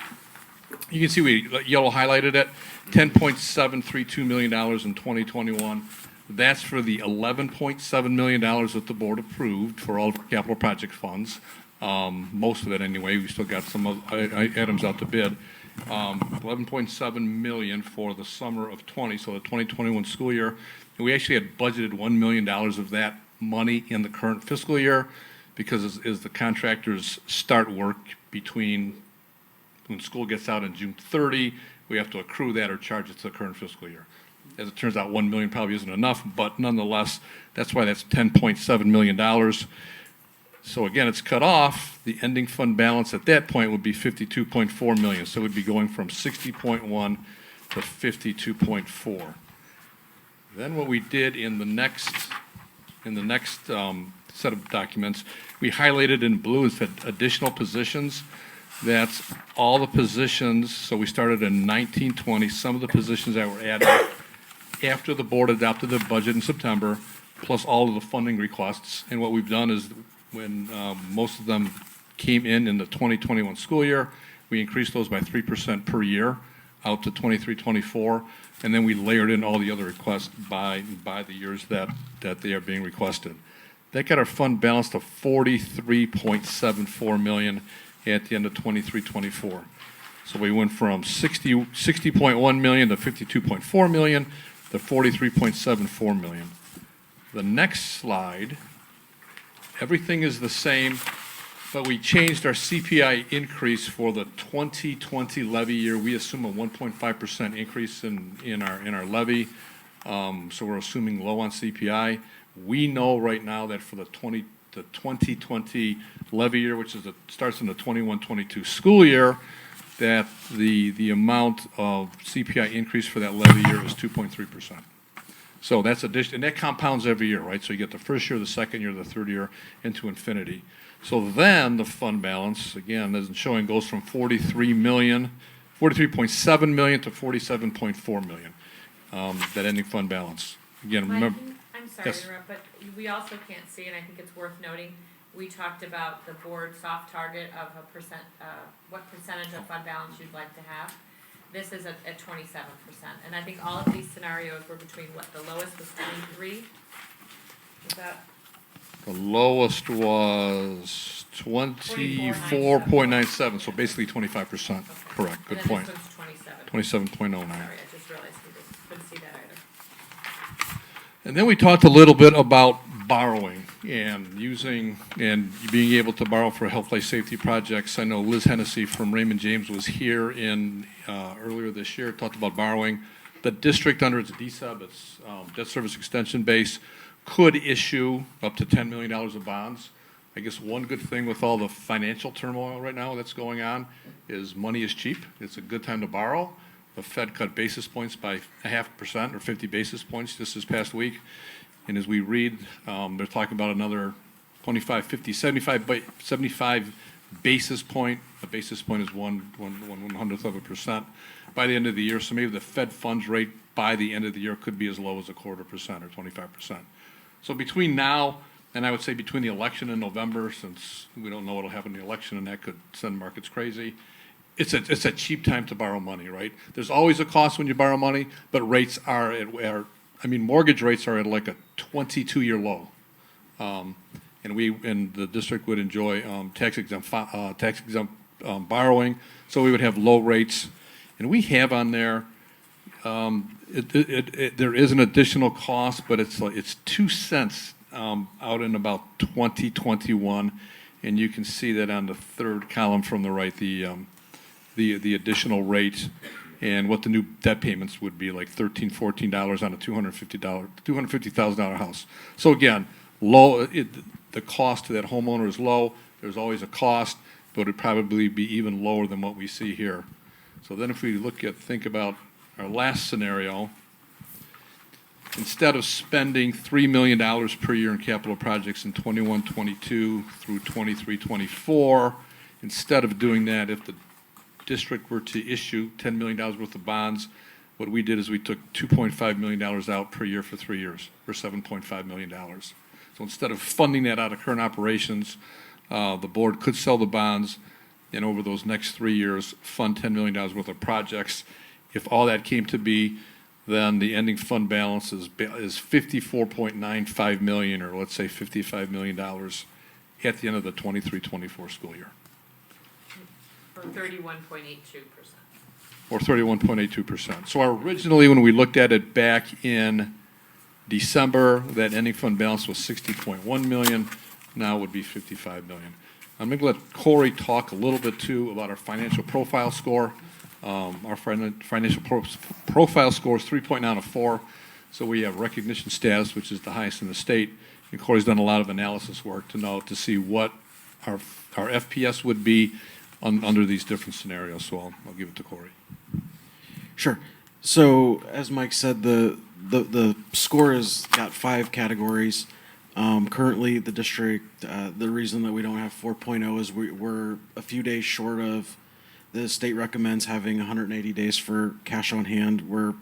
you can see we yellow highlighted it, $10.732 million in 2021. That's for the $11.7 million that the board approved for all of our capital project funds. Most of it anyway. We still got some items out to bid. 11.7 million for the summer of 20, so the 2021 school year. And we actually had budgeted $1 million of that money in the current fiscal year because as the contractors start work between when school gets out on June 30, we have to accrue that or charge it to the current fiscal year. As it turns out, 1 million probably isn't enough, but nonetheless, that's why that's $10.7 million. So again, it's cut off. The ending fund balance at that point would be 52.4 million. So it would be going from 60.1 to 52.4. Then what we did in the next set of documents, we highlighted in blue and said additional positions. That's all the positions. So we started in 1920. Some of the positions that were added after the board adopted the budget in September, plus all of the funding requests. And what we've done is when most of them came in the 2021 school year, we increased those by 3% per year out to 23-24. And then we layered in all the other requests by the years that they are being requested. That got our fund balance to 43.74 million at the end of 23-24. So we went from 60.1 million to 52.4 million to 43.74 million. The next slide, everything is the same, but we changed our CPI increase for the 2020 levy year. We assume a 1.5% increase in our levy, so we're assuming low on CPI. We know right now that for the 2020 levy year, which starts in the 21-22 school year, that the amount of CPI increase for that levy year is 2.3%. So that's addition, and that compounds every year, right? So you get the first year, the second year, the third year into infinity. So then the fund balance, again, as it's showing, goes from 43.7 million to 47.4 million, that ending fund balance. Again, remember. I'm sorry Yes. to interrupt, but we also can't see, and I think it's worth noting, we talked about the board soft target of what percentage of fund balance you'd like to have. This is at 27%, and I think all of these scenarios were between what, the lowest was 23? Is that? The lowest was 24.97, so basically 25%. Correct, good point. And then this one's 27. 27.09. Sorry, I just realized we couldn't see that either. And then we talked a little bit about borrowing and being able to borrow for health, life, safety projects. I know Liz Hennessy from Raymond James was here earlier this year, talked about borrowing. The district under its DSEB, its debt service extension base, could issue up to $10 million of bonds. I guess one good thing with all the financial turmoil right now that's going on is money is cheap. It's a good time to borrow. The Fed cut basis points by 0.5% or 50 basis points just this past week. And as we read, they're talking about another 25, 50, 75 basis point. A basis point is 1/100% by the end of the year. So maybe the Fed funds rate by the end of the year could be as low as 0.25% or 25%. So between now and I would say between the election in November, since we don't know what will happen in the election and that could send markets crazy, it's a cheap time to borrow money, right? There's always a cost when you borrow money, but rates mortgage rates are at like a 22-year low. And the district would enjoy tax exempt borrowing, so we would have low rates. And we have on there, there is an additional cost, but it's 2 cents out in about 2021, and you can see that on the third column from the right, the additional rate and what the new debt payments would be, like $13, $14 on a $250,000 house. So again, the cost to that homeowner is low. There's always a cost, but it would probably be even lower than what we see here. So then if we think about our last scenario, instead of spending $3 million per year in capital projects in 21-22 through 23-24, instead of doing that, if the district were to issue $10 million worth of bonds, what we did is we took $2.5 million out per year for 3 years, or $7.5 million. So instead of funding that out of current operations, the board could sell the bonds and over those next 3 years fund $10 million worth of projects. If all that came to be, then the ending fund balance is $54.95 million, or let's say $55 million at the end of the 23-24 school year. Or 31.82%. Or 31.82%. So originally, when we looked at it back in December, that ending fund balance was $60.1 million. Now it would be $55 million. I'm going to let Corey talk a little bit too about our financial profile score. Our financial profile score is 3.9 out of 4. So we have recognition status, which is the highest in the state. And Corey's done a lot of analysis work to see what our FPS would be under these different scenarios. So I'll give it to Corey. Sure. So as Mike said, the score has got 5 categories. Currently, the district, the reason that we don't have 4.0 is we're a few days short of the state recommends having 180 days for cash on hand. We're,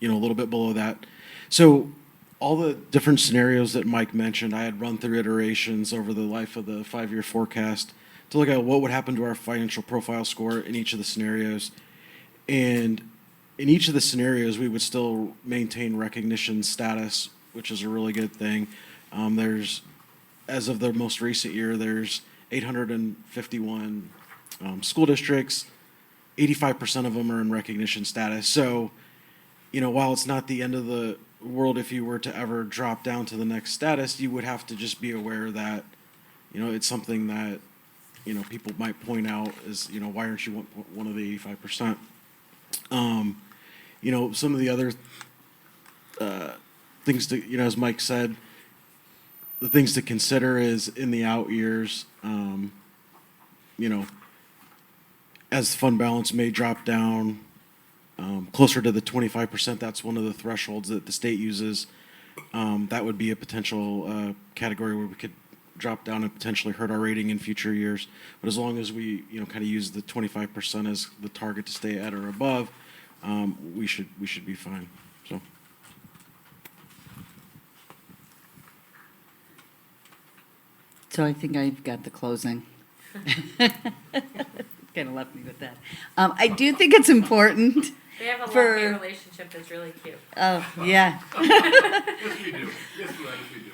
a little bit below that. So all the different scenarios that Mike mentioned, I had run through iterations over the life of the 5-year forecast to look at what would happen to our financial profile score in each of the scenarios. And in each of the scenarios, we would still maintain recognition status, which is a really good thing. There's, as of the most recent year, there's 851 school districts. 85% of them are in recognition status. So, while it's not the end of the world if you were to ever drop down to the next status, you would have to just be aware that, it's something that, people might point out as, why aren't you one of the 85%? Some of the other things to, as Mike said, the things to consider is in the out years, as fund balance may drop down closer to the 25%, that's one of the thresholds that the state uses. That would be a potential category where we could drop down and potentially hurt our rating in future years. But as long as we, kind of use the 25% as the target to stay at or above, we should be fine. So I think I've got the closing. Kind of left me with that. I do think it's important. We have a for lovely relationship that's really cute. Oh, yeah. Yes, we do. Yes, we do.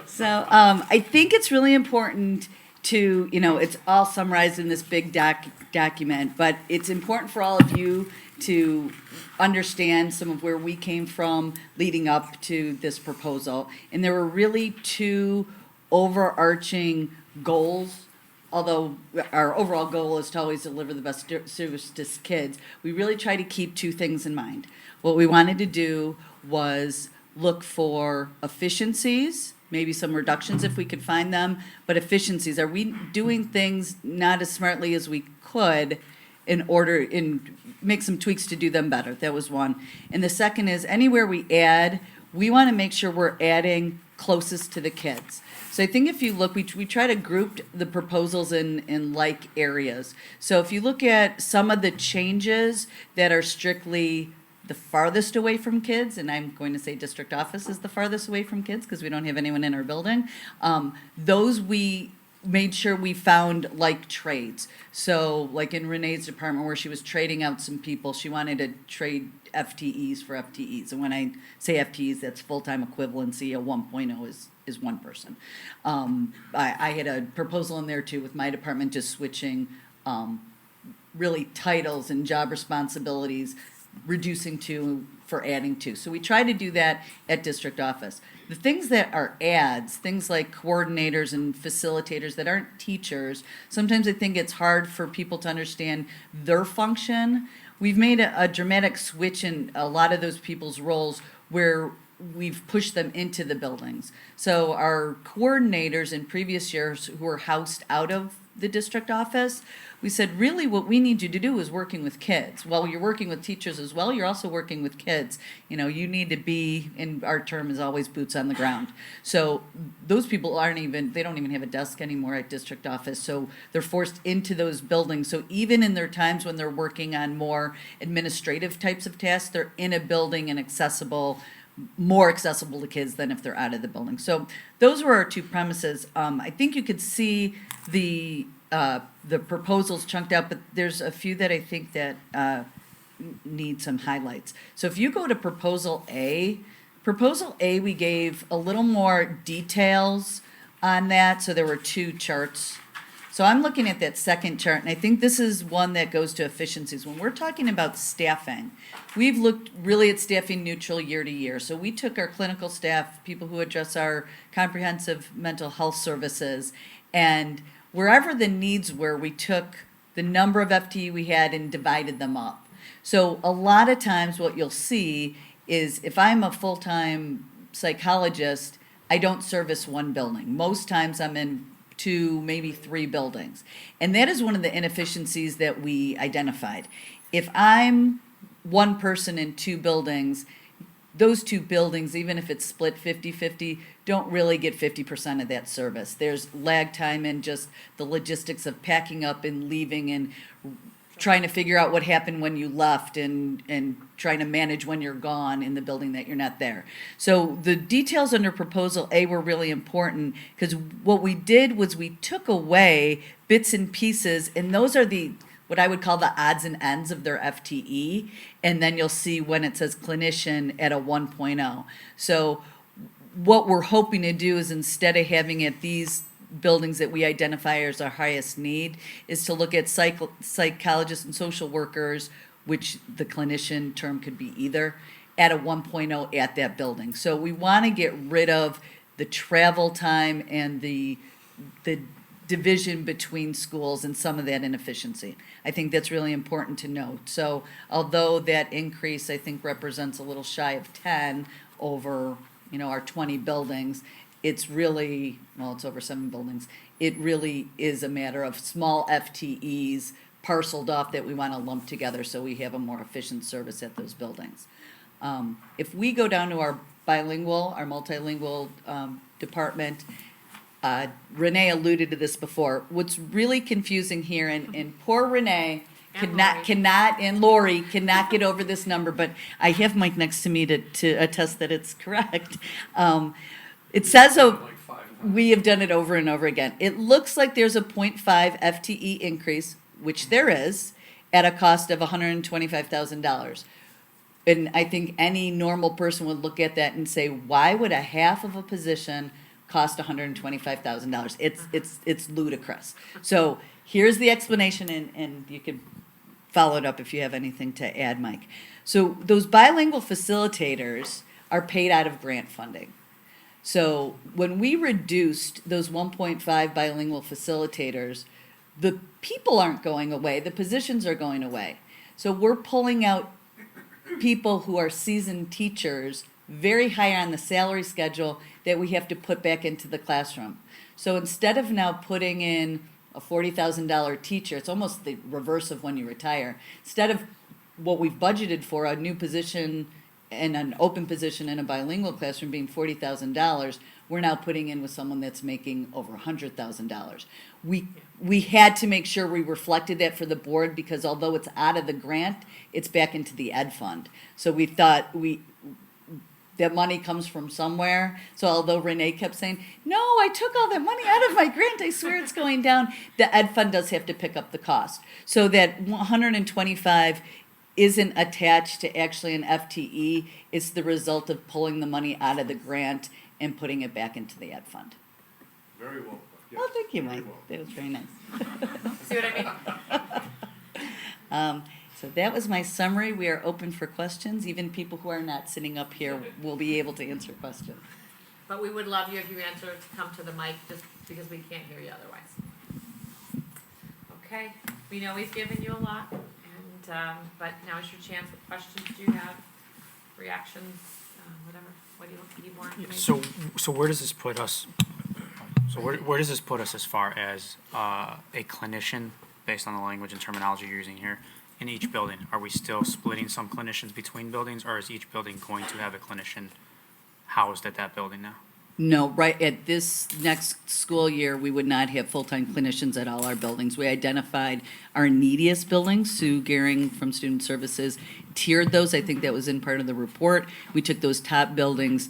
So I think it's really important to, it's all summarized in this big document, but it's important for all of you to understand some of where we came from leading up to this proposal. And there were really 2 overarching goals. Although our overall goal is to always deliver the best service to kids, we really try to keep 2 things in mind. What we wanted to do was look for efficiencies, maybe some reductions if we could find them, but efficiencies. Are we doing things not as smartly as we could in make some tweaks to do them better? That was one. And the second is anywhere we add, we want to make sure we're adding closest to the kids. So I think if you look, we try to group the proposals in like areas. So if you look at some of the changes that are strictly the farthest away from kids, and I'm going to say district office is the farthest away from kids because we don't have anyone in our building, those we made sure we found like trades. So like in Renee's department where she was trading out some people, she wanted to trade FTEs for FTEs. And when I say FTEs, that's full-time equivalency. A 1.0 is 1 person. I had a proposal in there too with my department just switching really titles and job responsibilities, reducing 2 for adding 2. So we try to do that at district office. The things that are adds, things like coordinators and facilitators that aren't teachers, sometimes I think it's hard for people to understand their function. We've made a dramatic switch in a lot of those people's roles where we've pushed them into the buildings. So our coordinators in previous years who were housed out of the district office, we said, really what we need you to do is working with kids. Well, you're working with teachers as well, you're also working with kids. You know, you need to be, and our term is always boots on the ground. So those people they don't even have a desk anymore at district office, so they're forced into those buildings. So even in their times when they're working on more administrative types of tasks, they're in a building and more accessible to kids than if they're out of the building. So those were our two premises. I think you could see the proposals chunked out, but there's a few that I think that need some highlights. So if you go to Proposal A, we gave a little more details on that. So there were two charts. So I'm looking at that second chart, and I think this is one that goes to efficiencies. When we're talking about staffing, we've looked really at staffing neutral year to year. So we took our clinical staff, people who address our comprehensive mental health services, and wherever the needs were, we took the number of FTE we had and divided them up. So a lot of times what you'll see is if I'm a full-time psychologist, I don't service one building. Most times I'm in 2, maybe 3 buildings. And that is one of the inefficiencies that we identified. If I'm one person in 2 buildings, those 2 buildings, even if it's split 50-50, don't really get 50% of that service. There's lag time in just the logistics of packing up and leaving and trying to figure out what happened when you left and trying to manage when you're gone in the building that you're not there. So the details under Proposal A were really important because what we did was we took away bits and pieces, and those are what I would call the odds and ends of their FTE, and then you'll see when it says clinician at a 1.0. So what we're hoping to do is instead of having it these buildings that we identify as our highest need is to look at psychologists and social workers, which the clinician term could be either, at a 1.0 at that building. So we want to get rid of the travel time and the division between schools and some of that inefficiency. I think that's really important to note. So although that increase I think represents a little shy of 10 over our 20 buildings, it's really, it's over 7 buildings. It really is a matter of small FTEs parceled off that we want to lump together so we have a more efficient service at those buildings. If we go down to our multilingual department, Renee alluded to this before. What's really confusing here, and poor Renee and Lori cannot get over this number, but I have Mike next to me to attest that it's correct. It says we have done it over and over again. It looks like there's a 0.5 FTE increase, which there is, at a cost of $125,000. And I think any normal person would look at that and say, why would a half of a position cost $125,000? It's ludicrous. So here's the explanation, and you could follow it up if you have anything to add, Mike. So those bilingual facilitators are paid out of grant funding. So when we reduced those 1.5 bilingual facilitators, the people aren't going away, the positions are going away. So we're pulling out people who are seasoned teachers very high on the salary schedule that we have to put back into the classroom. So instead of now putting in a $40,000 teacher, it's almost the reverse of when you retire. Instead of what we've budgeted for, a new position and an open position in a bilingual classroom being $40,000, we're now putting in with someone that's making over $100,000. We had to make sure we reflected that for the board because although it's out of the grant, it's back into the ed fund. So we thought that money comes from somewhere. So although Renee kept saying, no, I took all that money out of my grant, I swear it's going down, the ed fund does have to pick up the cost. So that 125 isn't attached to actually an FTE. It's the result of pulling the money out of the grant and putting it back into the ed fund. Very well. Well, thank you, Mike. That was very nice. See what I mean? So that was my summary. We are open for questions. Even people who are not sitting up here will be able to answer questions. But we would love you if you answer to come to the mic just because we can't hear you otherwise. Okay, we know we've given you a lot, and but now is your chance. What questions do you have? Reactions, whatever. What do you need more information? So where does this put us? So where does this put us as far as a clinician, based on the language and terminology you're using here, in each building? Are we still splitting some clinicians between buildings, or is each building going to have a clinician housed at that building now? No, right at this next school year, we would not have full-time clinicians at all our buildings. We identified our neediest buildings. Sue Gehring from Student Services tiered those. I think that was in part of the report. We took those top buildings,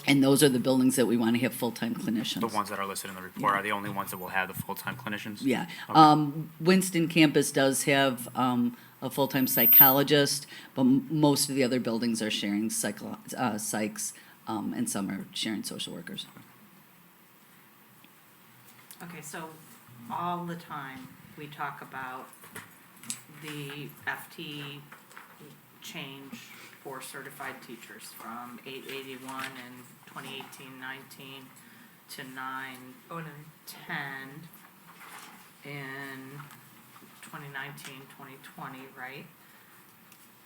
and those are the buildings that we want to have full-time clinicians. The ones that are listed in the report are the only ones that will have the full-time clinicians? Yeah. Okay. Winston campus does have a full-time psychologist, but most of the other buildings are sharing psychs, and some are sharing social workers. Okay, so all the time, we talk about the FT change for certified teachers from 881 in 2018-19 to 910 in 2019-2020, right?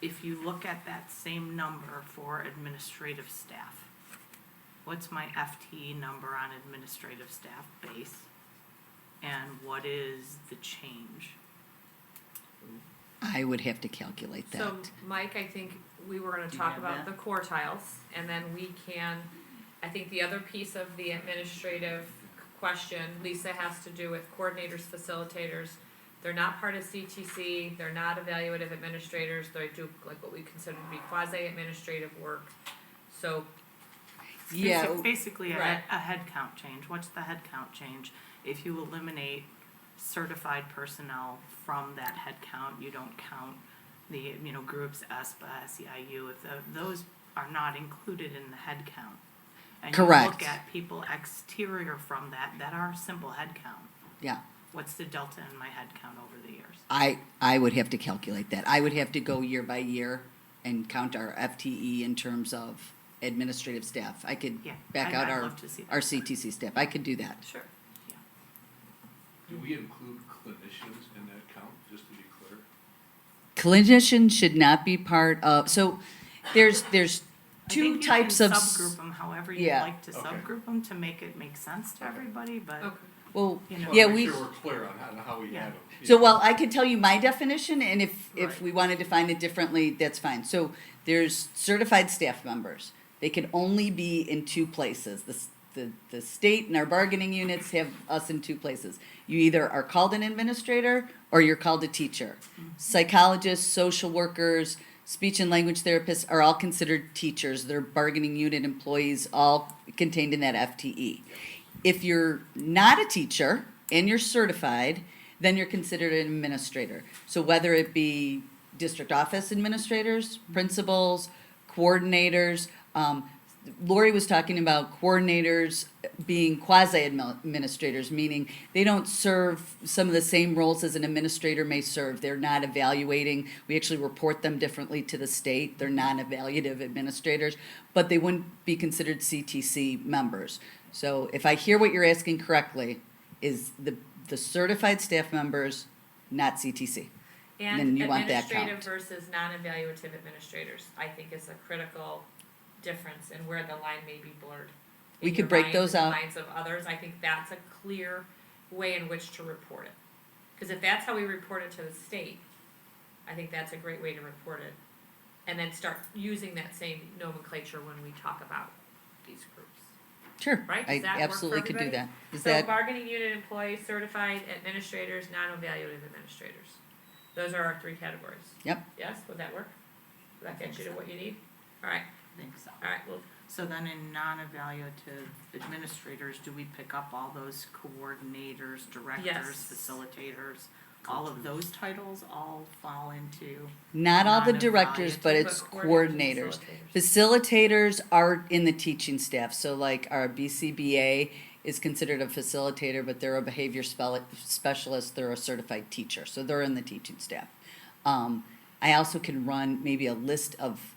If you look at that same number for administrative staff, what's my FTE number on administrative staff base? And what is the change? I would have to calculate that. So, Mike, I think we were gonna Do you talk have about that? the quartiles, and then we can, I think the other piece of the administrative question, Lisa, has to do with coordinators, facilitators. They're not part of CTC, they're not evaluative administrators, they do like what we consider to be quasi-administrative work. So, Yeah. Basically, Right. a head count change. What's the head count change? If you eliminate certified personnel from that head count, you don't count the, groups SBA, SEIU, if those are not included in the head count. And you Correct. look at people exterior from that are simple head count. Yeah. What's the delta in my head count over the years? I would have to calculate that. I would have to go year by year and count our FTE in terms of administrative staff. I could Yeah, back I'd out our love to see that. our CTC staff. I could do that. sure. Do we include clinicians in that count, just to be clear? Clinicians should not be part of, so there's two types of. I think you can subgroup them however you Yeah. like to Okay. subgroup them to make it make sense to everybody, but. Okay. Well, You know, yeah, Make we. sure we're clear on how we Yeah. have them. So, well, I could tell you my definition, and if Right. we want to define it differently, that's fine. So there's certified staff members. They can only be in two places. The state and our bargaining units have us in two places. You either are called an administrator or you're called a teacher. Psychologists, social workers, speech and language therapists are all considered teachers. They're bargaining unit employees, all contained in that FTE. If you're not a teacher and you're certified, then you're considered an administrator. So whether it be district office administrators, principals, coordinators, Lori was talking about coordinators being quasi-administrators, meaning they don't serve some of the same roles as an administrator may serve. They're not evaluating. We actually report them differently to the state. They're non-evaluative administrators, but they wouldn't be considered CTC members. So if I hear what you're asking correctly, is the certified staff members not CTC? And Then you want that administrative count. versus non-evaluative administrators, I think is a critical difference in where the line may be blurred. We In could your break minds those and the out. minds of others, I think that's a clear way in which to report it. Because if that's how we report it to the state, I think that's a great way to report it. And then start using that same nomenclature when we talk about these groups. Sure, Right? I Does that work for absolutely could do everybody? that. Is So that, bargaining unit employees, certified administrators, non-evaluative administrators. Those are our three categories. Yep. Yes, would that work? Would that get you to what you need? All right, I think so. all right, well, So then in non-evaluative administrators, do we pick up all those coordinators, directors, Yes. facilitators? All of those titles all fall into, not all the directors, but non-evaluative, it's but coordinators coordinators. and Facilitators are in the teaching staff, so like our BCBA is considered a facilitator, but they're a behavior specialist, they're a certified teacher, so they're in the teaching staff. I also can run maybe a list of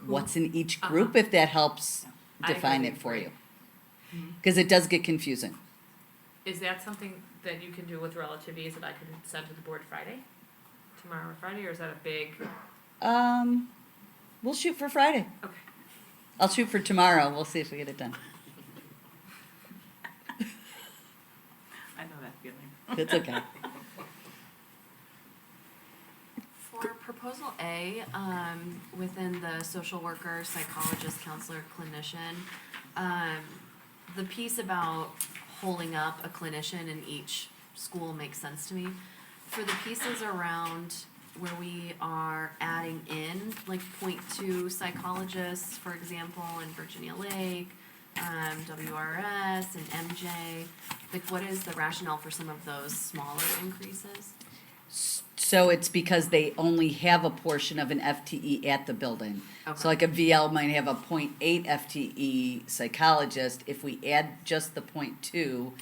what's in each group, if that helps I define agree. it for you. Because it does get confusing. is that something that you can do with relative ease that I can send to the board Friday? Tomorrow or Friday, or is that a big, We'll shoot for Friday. okay. I'll shoot for tomorrow, we'll see if we get it done. feeling. It's okay. For proposal A, within the social worker, psychologist, counselor, clinician, the piece about holding up a clinician in each school makes sense to me. For the pieces around where we are adding in, like .2 psychologists, for example, in Virginia Lake, WRS and MJ, like what is the rationale for some of those smaller increases? So it's because they only have a portion of an FTE at the building. Okay. So like a VL might have a .8 FTE psychologist. If we add just the .2,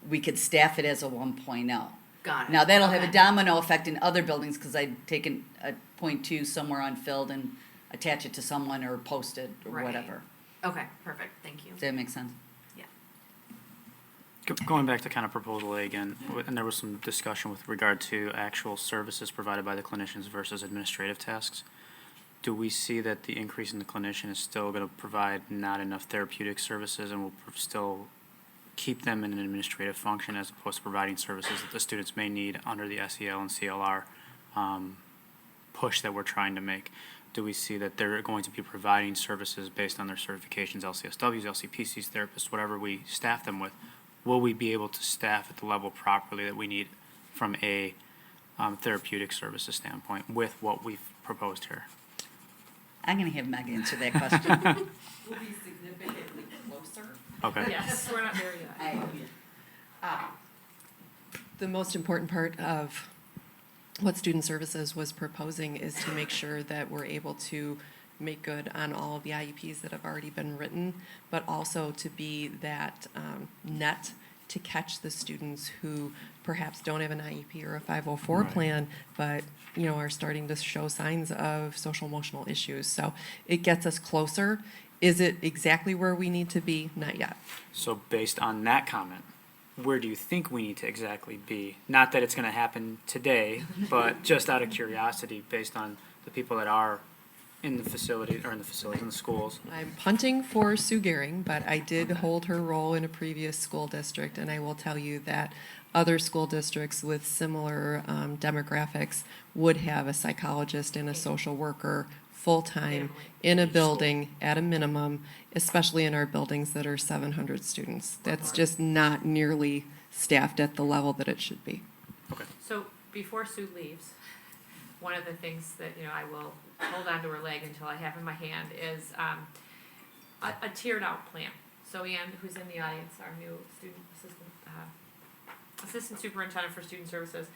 we could staff it as a 1.0. Got it. Now, that'll have a Okay. domino effect in other buildings, because I'd taken a .2 somewhere unfilled and attach it to someone or post it or Right. whatever. Okay, perfect, thank you. Does that make sense? Yeah. Going back to kind of proposal A again, and there was some discussion with regard to actual services provided by the clinicians versus administrative tasks. Do we see that the increase in the clinician is still going to provide not enough therapeutic services and will still keep them in an administrative function as opposed to providing services that the students may need under the SEL and CLR push that we're trying to make? Do we see that they're going to be providing services based on their certifications, LCSWs, LCPCs, therapists, whatever we staff them with? Will we be able to staff at the level properly that we need from a therapeutic services standpoint with what we've proposed here? I'm gonna have Meg answer that question. Will be significantly closer. Okay. Yes, we're not there yet. The most important part of what Student Services was proposing is to make sure that we're able to make good on all of the IEPs that have already been written, but also to be that net to catch the students who perhaps don't have an IEP or a 504 Right. plan, but are starting to show signs of social emotional issues. So it gets us closer. Is it exactly where we need to be? Not yet. So based on that comment, where do you think we need to exactly be? Not that it's going to happen today, but just out of curiosity, based on the people that are in the facility, or in the schools. I'm punting for Sue Gehring, but I did hold her role in a previous school district, and I will tell you that other school districts with similar demographics would have a psychologist and a social worker full-time in a building at a minimum, especially in our buildings that are 700 students. That's just not nearly staffed at the level that it should be. So before Sue leaves, one of the things that, I will hold on to her leg until I have in my hand is a tiered out plan. So Ann, who's in the audience, our new assistant superintendent for student services,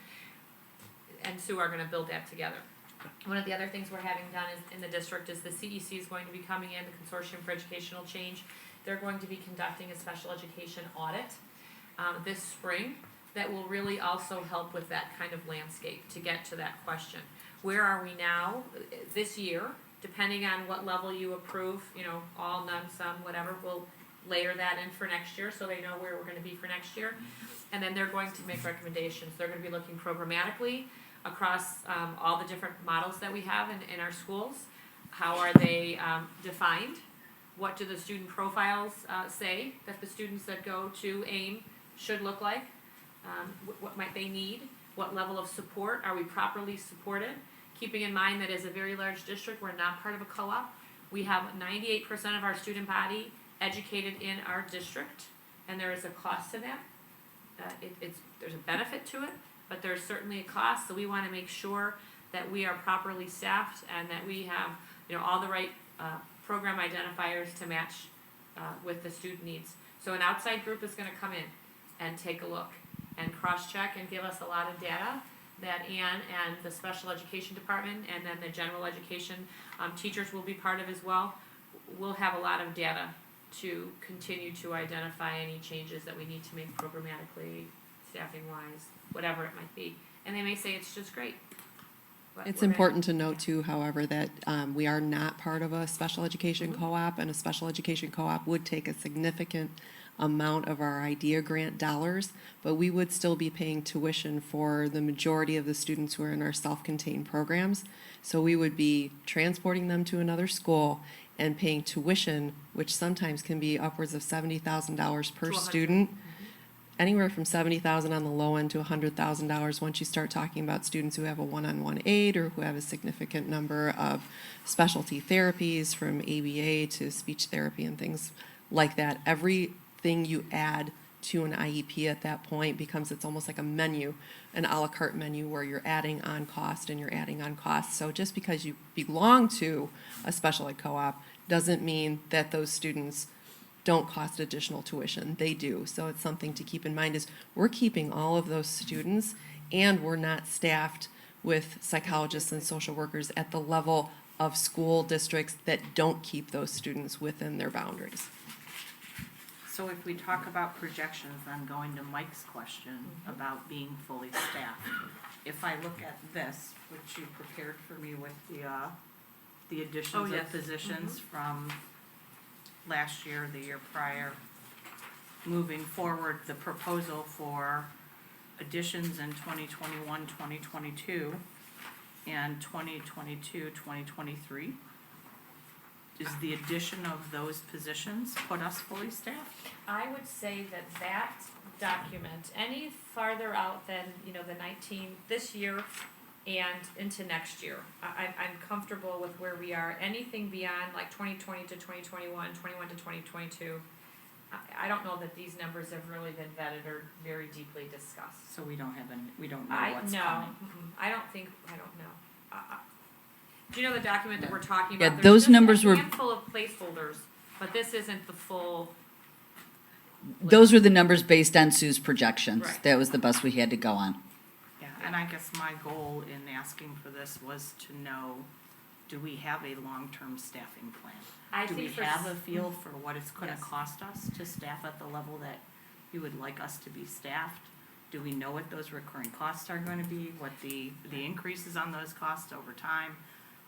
and Sue are gonna build that together. One of the other things we're having done in the district is the CEC is going to be coming in, the Consortium for Educational Change. They're going to be conducting a special education audit this spring that will really also help with that kind of landscape to get to that question. Where are we now this year? Depending on what level you approve, all, none, some, whatever, we'll layer that in for next year so they know where we're gonna be for next year. And then they're going to make recommendations. They're gonna be looking programmatically across all the different models that we have in our schools. How are they defined? What do the student profiles say that the students that go to AIM should look like? What might they need? What level of support? Are we properly supported? Keeping in mind that as a very large district, we're not part of a co-op. We have 98% of our student body educated in our district, and there is a cost to that. There's a benefit to it, but there's certainly a cost, so we want to make sure that we are properly staffed and that we have all the right program identifiers to match with the student needs. So an outside group is going to come in and take a look and cross-check and give us a lot of data that Ann and the special education department and then the general education teachers will be part of as well. We'll have a lot of data to continue to identify any changes that we need to make programmatically, staffing-wise, whatever it might be. And they may say it's just great. But It's we're gonna- important to note too, however, that we are not part of a special education co-op, and a special education co-op would take a significant amount of our IDEA grant dollars, but we would still be paying tuition for the majority of the students who are in our self-contained programs. So we would be transporting them to another school and paying tuition, which sometimes can be upwards of $70,000 per To 100. student, anywhere from $70,000 on the low end to $100,000 once you start talking about students who have a one-on-one aid or who have a significant number of specialty therapies from ABA to speech therapy and things like that. Everything you add to an IEP at that point becomes, it's almost like a menu, an a la carte menu where you're adding on cost and you're adding on cost. So just because you belong to a special ed co-op doesn't mean that those students don't cost additional tuition. They do. So it's something to keep in mind is we're keeping all of those students and we're not staffed with psychologists and social workers at the level of school districts that don't keep those students within their boundaries. So if we talk about projections, then going to Mike's question about being fully staffed, if I look at this, which you prepared for me with the additions of positions from last year, the year prior, moving forward, the proposal for additions in 2021, 2022, and 2022, 2023, is the addition of those positions put us fully staffed? I would say that that document, any farther out than, you know, the 19, this year and into next year, I'm comfortable with where we are. Anything beyond like 2020 to 2021, 21 to 2022, I don't know that these numbers have really been vetted or very deeply discussed. So we don't know what's no, coming. I don't know. Do you know the document that we're talking Yeah, about? those numbers There's were- just a handful of placeholders, but this isn't the full. Those were the numbers based on Sue's projections. Right. That was the best we had to go on. Yeah, and I guess my goal in asking for this was to know, do we have a long-term staffing plan? Do we have a feel for what it's gonna cost us to staff at the level that you would like us to be staffed? Do we know what those recurring costs are gonna be, what the increases on those costs over time?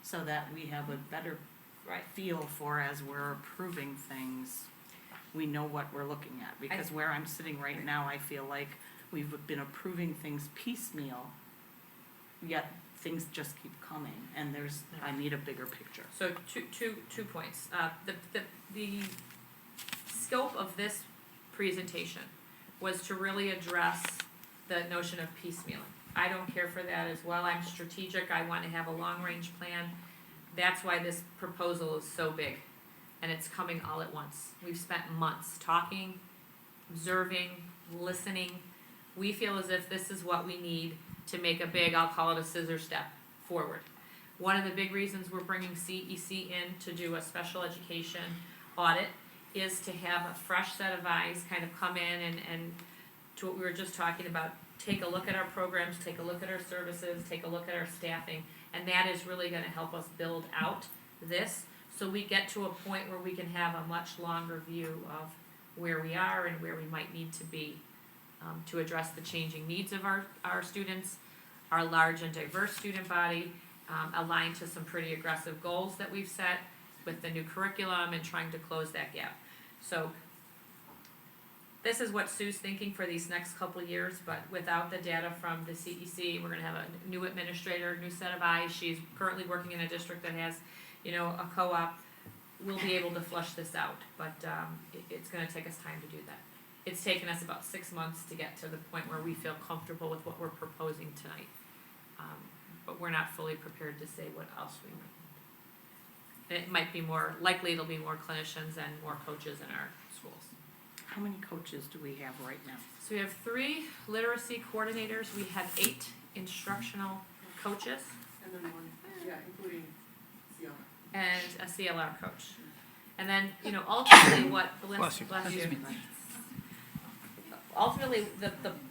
So that we have a better feel for as we're approving things, we know what we're looking at. Because where I'm sitting right now, I feel like we've been approving things piecemeal, yet things just keep coming, and I need a bigger picture. So two points. The scope of this presentation was to really address the notion of piecemealing. I don't care for that as well. I'm strategic. I want to have a long-range plan. That's why this proposal is so big, and it's coming all at once. We've spent months talking, observing, listening. We feel as if this is what we need to make a big, I'll call it a scissor step forward. One of the big reasons we're bringing CEC in to do a special education audit is to have a fresh set of eyes kind of come in and to what we were just talking about, take a look at our programs, take a look at our services, take a look at our staffing, and that is really gonna help us build out this, so we get to a point where we can have a much longer view of where we are and where we might need to be to address the changing needs of our students, our large and diverse student body, aligned to some pretty aggressive goals that we've set with the new curriculum and trying to close that gap. So this is what Sue's thinking for these next couple of years, but without the data from the CEC, we're gonna have a new administrator, new set of eyes. She's currently working in a district that has, you know, a co-op. We'll be able to flush this out, but it's gonna take us time to do that. It's taken us about 6 months to get to the point where we feel comfortable with what we're proposing tonight. But we're not fully prepared to say what else we might need. It might be more, likely it'll be more clinicians and more coaches in our schools. How many coaches do we have right now? So we have 3 literacy coordinators, we have 8 instructional coaches. And then one, including CLR. And a CLR coach. And then, you know, ultimately what, bless you. Ultimately,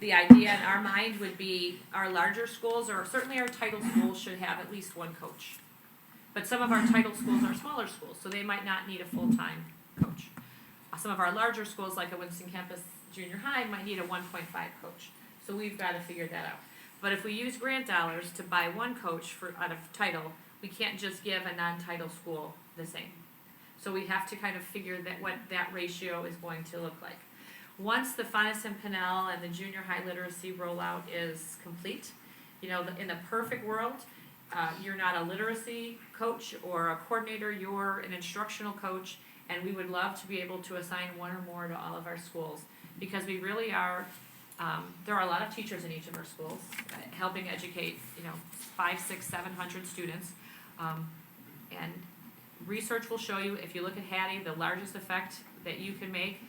the idea in our mind would be our larger schools, or certainly our title schools, should have at least 1 coach. But some of our title schools are smaller schools, so they might not need a full-time coach. Some of our larger schools, like a Winston Campus Junior High, might need a 1.5 coach. So we've got to figure that out. But if we use grant dollars to buy 1 coach out of title, we can't just give a non-title school the same. So we have to kind of figure that what that ratio is going to look like. Once the Funness and Pinnell and the junior high literacy rollout is complete, you know, in the perfect world, you're not a literacy coach or a coordinator, you're an instructional coach, and we would love to be able to assign 1 or more to all of our schools, because we really are There are a lot of teachers in each of our schools, helping educate, 5, 6, 700 students. And research will show you, if you look at Hattie, the largest effect that you can make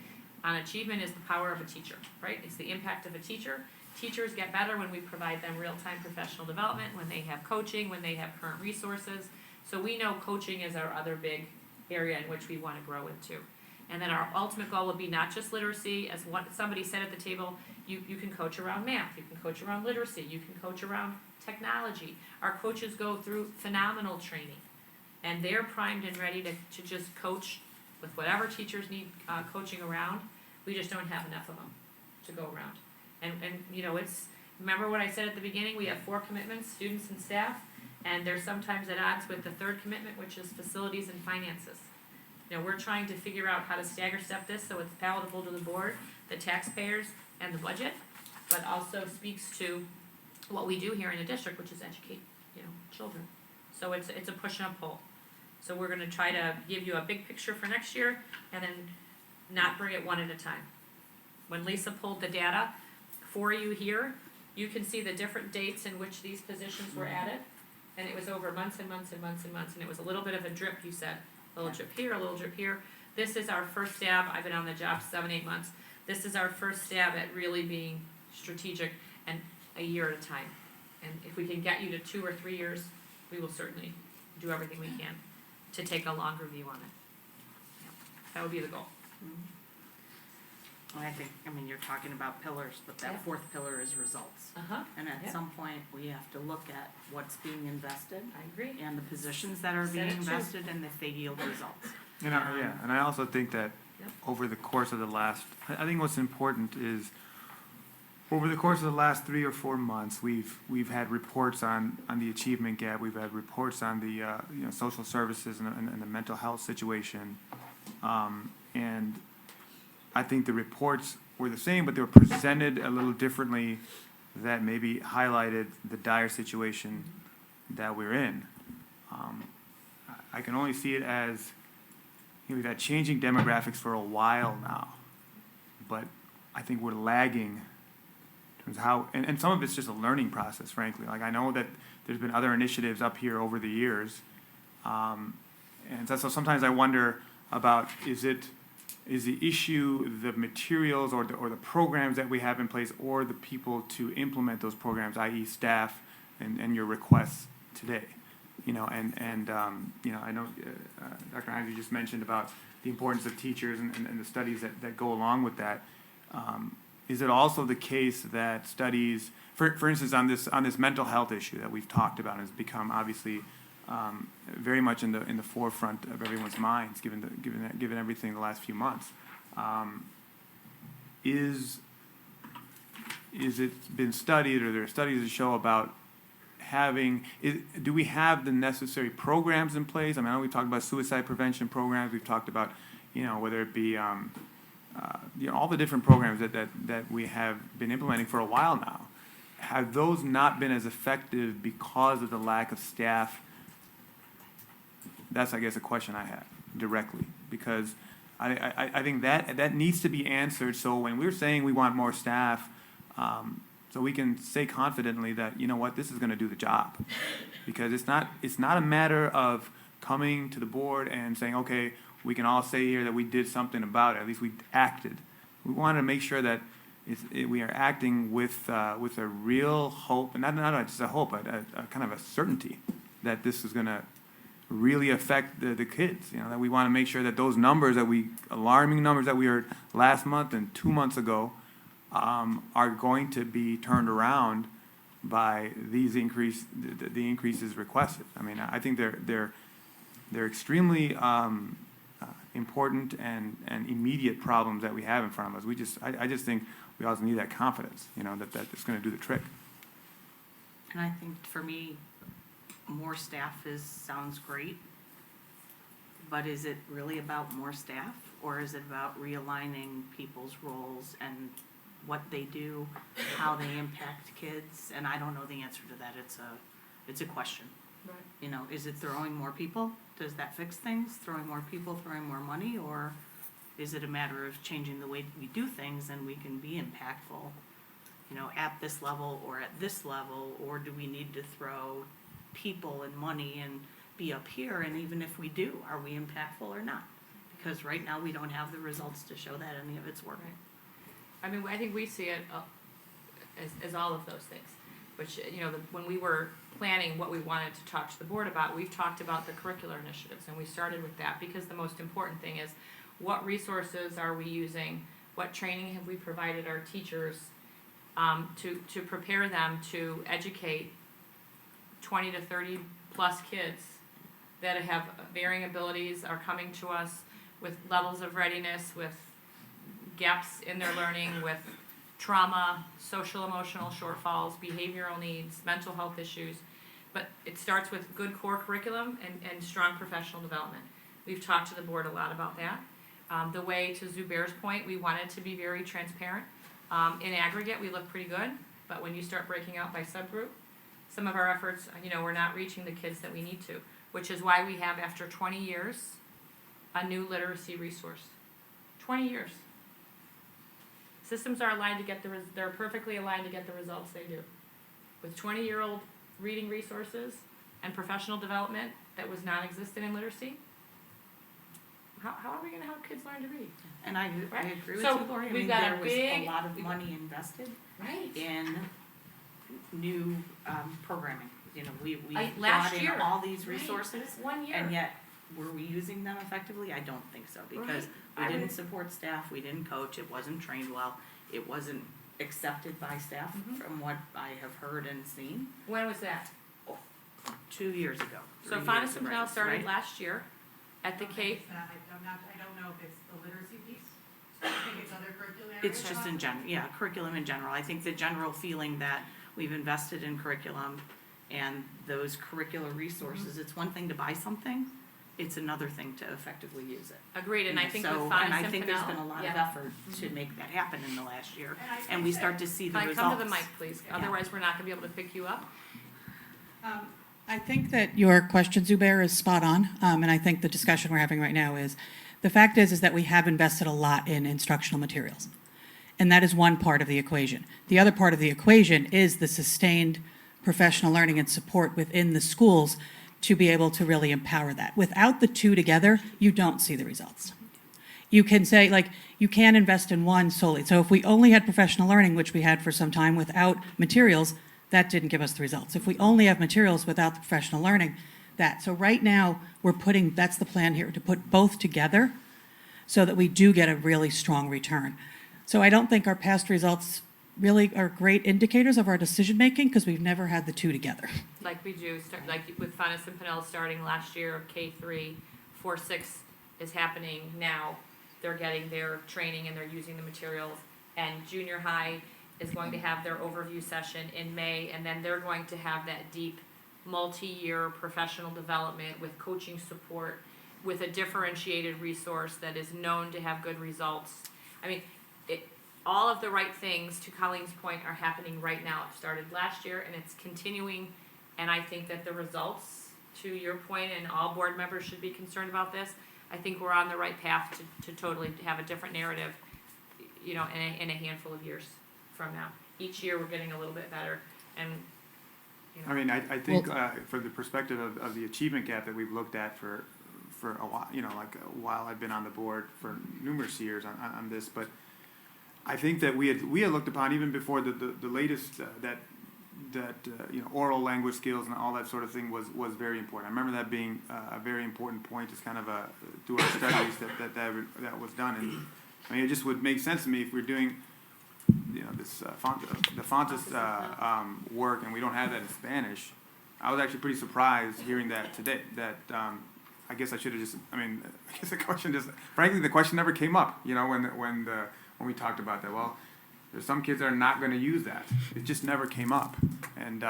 on achievement is the power of a teacher, right? It's the impact of a teacher. Teachers get better when we provide them real-time professional development, when they have coaching, when they have current resources. So we know coaching is our other big area in which we want to grow into. And then our ultimate goal would be not just literacy, as what somebody said at the table, you can coach around math, you can coach around literacy, you can coach around technology. Our coaches go through phenomenal training, and they're primed and ready to just coach with whatever teachers need coaching around. We just don't have enough of them to go around. And it's, remember what I said at the beginning, we have 4 commitments, students and staff, and they're sometimes at odds with the 3rd commitment, which is facilities and finances. We're trying to figure out how to stagger step this so it's palatable to the board, the taxpayers, and the budget, but also speaks to what we do here in the district, which is educate, children. So it's a push and a pull. So we're gonna try to give you a big picture for next year and then not bring it one at a time. When Lisa pulled the data for you here, you can see the different dates in which these positions were added. And it was over months and months and months and months, and it was a little bit of a drip, you said. A little drip here, a little drip here. This is our first stab. I've been on the job 7, 8 months. This is our first stab at really being strategic and a year at a time. And if we can get you to 2 or 3 years, we will certainly do everything we can to take a longer view on it. Yeah. That would be the goal. Well, you're talking about pillars, but that 4th pillar is results. And at some point, we have to look at what's being invested. I agree. And the positions that are Said being it too. invested and if they yield results. And I also think that over the course of the last, I think what's important is over the course of the last 3 or 4 months, we've had reports on the achievement gap. We've had reports on the social services and the mental health situation, and I think the reports were the same, but they were presented a little differently. That maybe highlighted the dire situation that we're in. I can only see it as we've had changing demographics for a while now, but I think we're lagging in terms of how, and some of it's just a learning process, frankly. Like I know that there's been other initiatives up here over the years, and so sometimes I wonder about is the issue the materials or the programs that we have in place or the people to implement those programs, i.e. staff and your requests today? I know Dr. Hines, you just mentioned about the importance of teachers and the studies that go along with that. Is it also the case that studies, for instance, on this mental health issue that we've talked about and has become obviously very much in the forefront of everyone's minds, given everything the last few months, is it been studied, or there are studies that show about do we have the necessary programs in place? I know we talked about suicide prevention programs. We've talked about whether it be all the different programs that we have been implementing for a while now. Have those not been as effective because of the lack of staff? That's, I guess, a question I have directly, because I think that needs to be answered. So when we're saying we want more staff, so we can say confidently that, this is going to do the job, because it's not a matter of coming to the board and saying, okay, we can all say here that we did something about it. At least we acted. We want to make sure that we are acting with a real hope, and not just a hope, but a kind of a certainty that this is going to really affect the kids. That we want to make sure that those numbers alarming numbers that we heard last month and 2 months ago, are going to be turned around by these the increases requested. I think they're extremely important and immediate problems that we have in front of us. I just think we also need that confidence, that it's going to do the trick. And I think for me, more staff sounds great, but is it really about more staff, or is it about realigning people's roles and what they do, how they impact kids? And I don't know the answer to that. It's a question. Right. Is it throwing more people? Does that fix things? Throwing more people, throwing more money? Or is it a matter of changing the way we do things and we can be impactful you know, at this level or at this level, or do we need to throw people and money and be up here? And even if we do, are we impactful or not? Because right now, we don't have the results to show that any of it's working. I mean, I think we see it as all of those things, which, you know, when we were planning what we wanted to talk to the board about, we've talked about the curricular initiatives, and we started with that because the most important thing is what resources are we using, what training have we provided our teachers to prepare them to educate 20 to 30 plus kids that have varying abilities, are coming to us with levels of readiness, with gaps in their learning, with trauma, social emotional shortfalls, behavioral needs, mental health issues. But it starts with good core curriculum and strong professional development. We've talked to the board a lot about that. The way, to Zubair's point, we wanted to be very transparent. In aggregate, we look pretty good, but when you start breaking out by subgroup, some of our efforts, you know, we're not reaching the kids that we need to, which is why we have, after 20 years, a new literacy resource. 20 years. Systems are aligned to get they're perfectly aligned to get the results they do. With 20-year-old reading resources and professional development that was non-existent in literacy, how are we going to help kids learn to read? And I Right? agree with So you, Lori. I we've mean, got there a was big- a lot of money invested Right. in new programming. You know, we Last brought in year. all these Right. resources, 1 year. and yet were we using them effectively? I don't think so, because Right. we didn't support staff, we didn't coach, it wasn't trained well, it wasn't accepted by staff from what I have heard and seen. When was that? 2 years ago. So 3 Fauna years ago, Simpanel started right? last year at the K. I don't know if it's the literacy piece. I think it's other curriculum areas. It's just in general, yeah, curriculum in general. I think the general feeling that we've invested in curriculum and those curricular resources, it's one thing to buy something, it's another thing to effectively use it. Agreed, and I think So- with Fauna And I think there's Simpanel, been a lot of yeah. effort to make that happen in the last year, and we start to see the Fine, results. come to the mic, please, Yeah. otherwise we're not gonna be able to pick you up. I think that your question, Zubair, is spot on, and I think the discussion we're having right now is, the fact is that we have invested a lot in instructional materials, and that is one part of the equation. The other part of the equation is the sustained professional learning and support within the schools to be able to really empower that. Without the two together, you don't see the results. You can say, like, you can't invest in one solely. So if we only had professional learning, which we had for some time, without materials, that didn't give us the results. If we only have materials without the professional learning, that. So right now, that's the plan here, to put both together so that we do get a really strong return. So I don't think our past results really are great indicators of our decision-making, because we've never had the two together. Like we do, like with Fauna Simpanel starting last year of K3, 4-6 is happening now. They're getting their training and they're using the materials. And junior high is going to have their overview session in May, and then they're going to have that deep multi-year professional development with coaching support, with a differentiated resource that is known to have good results. I mean, all of the right things, to Colleen's point, are happening right now. It started last year and it's continuing, and I think that the results, to your point, and all board members should be concerned about this, I think we're on the right path to totally have a different narrative, you know, in a handful of years from now. Each year we're getting a little bit better, and, you know. I mean, I think for the perspective of the achievement gap that we've looked at for a while, you know, like while I've been on the board for numerous years on this, but I think that we had looked upon, even before the latest that you know, oral language skills and all that sort of thing was very important. I remember that being a very important point, as kind of through our studies that was done. And I mean, it just would make sense to me if we're doing, you know, this the Fontes work, and we don't have that in Spanish. I was actually pretty surprised hearing that today. That I guess I should have just. I mean, I guess the question just. Frankly, the question never came up. You know, when we talked about that. Well, there's some kids that are not going to use that. It just never came up, and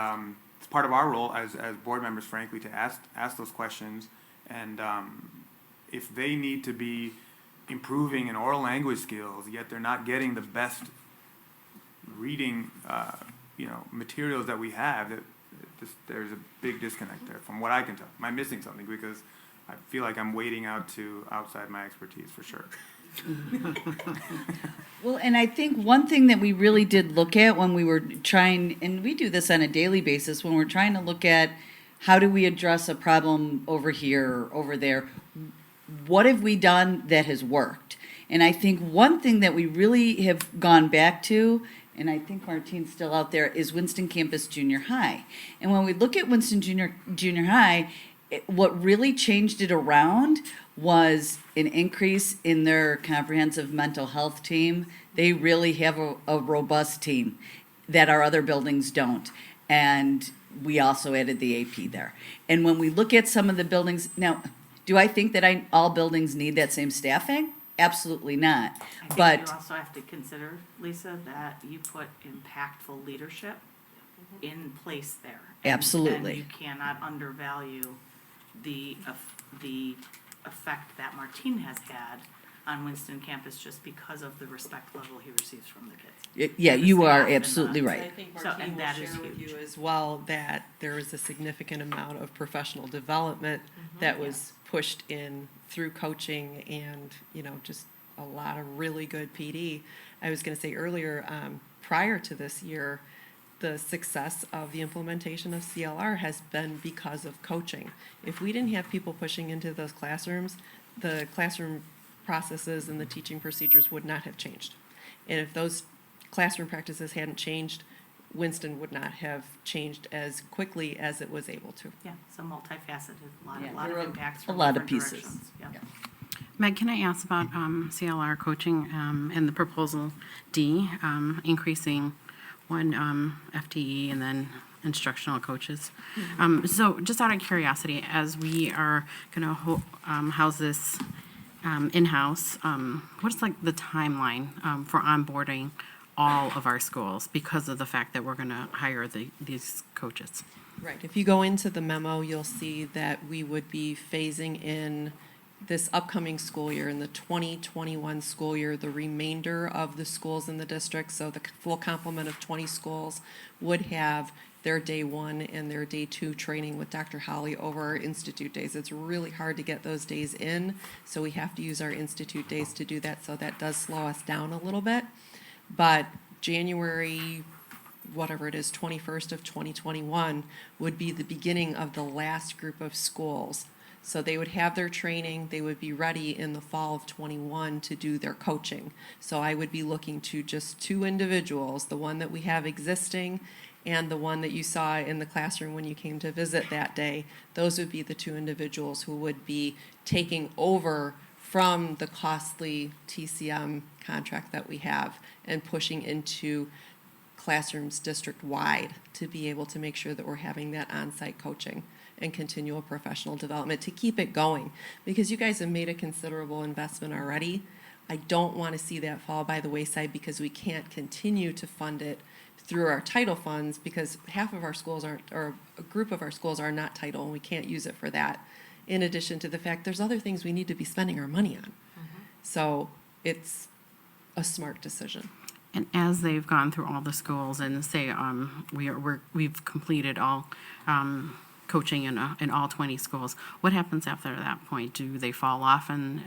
it's part of our role as board members, frankly, to ask those questions. And if they need to be improving in oral language skills, yet they're not getting the best reading, you know, materials that we have, there's a big disconnect there from what I can tell. Am I missing something? Because I feel like I'm wading outside my expertise for sure. Well, and I think one thing that we really did look at when we were trying, and we do this on a daily basis, when we're trying to look at how do we address a problem over here or over there, what have we done that has worked? And I think one thing that we really have gone back to, and I think Martine's still out there, is Winston Campus Junior High. And when we look at Winston Junior High, what really changed it around was an increase in their comprehensive mental health team. They really have a robust team that our other buildings don't. And we also added the AP there. And when we look at some of the buildings, now, do I think that all buildings need that same staffing? Absolutely not. I think But you also have to consider, Lisa, that you put impactful leadership in place there. Absolutely. And you cannot undervalue the effect that Martine has had on Winston campus just because of the respect level he receives from the kids. yeah, And the you staff are and the- absolutely I right. think So, Martine and will that is share with huge. you as well that there is a significant amount of professional development that was pushed in through coaching and, just a lot of really good PD. I was going to say earlier, prior to this year, the success of the implementation of CLR has been because of coaching. If we didn't have people pushing into those classrooms, the classroom processes and the teaching procedures would not have changed. And if those classroom practices hadn't changed, Winston would not have changed as quickly as it was able to. Yeah, so multifaceted, Yeah, a lot there of were impacts a from lot of different pieces. directions. Yeah. Meg, can I ask about CLR coaching and the proposal D, increasing one FTE and then instructional coaches? So just out of curiosity, as we are going to house this in-house, what's like the timeline for onboarding all of our schools because of the fact that we're going to hire these coaches? Right. If you go into the memo, you'll see that we would be phasing in this upcoming school year, in the 2021 school year, the remainder of the schools in the district, so the full complement of 20 schools, would have their day 1 and their day 2 training with Dr. Holly over our institute days. It's really hard to get those days in, so we have to use our institute days to do that, so that does slow us down a little bit. But January, whatever it is, 21st of 2021 would be the beginning of the last group of schools. So they would have their training, they would be ready in the fall of 21 to do their coaching. So I would be looking to just 2 individuals, the one that we have existing and the one that you saw in the classroom when you came to visit that day. Those would be the 2 individuals who would be taking over from the costly TCM contract that we have and pushing into classrooms district-wide to be able to make sure that we're having that on-site coaching and continual professional development to keep it going. Because you guys have made a considerable investment already. I don't want to see that fall by the wayside because we can't continue to fund it through our title funds because half of our schools aren't, or a group of our schools are not title and we can't use it for that. In addition to the fact there's other things we need to be spending our money on. So it's a smart decision. And as they've gone through all the schools and say we've completed all coaching in all 20 schools, what happens after that point? Do they fall off and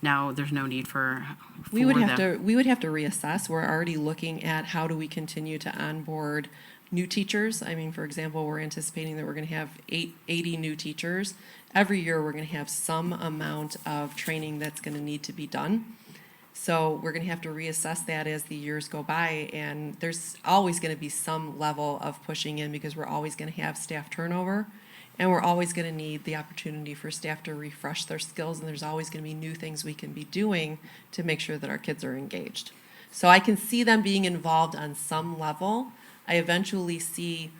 now there's no need for We would have to reassess. We're already looking at how do we continue to onboard new teachers. I mean, for example, we're anticipating that we're going to have 80 new teachers. Every year we're going to have some amount of training that's going to need to be done. So we're going to have to reassess that as the years go by, and there's always going to be some level of pushing in because we're always going to have staff turnover, and we're always going to need the opportunity for staff to refresh their skills, and there's always going to be new things we can be doing to make sure that our kids are engaged. So I can see them being involved on some level. I eventually see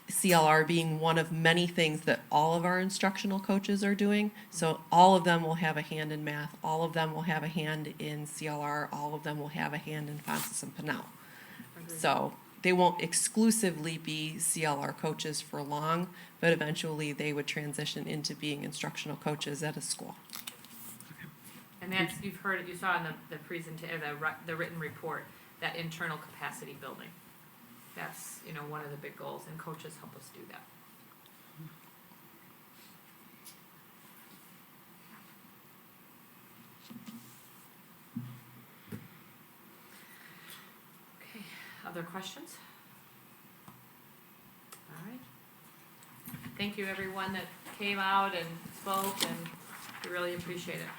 CLR being one of many things that all of our instructional coaches are doing. So all of them will have a hand in math, all of them will have a hand in CLR, all of them will have a hand in FONSIS and Pinnell. So they won't exclusively be CLR coaches for long, but eventually they would transition into being instructional coaches at a school. And that's, you've heard it, you saw in the presentation, the written report, that internal capacity building. That's, one of the big goals, and coaches help us do that. Other questions? All right. Thank you, everyone that came out and spoke, and we really appreciate it.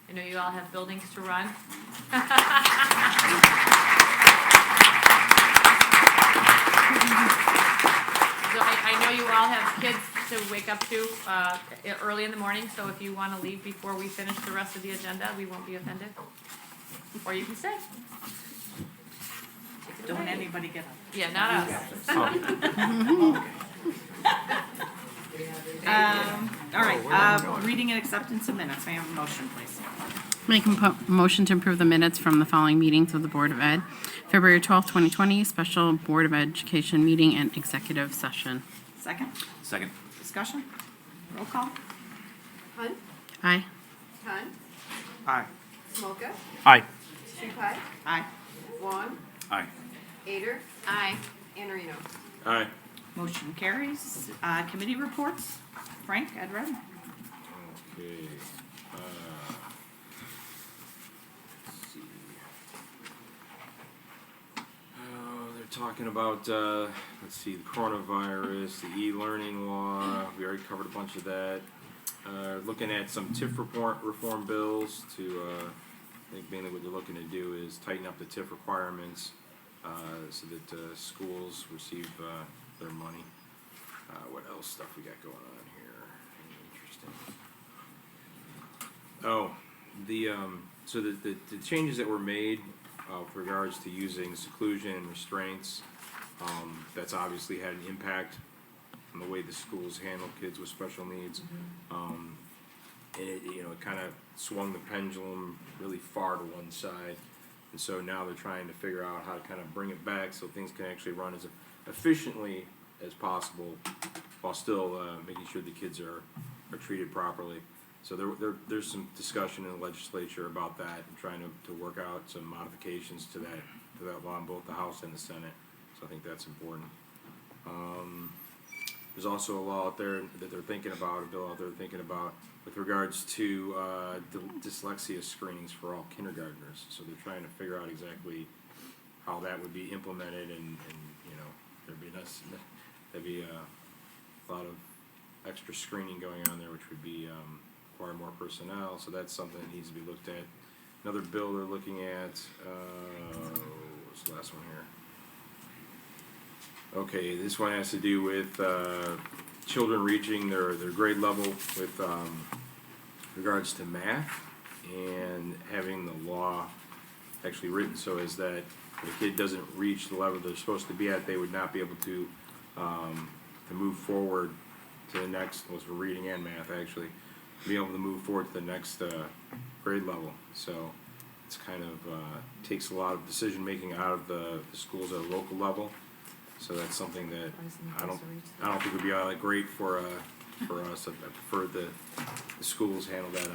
I know you all have buildings to run. So I know you all have kids to wake up to early in the morning, so if you want to leave before we finish the rest of the agenda, we won't be offended. Or you can stay. Take it Don't away. anybody get up. Yeah, not us. All right, reading and acceptance of minutes. May I have a motion, please? Make a motion to approve the minutes from the following meetings of the Board of Ed. February 12th, 2020, special Board of Education meeting and executive session. Second? Second. Discussion? Roll call? Hunt, Aye. Khan, Aye. Smolka, Aye. Stupi, Aye. Vaughn, Aye. Ader. Aye. And Reno. Aye. Motion carries. Committee reports? Frank, Ed Red? Okay. Let's see. Oh, they're talking about, let's see, the coronavirus, the e-learning law. We already covered a bunch of that. Looking at some TIF reform bills to, I think mainly what they're looking to do is tighten up the TIF requirements so that schools receive their money. What else stuff we got going on here? Interesting. Oh, so the changes that were made with regards to using seclusion and restraints, that's obviously had an impact on the way the schools handle kids with special needs. And it kind of swung the pendulum really far to one side. And so now they're trying to figure out how to kind of bring it back so things can actually run as efficiently as possible while still making sure the kids are treated properly. So there's some discussion in the legislature about that and trying to work out some modifications to that law in both the House and the Senate. So I think that's important. There's also a law out there that they're thinking about, a bill out there thinking about with regards to dyslexia screenings for all kindergartners. So they're trying to figure out exactly how that would be implemented, and there'd be a lot of extra screening going on there, which would be require more personnel. So that's something that needs to be looked at. Another bill they're looking at. What's the last one here? Okay, this one has to do with children reaching their grade level with regards to math, and having the law actually written so as that if a kid doesn't reach the level they're supposed to be at, they would not be able to move forward to the next, was for reading and math actually, be able to move forward to the next grade level. So it's kind of takes a lot of decision making out of the schools at a local level. So that's something that I don't think would be great for us. I prefer the schools handle that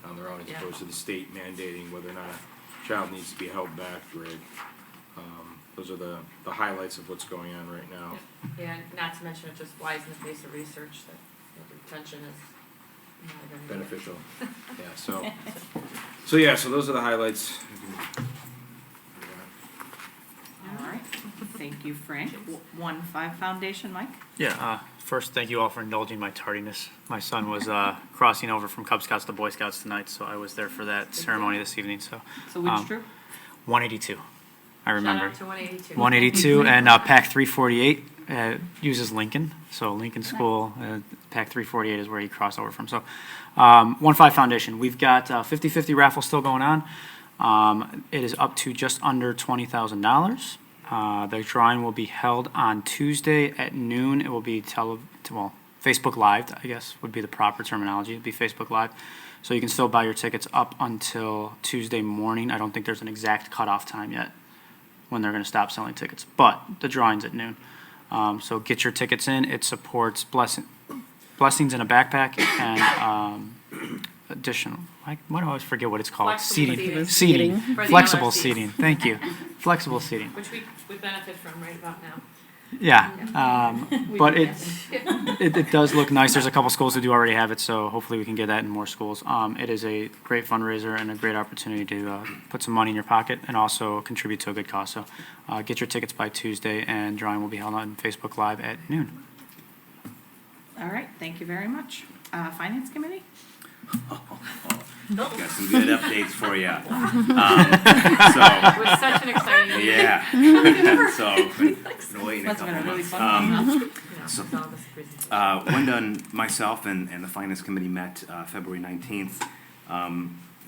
on their own as opposed to the state mandating whether or not a child needs to be held back grade. Those are the highlights of what's going on right now. Yeah, and not to mention it just flies in the face of research that retention is Beneficial. Yeah, so those are the highlights. All right. Thank you, Frank. 1-5 Foundation, Mike? Yeah, first, thank you all for indulging my tardiness. My son was crossing over from Cub Scouts to Boy Scouts tonight, so I was there for that ceremony this evening. So which troop? 182. I remember. Shout out to 182. 182, and PAC 348 uses Lincoln. So Lincoln School, PAC 348 is where he crossed over from. So 1-5 Foundation, we've got 50-50 raffle still going on. It is up to just under $20,000. The drawing will be held on Tuesday at noon. It will be Facebook Live, I guess would be the proper terminology. It'd be Facebook Live. So you can still buy your tickets up until Tuesday morning. I don't think there's an exact cutoff time yet when they're going to stop selling tickets, but the drawing's at noon. So get your tickets in. It supports blessings in a backpack and additional. Why do I always forget what it's called? Flexible Seating. For the Flexible LRCs. seating. Thank you. Flexible seating. Which we benefit from right about now. Yeah, but it does look nice. There's a couple schools that do already have it, so hopefully we can get that in more schools. It is a great fundraiser and a great opportunity to put some money in your pocket and also contribute to a good cause. So get your tickets by Tuesday, and drawing will be held on Facebook Live at noon. All right, thank you very much. Finance Committee? Got some good updates for you. It was such an exciting meeting. Yeah. So, been waiting a Must've been couple a really months. fun meeting. Wenda and myself and the Finance Committee met February 19th.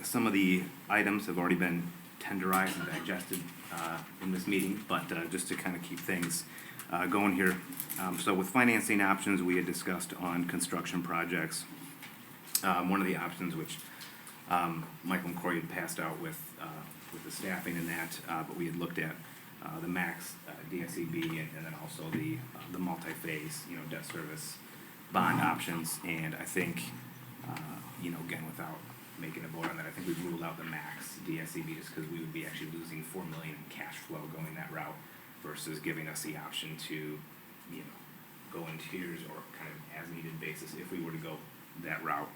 Some of the items have already been tenderized and digested in this meeting, but just to kind of keep things going here. So with financing options, we had discussed on construction projects. One of the options which Michael and Corey had passed out with the staffing and that, but we had looked at the max DSEB and then also the multi-phase, debt service bond options. And I think, again, without making a vote on that, I think we've ruled out the max DSEB just because we would be actually losing $4 million in cash flow going that route versus giving us the option to, go in tiers or kind of as needed basis if we were to go that route.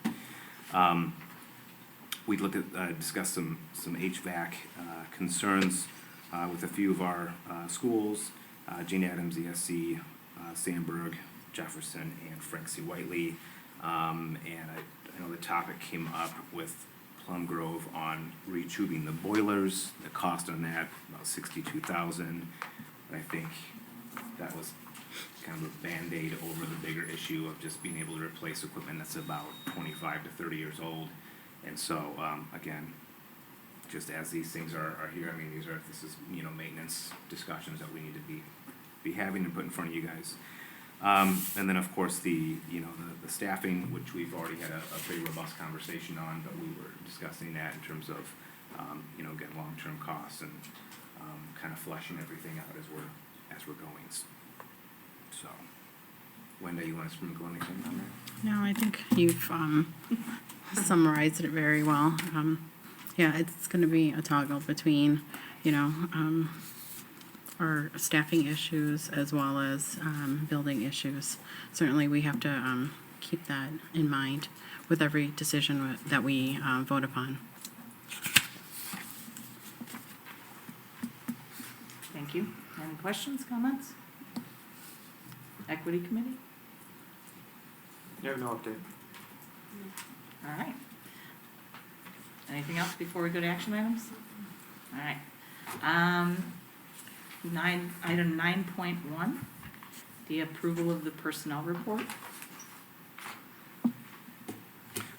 We looked at discussed some HVAC concerns with a few of our schools, Jane Addams, ESC, Sandburg, Jefferson, and Frank C. Whiteley. And I know the topic came up with Plum Grove on retubing the boilers. The cost on that about $62,000. I think that was kind of a Band-Aid over the bigger issue of just being able to replace equipment that's about 25 to 30 years old. And so, again, just as these things are here, this is maintenance discussions that we need to be having and put in front of you guys. And then, of course, the staffing, which we've already had a pretty robust conversation on, but we were discussing that in terms of, again, long-term costs and kind of fleshing everything out as we're going. So, Wenda, you want to sprinkle anything on that? No, I think you've summarized it very well. Yeah, it's going to be a toggle between, our staffing issues as well as building issues. Certainly, we have to keep that in mind with every decision that we vote upon. Thank you. Any questions, comments? Equity Committee? You have no update. All right. Anything else before we go to action items? All right. Item 9.1, the approval of the personnel report.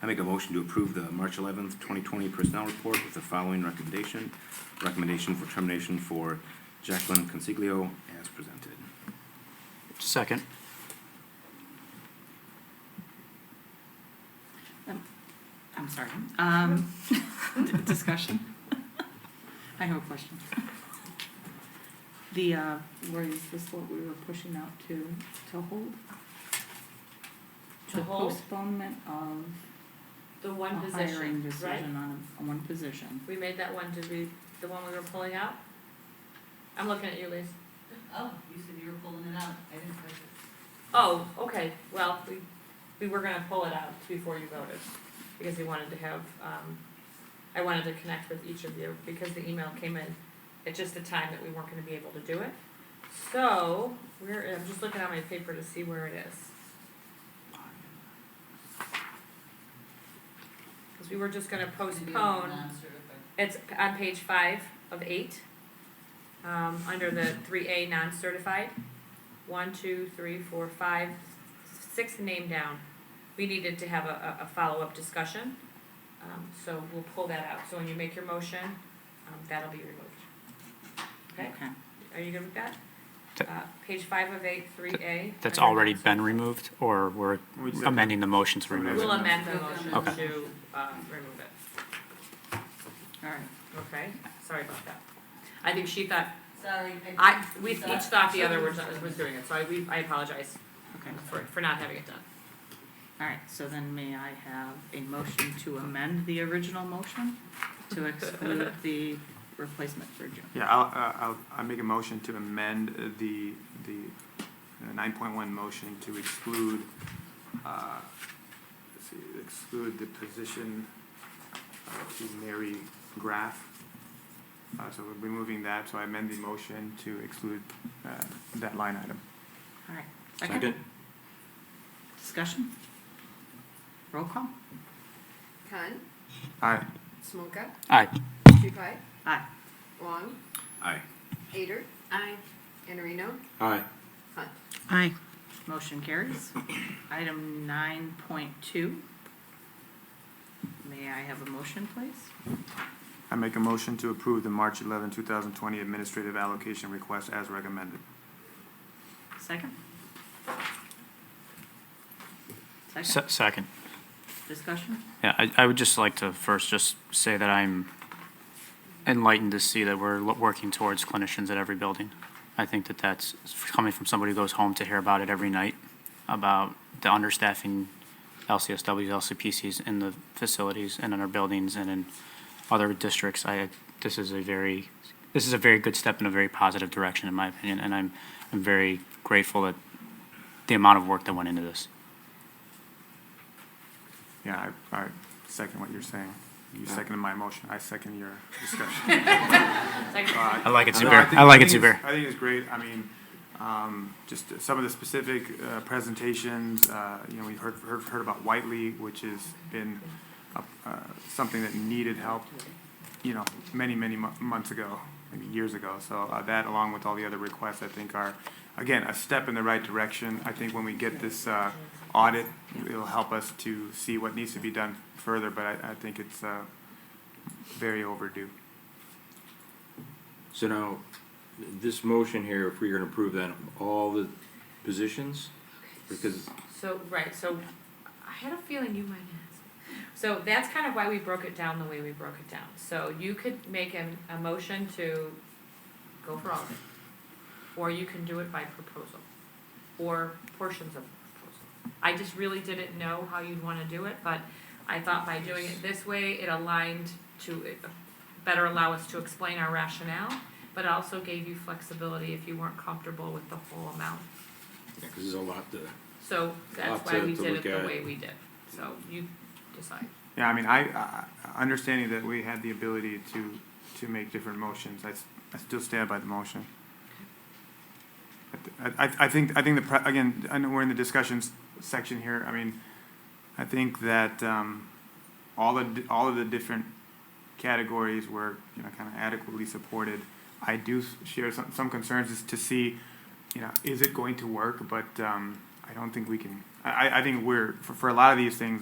I make a motion to approve the March 11th, 2020 personnel report with the following recommendation. Recommendation for termination for Jacqueline Consiglio as presented. Second. I'm sorry. Discussion. I have a question. Is this what we were pushing out to hold? To The hold? postponement of The one a position, hiring right? decision on one position. We made that one, the one we were pulling out? I'm looking at you, Lise. Oh, you said you were pulling it out. I didn't touch it. Oh, okay, well, we were gonna pull it out before you voted, because we wanted to have, I wanted to connect with each of you, because the email came in at just a time that we weren't gonna be able to do it. So, I'm just looking at my paper to see where it is. Cause we were just gonna postpone, it's on page 5 of 8, under the 3A non-certified. 1, 2, 3, 4, 5, 6 named down. We needed to have a follow-up discussion, so we'll pull that out. So when you make your motion, that'll be removed. Okay? Are you good with that? Page 5 of 8, 3A. That's under already non-certified. been removed, or we're amending the motion to remove it? We'll amend the motion Okay. to remove it. All right. Okay, sorry about that. I think she thought, Sorry. we each thought the other was doing it, so I apologize for not having it done. All right, so then may I have a motion to amend the original motion to exclude the replacement for June. Yeah, I'll make a motion to amend the 9.1 motion to exclude, exclude the position to Mary Graff. So we're removing that, so I amend the motion to exclude that line item. All right. Second. Discussion? Roll call? Khan, Aye. Smolka, Aye. Stupi, Aye. Wong, Aye. Ader, Aye. Anderino, Aye. Hunt. Aye. Motion carries. Item 9.2. May I have a motion, please? I make a motion to approve the March 11, 2020 administrative allocation request as recommended. Second? Second. Discussion? Yeah, I would just like to first just say that I'm enlightened to see that we're working towards clinicians at every building. I think that that's coming from somebody who goes home to hear about it every night, about the understaffing LCSWs, LCPCs in the facilities and in our buildings and in other districts. This is a very good step in a very positive direction, in my opinion, and I'm very grateful that the amount of work that went into this. Yeah, I second what you're saying. You seconded my motion. I second your discussion. I like it, no, Zubair. I like it, Zubair. I think it's great. I mean, just some of the specific presentations. We heard about Whiteley, which has been something that needed help. Many months ago, maybe years ago. So that, along with all the other requests, I think are again a step in the right direction. I think when we get this audit, it'll help us to see what needs to be done further. But I think it's very overdue. So now, this motion here, if we're gonna approve that, all the positions, because, So, right, so I had a feeling you might ask. So that's kind of why we broke it down the way we broke it down. So you could make a motion to go for all of it, or you can do it by proposal, or portions of proposal. I just really didn't know how you'd want to do it, but I thought by doing it this way, it aligned to better allow us to explain our rationale, but also gave you flexibility if you weren't comfortable with the whole amount. yeah, 'cause there's a lot to, So that's Lot why to we did look it the at. way we did. So you decide. Yeah, I mean, I understanding that we had the ability to make different motions. I still stand by the motion. I think again, I know we're in the discussions section here. I mean, I think that all of the different categories were kind of adequately supported. I do share some concerns as to see, is it going to work? But I don't think we can. I think for a lot of these things,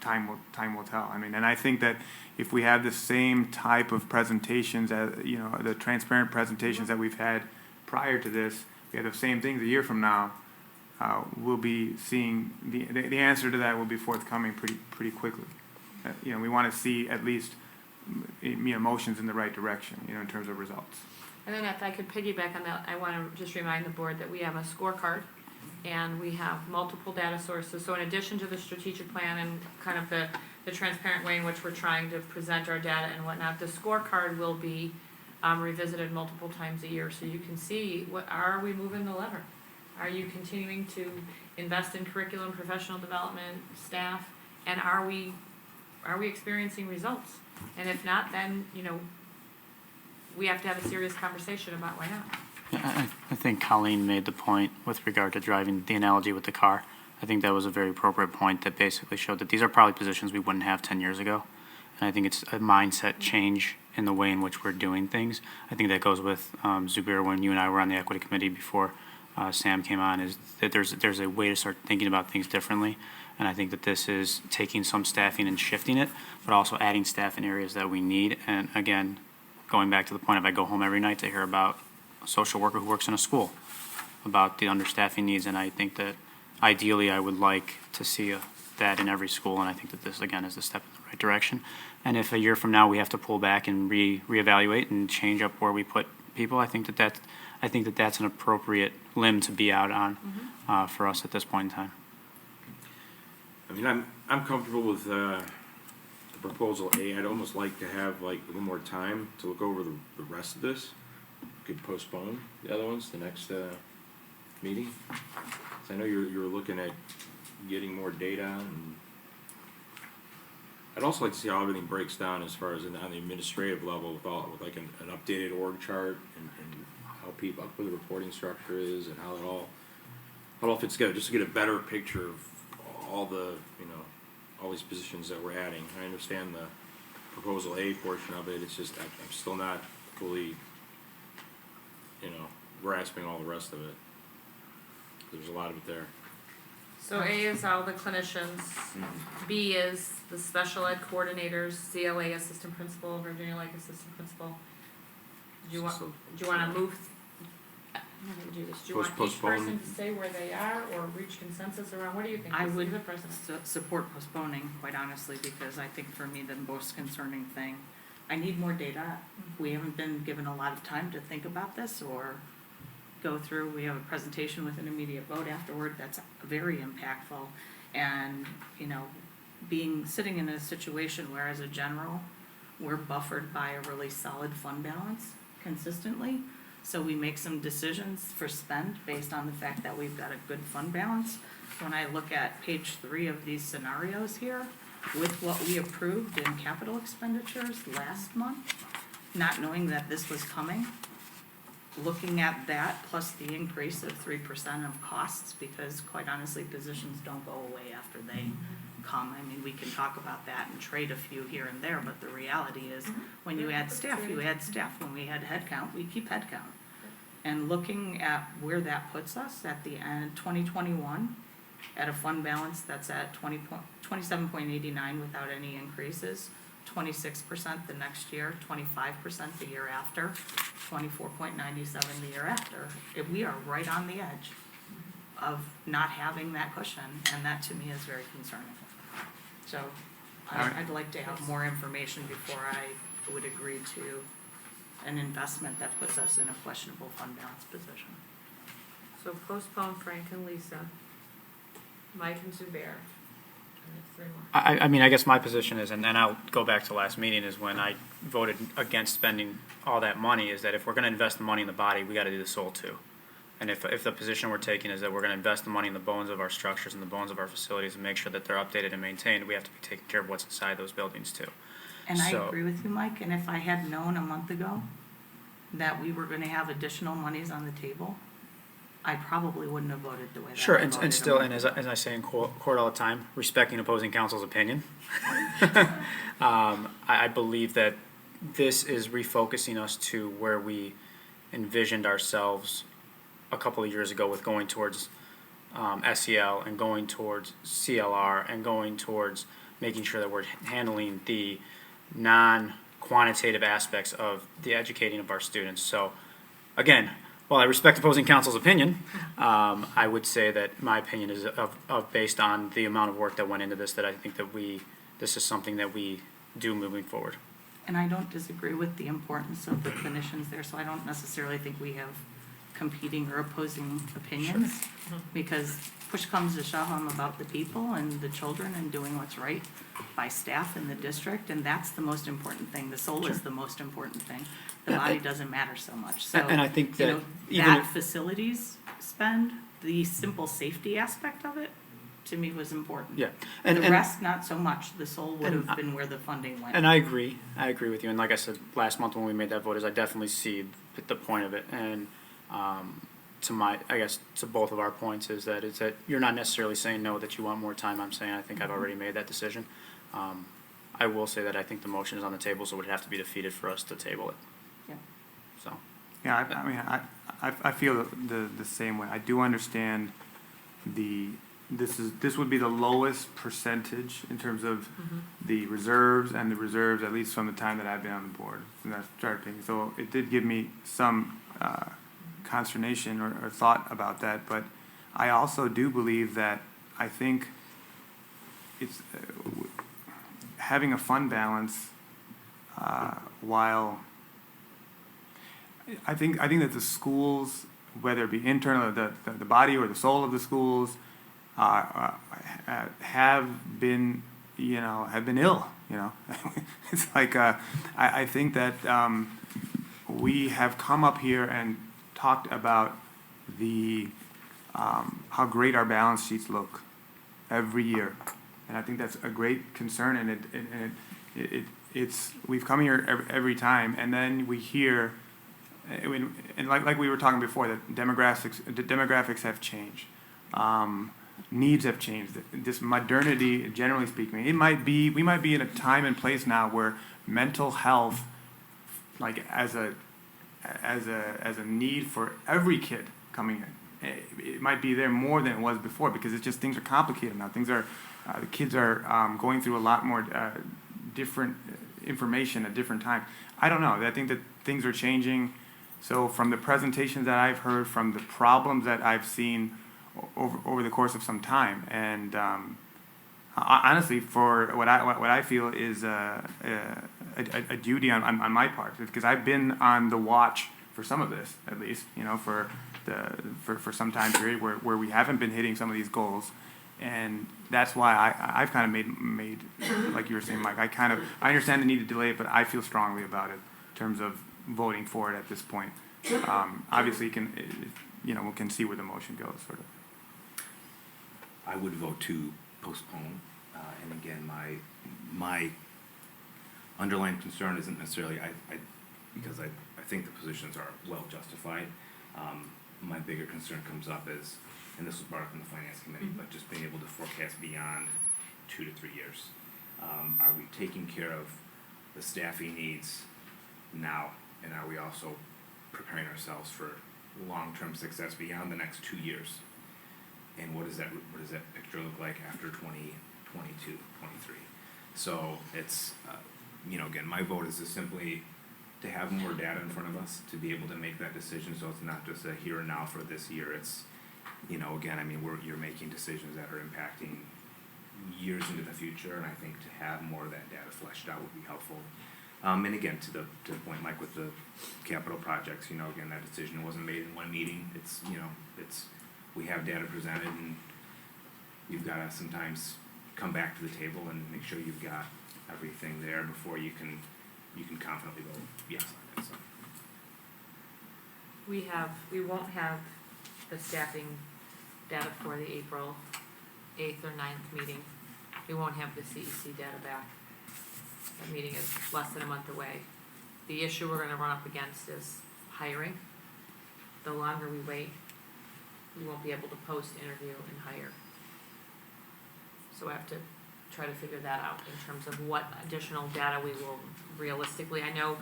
time will tell. I mean, and I think that if we have the same type of presentations as the transparent presentations that we've had prior to this, we have the same things a year from now. We'll be seeing the answer to that will be forthcoming pretty quickly. We want to see at least motions in the right direction, in terms of results. And then if I could piggyback on that, I want to just remind the board that we have a scorecard and we have multiple data sources. So in addition to the strategic plan and kind of the transparent way in which we're trying to present our data and whatnot, the scorecard will be revisited multiple times a year. So you can see, are we moving the lever? Are you continuing to invest in curriculum, professional development, staff? And are we experiencing results? And if not, then, we have to have a serious conversation about why not. I think Colleen made the point with regard to driving, the analogy with the car. I think that was a very appropriate point that basically showed that these are probably positions we wouldn't have 10 years ago. And I think it's a mindset change in the way in which we're doing things. I think that goes with Zubair, when you and I were on the equity committee before Sam came on, is that there's a way to start thinking about things differently. And I think that this is taking some staffing and shifting it, but also adding staff in areas that we need. And again, going back to the point of I go home every night to hear about a social worker who works in a school, about the understaffing needs. And I think that ideally I would like to see that in every school. And I think that this, again, is a step in the right direction. And if a year from now we have to pull back and reevaluate and change up where we put people, I think that that's an appropriate limb to be out on for us at this point in time. I mean, I'm comfortable with the for proposal A, I'd almost like to have like a little more time to look over the rest of this. Could postpone the other ones to the next meeting. So I know you're looking at getting more data, and I'd also like to see how everything breaks down as far as on the administrative level with like an updated org chart and how people, what the reporting structure is and how it all fits together, just to get a better picture of all the, all these positions that we're adding. I understand the proposal A portion of it, it's just I'm still not fully, grasping all the rest of it. There's a lot of it there. So A is all the clinicians, B is the special ed coordinators, CLA assistant principal, Virginia Lake assistant principal. Do you wanna move, how do we do this? Do you want each Postpone. person to say where they are or reach consensus around, what do you think? I Lisa? would You're the president. support postponing, quite honestly, because I think for me the most concerning thing, I need more data. We haven't been given a lot of time to think about this or go through. We have a presentation with an immediate vote afterward that's very impactful. And, sitting in a situation where as a general, we're buffered by a really solid fund balance consistently. So we make some decisions for spend based on the fact that we've got a good fund balance. When I look at page 3 of these scenarios here, with what we approved in capital expenditures last month, not knowing that this was coming, looking at that plus the increase of 3% of costs, because quite honestly, positions don't go away after they come. I mean, we can talk about that and trade a few here and there, but the reality is when you add staff, you add staff. When we had headcount, we keep headcount. And looking at where that puts us at the end, 2021, at a fund balance that's at 27.89 without any increases, 26% the next year, 25% the year after, 24.97 the year after. We are right on the edge of not having that cushion, and that to me is very concerning. So I'd like to have more information before I would agree to an investment that puts us in a questionable fund balance position. So postpone Frank and Lisa, Mike and Zubair. Three more. I mean, I guess my position is, and then I'll go back to last meeting, is when I voted against spending all that money, is that if we're gonna invest the money in the body, we gotta do the soul too. And if the position we're taking is that we're gonna invest the money in the bones of our structures and the bones of our facilities and make sure that they're updated and maintained, we have to be taking care of what's inside those buildings too. And I So- agree with you, Mike, and if I had known a month ago that we were gonna have additional monies on the table, I probably wouldn't have voted the way that Sure, I and voted still, a and month as I say in court all the time, respecting opposing counsel's opinion. I believe that this is refocusing us to where we envisioned ourselves a couple of years ago with going towards SEL and going towards CLR and going towards making sure that we're handling the non-quantitative aspects of the educating of our students. So, again, while I respect opposing counsel's opinion, I would say that my opinion is of based on the amount of work that went into this, that I think that this is something that we do moving forward. And I don't disagree with the importance of the clinicians there, so I don't necessarily think we have competing or opposing opinions. Because push comes to shove, I'm about the people and the children and doing what's right by staff in the district, and that's the most important thing. The soul is the most important thing. The body doesn't matter so much. So, And I think that even that if- facilities spend, the simple safety aspect of it, to me was important. Yeah, The rest, not so much. The soul would and have been where the funding went. And I agree with you. And like I said last month when we made that vote, is I definitely see the point of it. And to both of our points is that you're not necessarily saying no, that you want more time. I'm saying I think I've already made that decision. I will say that I think the motion is on the table, so it would have to be defeated for us to table it. Yeah. So. Yeah, I mean, I feel the same way. I do understand this would be the lowest percentage in terms of the reserves, and the reserves, at least from the time that I've been on the board, and that's starting. So it did give me some consternation or thought about that, but I also do believe that I think it's having a fund balance while I think that the schools, whether it be internal, the body or the soul of the schools, have been ill you know? It's like, I think that we have come up here and talked about how great our balance sheets look every year. And I think that's a great concern, and it's we've come here every time, and then we hear, and like we were talking before, that demographics have changed, needs have changed. This modernity, generally speaking, we might be in a time and place now where mental health, like as a need for every kid coming in, it might be there more than it was before, because it's just things are complicated now. Things are the kids are going through a lot more different information at different times. I don't know. I think that things are changing. So from the presentations that I've heard, from the problems that I've seen over the course of some time, and honestly, for what I feel is a duty on my part, because I've been on the watch for some of this, at least, you know, for some time period where we haven't been hitting some of these goals. And that's why I've kind of made, like you were saying, Mike, I understand the need to delay it, but I feel strongly about it in terms of voting for it at this point. Obviously, we can see where the motion goes, sort of. I would vote to postpone, and again, my underlying concern isn't necessarily, because I think the positions are well justified. My bigger concern comes up is, and this was brought up in the Finance Committee, but just being able to forecast beyond 2 to 3 years. Are we taking care of the staffing needs now, and are we also preparing ourselves for long-term success beyond the next 2 years? And what does that picture look like after 2022, 23? So it's, again, my vote is just simply to have more data in front of us to be able to make that decision, so it's not just a here and now for this year. It's, again, I mean, you're making decisions that are impacting years into the future, and I think to have more of that data fleshed out would be helpful. And again, to the point, Mike, with the capital projects, again, that decision wasn't made in one meeting. It's, we have data presented, and you've got to sometimes come back to the table and make sure you've got everything there before you can confidently vote yes on it. So. We won't have the staffing data for the April 8th or 9th meeting. We won't have the CEC data back. That meeting is less than a month away. The issue we're going to run up against is hiring. The longer we wait, we won't be able to post, interview, and hire. So we have to try to figure that out in terms of what additional data we will realistically. I know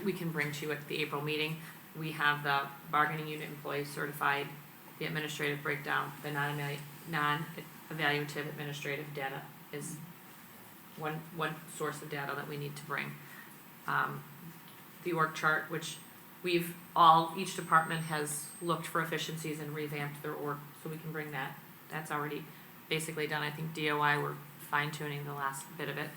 we can bring to you at the April meeting. We have the bargaining unit employees certified, the administrative breakdown, the non-evaluative administrative data is one source of data that we need to bring. The org chart, which each department has looked for efficiencies and revamped their org, so we can bring that. That's already basically done. I think DOI, we're fine-tuning the last bit of it.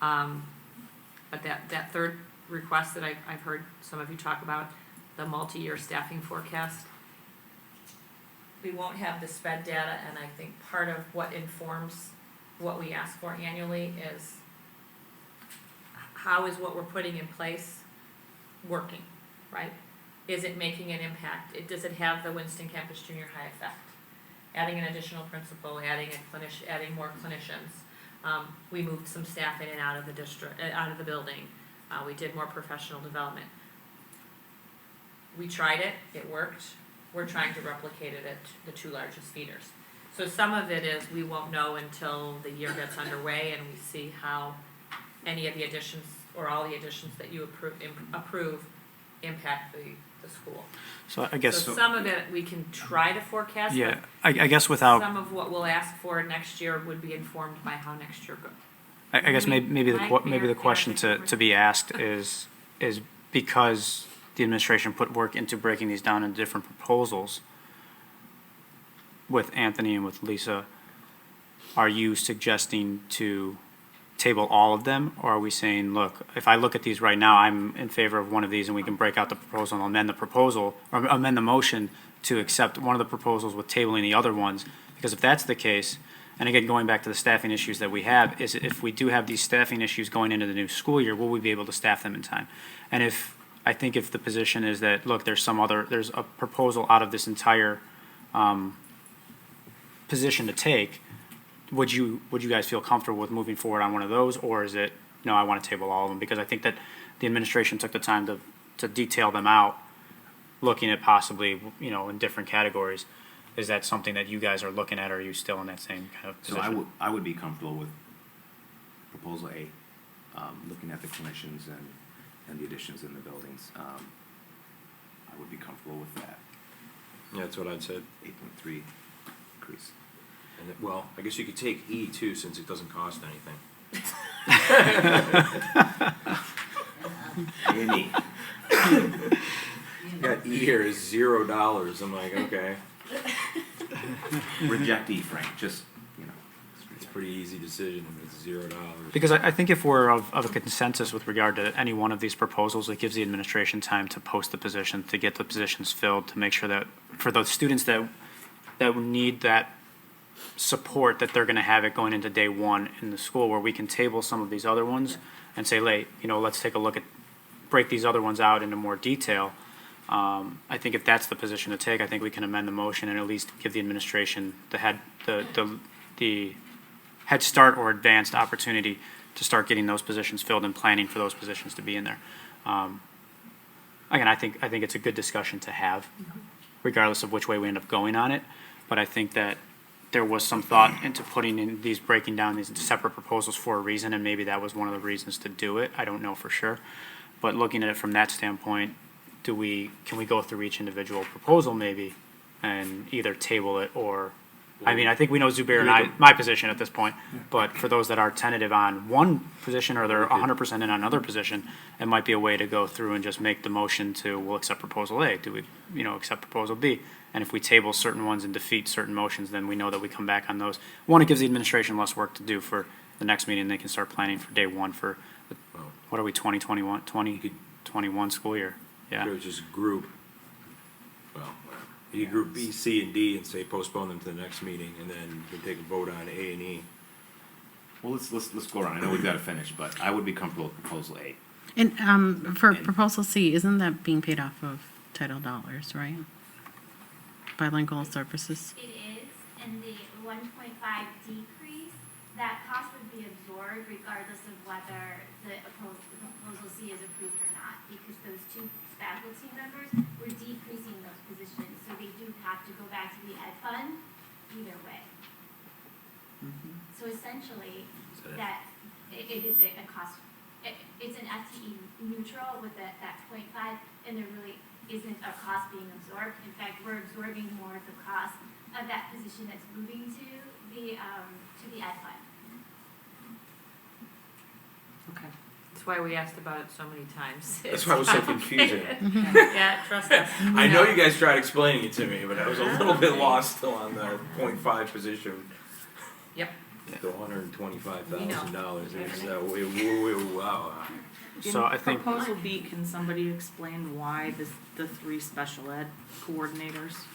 But that third request that I've heard some of you talk about, the multi-year staffing forecast, we won't have the SPED data, and I think part of what informs what we ask for annually is how is what we're putting in place working, right? Is it making an impact? Does it have the Winston Campus Junior High effect? Adding an additional principal, adding more clinicians. We moved some staff in and out of the district, out of the building. We did more professional development. We tried it, it worked. We're trying to replicate it at the 2 largest feeders. So some of it is we won't know until the year gets underway and we see how any of the additions or all the additions that you approve impact the school. So I guess. So some of it we can try to forecast. Yeah, I guess without. Some of what we'll ask for next year would be informed by how next year goes. I guess maybe the question to be asked is because the administration put work into breaking these down into different proposals with Anthony and with Lisa, are you suggesting to table all of them, or are we saying, look, if I look at these right now, I'm in favor of one of these and we can break out the proposal and amend the proposal or amend the motion to accept one of the proposals with tabling the other ones? Because if that's the case, And again, going back to the staffing issues that we have, is if we do have these staffing issues going into the new school year, will we be able to staff them in time? And I think if the position is that, look, there's a proposal out of this entire position to take, would you guys feel comfortable with moving forward on one of those, or is it, no, I want to table all of them? Because I think that the administration took the time to detail them out, looking at possibly, in different categories. Is that something that you guys are looking at, or are you still in that same kind of So position? I would be comfortable with proposal A, looking at the clinicians and the additions in the buildings. I would be comfortable with that. Yeah, that's what I'd said. 8.3 increase. And well, I guess you could take E too, since it doesn't cost anything. A&E. Got E here is $0. I'm like, okay. Reject E, Frank, just, It's a pretty easy decision, it's $0. Because I think if we're of a consensus with regard to any one of these proposals, it gives the administration time to post the position, to get the positions filled, to make sure that for those students that need that support, that they're going to have it going into day one in the school, where we can table some of these other ones and say, let's take a look at, break these other ones out into more detail. I think if that's the position to take, I think we can amend the motion and at least give the administration the head start or advanced opportunity to start getting those positions filled and planning for those positions to be in there. Again, I think it's a good discussion to have, regardless of which way we end up going on it. But I think that there was some thought into putting in breaking down these separate proposals for a reason, and maybe that was one of the reasons to do it. I don't know for sure. But looking at it from that standpoint, can we go through each individual proposal maybe and either table it or, I think we know Zubair and my position at this point, but for those that are tentative on one position or they're 100% in on another position, it might be a way to go through and just make the motion to, we'll accept proposal A. Do we, accept proposal B? And if we table certain ones and defeat certain motions, then we know that we come back on those. One, it gives the administration less work to do for the next meeting. They can start planning for day one for, what are we, 2021 school year? Yeah. You could just group, you group B, C, and D and say postpone them to the next meeting, and then you can take a vote on A and E. well, let's go around. I know we've got to finish, but I would be comfortable with proposal A. And for proposal C, isn't that being paid off of title dollars, right? Bilingual services? It is, and the 1.5 decrease, that cost would be absorbed regardless of whether the proposal C is approved or not, because those two faculty members were decreasing those positions, so they do have to go back to the ed fund either way. So essentially, that it is a cost, it's an FTE neutral with that 0.5, and there really isn't a cost being absorbed. In fact, we're absorbing more of the cost of that position that's moving to the ed fund. Okay. That's why we asked about it so many times. That's why it was so confusing. Yeah, trust us. I know you guys tried explaining it to me, but I was a little bit lost still on the 0.5 position. Yep. The $125,000. Wow. So I think Proposal B, can somebody explain why the three special ed coordinators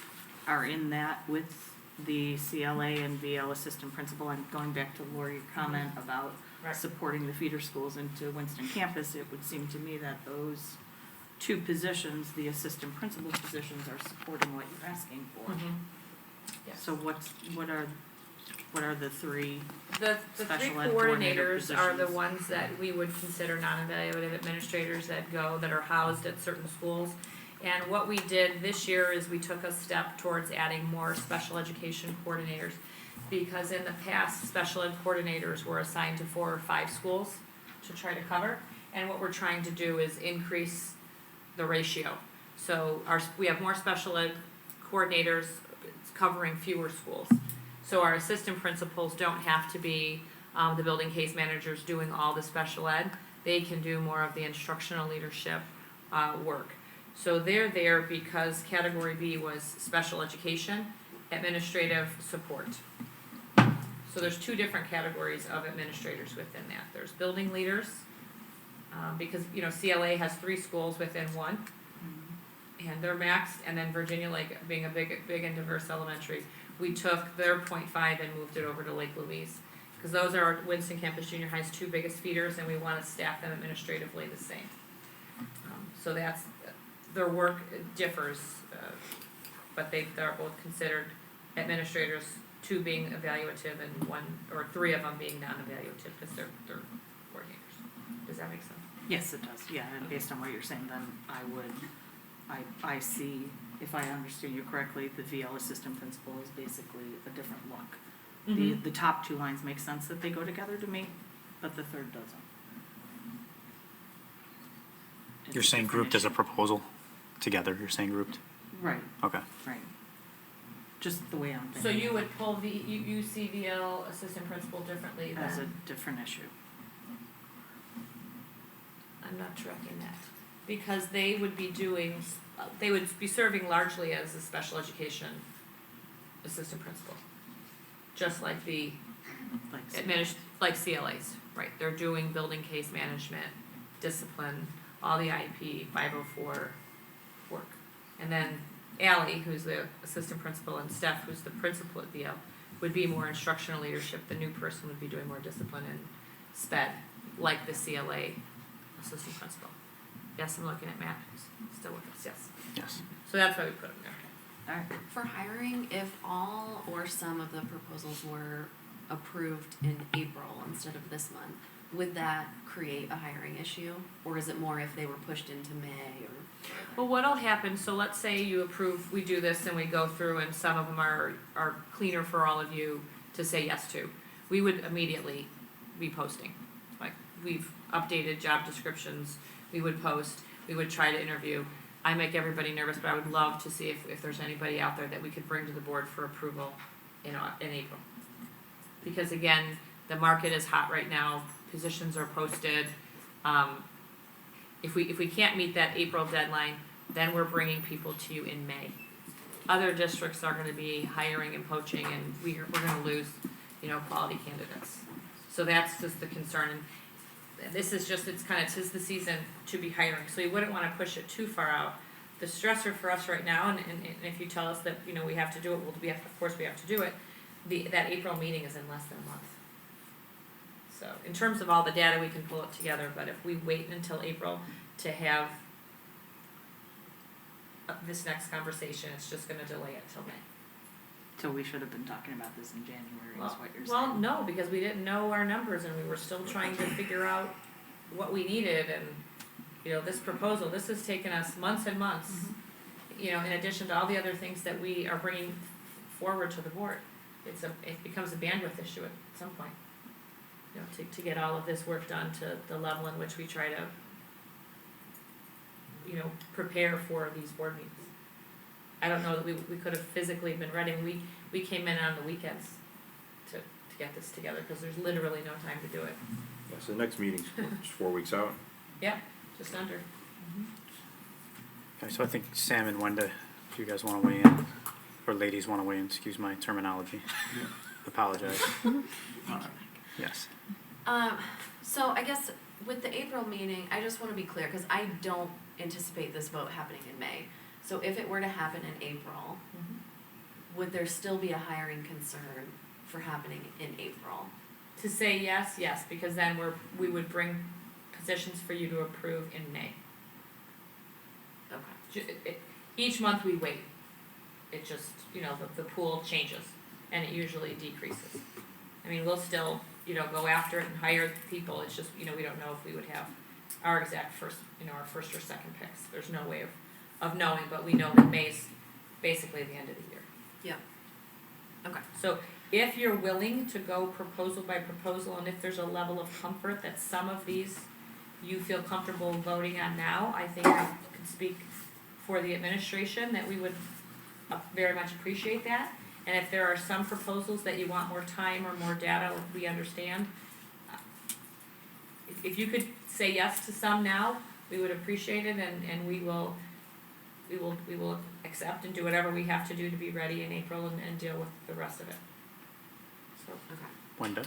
are in that with the CLA and VL assistant principal? And going back to Lori, your comment about supporting the feeder schools into Winston campus, it would seem to me that those two positions, the assistant principal positions, are supporting what you're asking for. Yes. So what are the three The three special ed coordinator coordinators are the positions? ones that we would consider non-evaluative administrators that are housed at certain schools. And what we did this year is we took a step towards adding more special education coordinators, because in the past, special ed coordinators were assigned to 4 or 5 schools to try to cover. And what we're trying to do is increase the ratio. So we have more special ed coordinators covering fewer schools. So our assistant principals don't have to be the building case managers doing all the special ed. They can do more of the instructional leadership work. So they're there because category B was special education, administrative support. So there's 2 different categories of administrators within that. There's building leaders, because CLA has 3 schools within one, and they're maxed, and then Virginia Lake being a big and diverse elementary, we took their 0.5 and moved it over to Lake Louise. Because those are Winston Campus Junior High's two biggest feeders, and we want to staff them administratively the same. So that's, their work differs, but they're both considered administrators, two being evaluative and one, or three of them being non-evaluative, because they're coordinators. Does that make sense? Yes, it does, yeah, and based on what you're saying, then I see, if I understand you correctly, the VL assistant principal is basically a different look. The top two lines make sense that they go together to me, but the third doesn't. It's You're a saying different grouped as a issue. proposal together, you're saying grouped? Right, Okay. right. Just the way I'm thinking. So you would pull you see VL assistant principal differently than? As a different issue. I'm not tracking that. Because they would be doing, they would be serving largely as a special education assistant principal. Just like the like CLAs, right? They're doing building case management, discipline, all the IEP, 504 work. And then Allie, who's the assistant principal, and Steph, who's the principal at VL, would be more instructional leadership. The new person would be doing more discipline and SPED, like the CLA assistant principal. Yes, I'm looking at Matt, who's still with us, yes. Yes. So that's why we put him there. All right. For hiring, if all or some of the proposals were approved in April instead of this month, would that create a hiring issue? Or is it more if they were pushed into May or? Well, what'll happen, so let's say you approve, we do this and we go through and some of them are cleaner for all of you to say yes to. We would immediately be posting. Like, we've updated job descriptions, we would post, we would try to interview. I make everybody nervous, but I would love to see if there's anybody out there that we could bring to the board for approval in April. Because again, the market is hot right now, positions are posted. If we can't meet that April deadline, then we're bringing people to you in May. Other districts are gonna be hiring and poaching, and we're gonna lose, quality candidates. So that's just the concern. And this is just, tis the season to be hiring, so you wouldn't wanna push it too far out. The stressor for us right now, and if you tell us that, we have to do it, of course we have to do it, that April meeting is in less than a month. So, in terms of all the data, we can pull it together, but if we wait until April to have this next conversation, it's just gonna delay it till May. So we should have been talking about this in January, is what you're saying. Well, no, because we didn't know our numbers and we were still trying to figure out what we needed and, this proposal, this has taken us months and months, in addition to all the other things that we are bringing forward to the board. It becomes a bandwidth issue at some point, to get all of this work done to the level in which we try to, prepare for these board meetings. I don't know that we could have physically been ready. We came in on the weekends to get this together because there's literally no time to do it. Yeah, so the next meeting's just 4 weeks out. Yeah, just under. Okay, so I think Sam and Wenda, if you guys want to weigh in, or ladies want to weigh in, excuse my terminology. Apologize. Yes. So I guess with the April meeting, I just want to be clear, because I don't anticipate this vote happening in May. So if it were to happen in April, would there still be a hiring concern for happening in April? To say yes, because then we would bring positions for you to approve in May. Okay. Each month we wait. It just, the pool changes and it usually decreases. I mean, we'll still, go after it and hire people. It's just, we don't know if we would have our exact first, our first or second picks. There's no way of knowing, but we know that May's basically the end of the year. Yeah. Okay. So if you're willing to go proposal by proposal, and if there's a level of comfort that some of these you feel comfortable voting on now, I think I can speak for the administration that we would very much appreciate that. And if there are some proposals that you want more time or more data, we understand. If you could say yes to some now, we would appreciate it, and we will accept and do whatever we have to do to be ready in April and deal with the rest of it. So, okay. Wenda?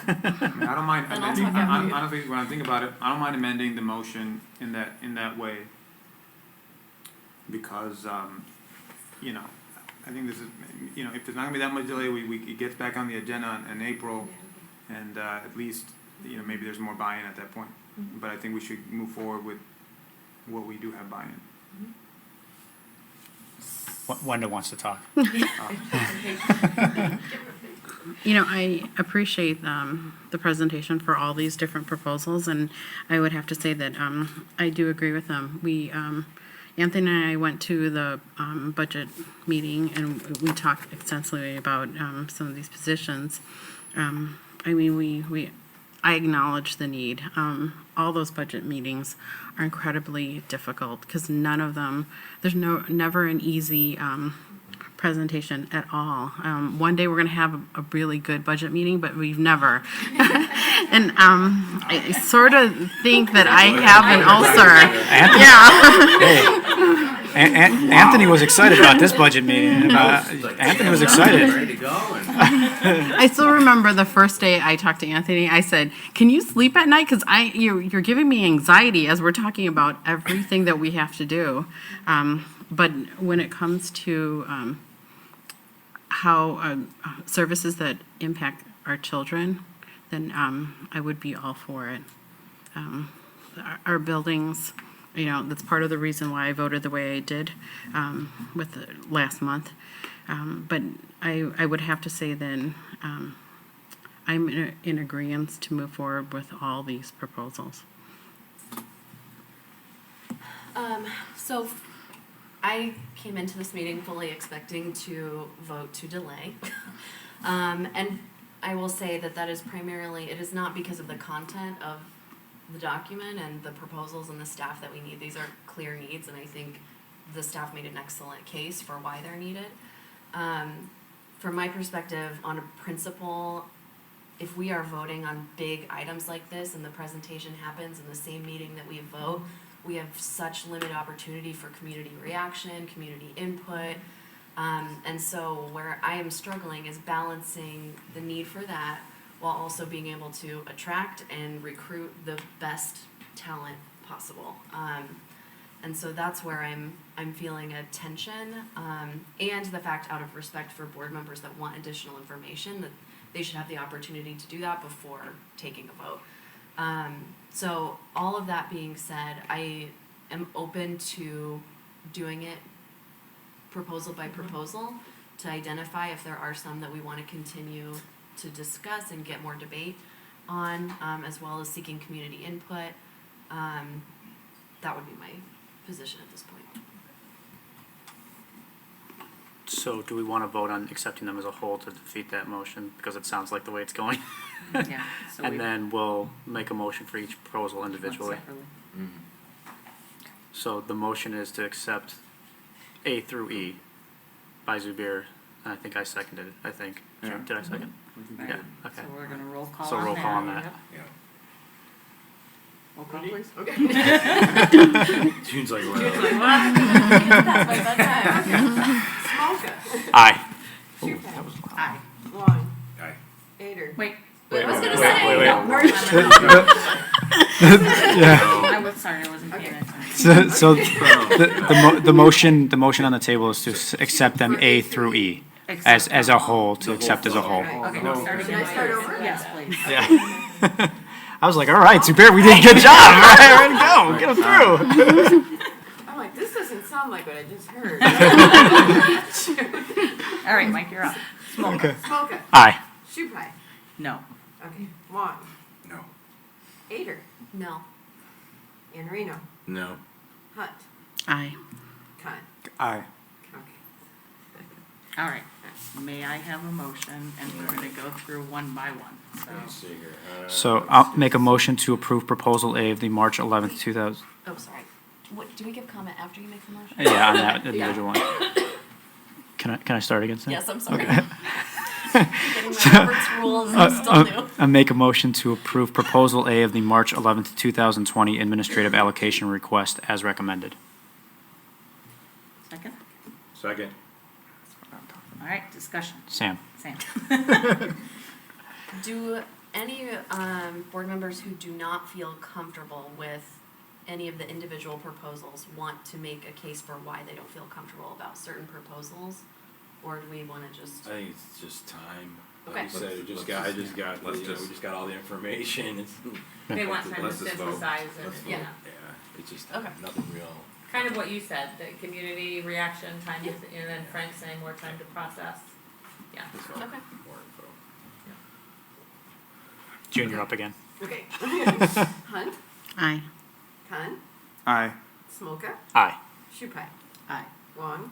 I don't mind And I'll amending, talk after you. honestly, when I think about it, I don't mind amending the motion in that way. Because, I think this is, you know, if there's not gonna be that much delay, it gets back on the agenda in April, and at least, you know, maybe there's more buy-in at that point. But I think we should move forward with what we do have buy-in. Wanda wants to talk. You know, I appreciate the presentation for all these different proposals, and I would have to say that I do agree with them. We, Anthony and I went to the budget meeting, and we talked extensively about some of these positions. I mean, I acknowledge the need. All those budget meetings are incredibly difficult because none of them, there's never an easy presentation at all. One day we're going to have a really good budget meeting, but we've never. And I sort of think that I have an ulcer. Anthony, Anthony was excited about this budget meeting. Anthony was excited. I still remember the first day I talked to Anthony. I said, "Can you sleep at night? Because you're giving me anxiety as we're talking about everything that we have to do." But when it comes to how services that impact our children, then I would be all for it. Our buildings, you know, that's part of the reason why I voted the way I did with the last month. But I would have to say then I'm in agreement to move forward with all these proposals. So I came into this meeting fully expecting to vote to delay. And I will say that is primarily, it is not because of the content of the document and the proposals and the staff that we need. These are clear needs, and I think the staff made an excellent case for why they're needed. From my perspective, on a principle, if we are voting on big items like this and the presentation happens in the same meeting that we vote, we have such limited opportunity for community reaction, community input. And so where I am struggling is balancing the need for that while also being able to attract and recruit the best talent possible. And so that's where I'm feeling a tension, and the fact, out of respect for board members that want additional information, that they should have the opportunity to do that before taking a vote. So all of that being said, I am open to doing it proposal by proposal to identify if there are some that we want to continue to discuss and get more debate on, as well as seeking community input. That would be my position at this point. So do we want to vote on accepting them as a whole to defeat that motion? Because it sounds like the way it's going. Yeah. So And then we'll make a motion for each proposal individually. So the motion is to accept A through E by Zubair, and I think I seconded it, I think. Yeah. Did I second? Yeah, okay. So we're gonna roll call So on roll that. call on that. Yeah. Roll call, please. June's like, June's wow. like, what? That's my bedtime. Smoka. Aye. Aye. Long. Aye. Ader. Wait. I was gonna wait, say. wait, wait. no, I was sorry, I wasn't paying attention. So the motion on the table is to accept them A through E as a whole, to accept as a whole. Okay, no, start again. Can I start over? Yes, please. Yeah. I was like, all right, Zubair, we did a good job. All right, ready to go. Get them through. I'm like, this doesn't sound like what I just heard. All right, Mike, you're up. Smoke. Okay. Smoka. Aye. Shupai. No. Okay. Wong. No. Ader. No. Iannarino. No. Hunt. Aye. Khan. Aye. Okay. All right. May I have a motion, and we're gonna go through one by one, Let's see here. So I'll make a motion to approve proposal A of the March 11th, 2000. Oh, sorry. What, do we give comment after you make the motion? Yeah, on that individual one. Can I start again, Sam? Yes, I'm sorry. Okay. Getting my Robert's rules, I'm still new. I make a motion to approve proposal A of the March 11th, 2020 administrative allocation request as recommended. Second? Second. All right, discussion. Sam. Sam. Do any board members who do not feel comfortable with any of the individual proposals want to make a case for why they don't feel comfortable about certain proposals? or do we wanna just? I think it's just time. Okay. Like you said, we just got all the information. They want time to Let's just vote. synthesize it, Let's vote. yeah. Yeah, it's just Okay. nothing real. Kind of what you said, the community reaction, time to, and then Frank saying more time to process. Yeah. Let's vote. Okay. More info. June, you're up again. Okay. Hunt, Aye. Khan, Aye. Smolka, Aye. Shupai. Aye. Wong,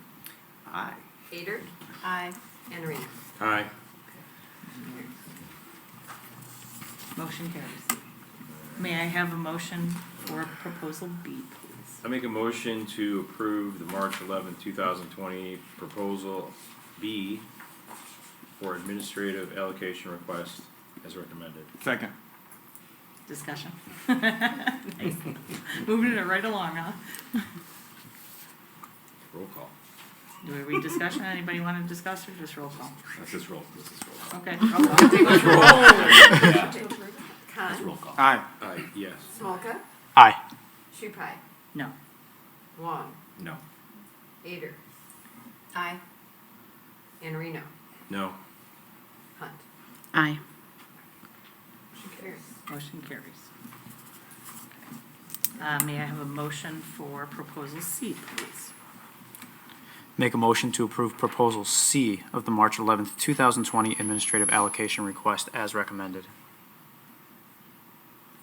Aye. Ader, Aye. and Reno. Aye. Motion carries. May I have a motion for proposal B, please? I make a motion to approve the March 11th, 2020 proposal B for administrative allocation request as recommended. Second. Discussion. Nice. Moving it right along, huh? Roll call. Do we discussion? Anybody want to discuss or just roll call? That's just roll. This is roll call. Okay, roll call. Yeah. Khan, Roll call. Aye. Aye, yes. Smolka, Aye. Shupai. No. Wong, No. Ader, Aye. and Reno. No. Hunt. Aye. Motion carries. Motion carries. May I have a motion for proposal C, please? Make a motion to approve proposal C of the March 11th, 2020 administrative allocation request as recommended.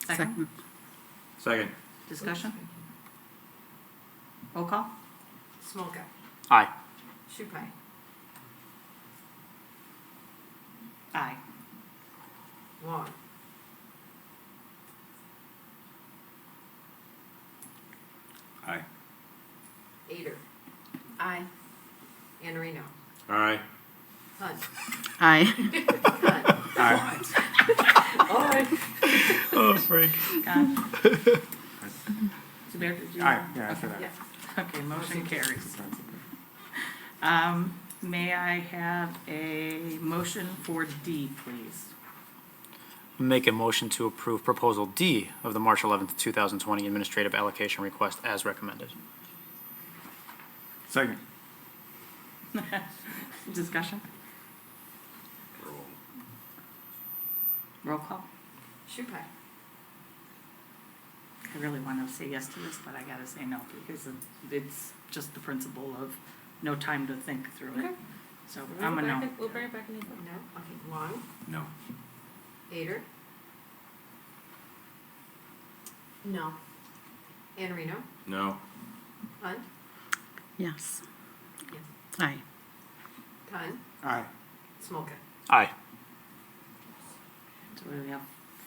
Second. Second. Discussion? Roll call? Smolka, Aye. Shupai. Aye. Wong, Aye. Ader, Aye. and Reno. Aye. Hunt. Aye. Khan. Aye. Oh, Frank. Gone. Zubair, did you? Aye. Yeah, I said aye. Yeah. Okay, motion carries. May I have a motion for D, please? Make a motion to approve proposal D of the March 11th, 2020 administrative allocation request as recommended. Second. Discussion? Roll. Roll call? Shupai. I really want to say yes to this, but I gotta say no, because it's just the principle of no time to think through it. Okay. So I'm a no. We'll bring it back in April. No. Okay. Wong, No. Ader, No. and Reno. No. Hunt. Yes. Yes. Aye. Khan. Aye. Smolka. Aye. So we have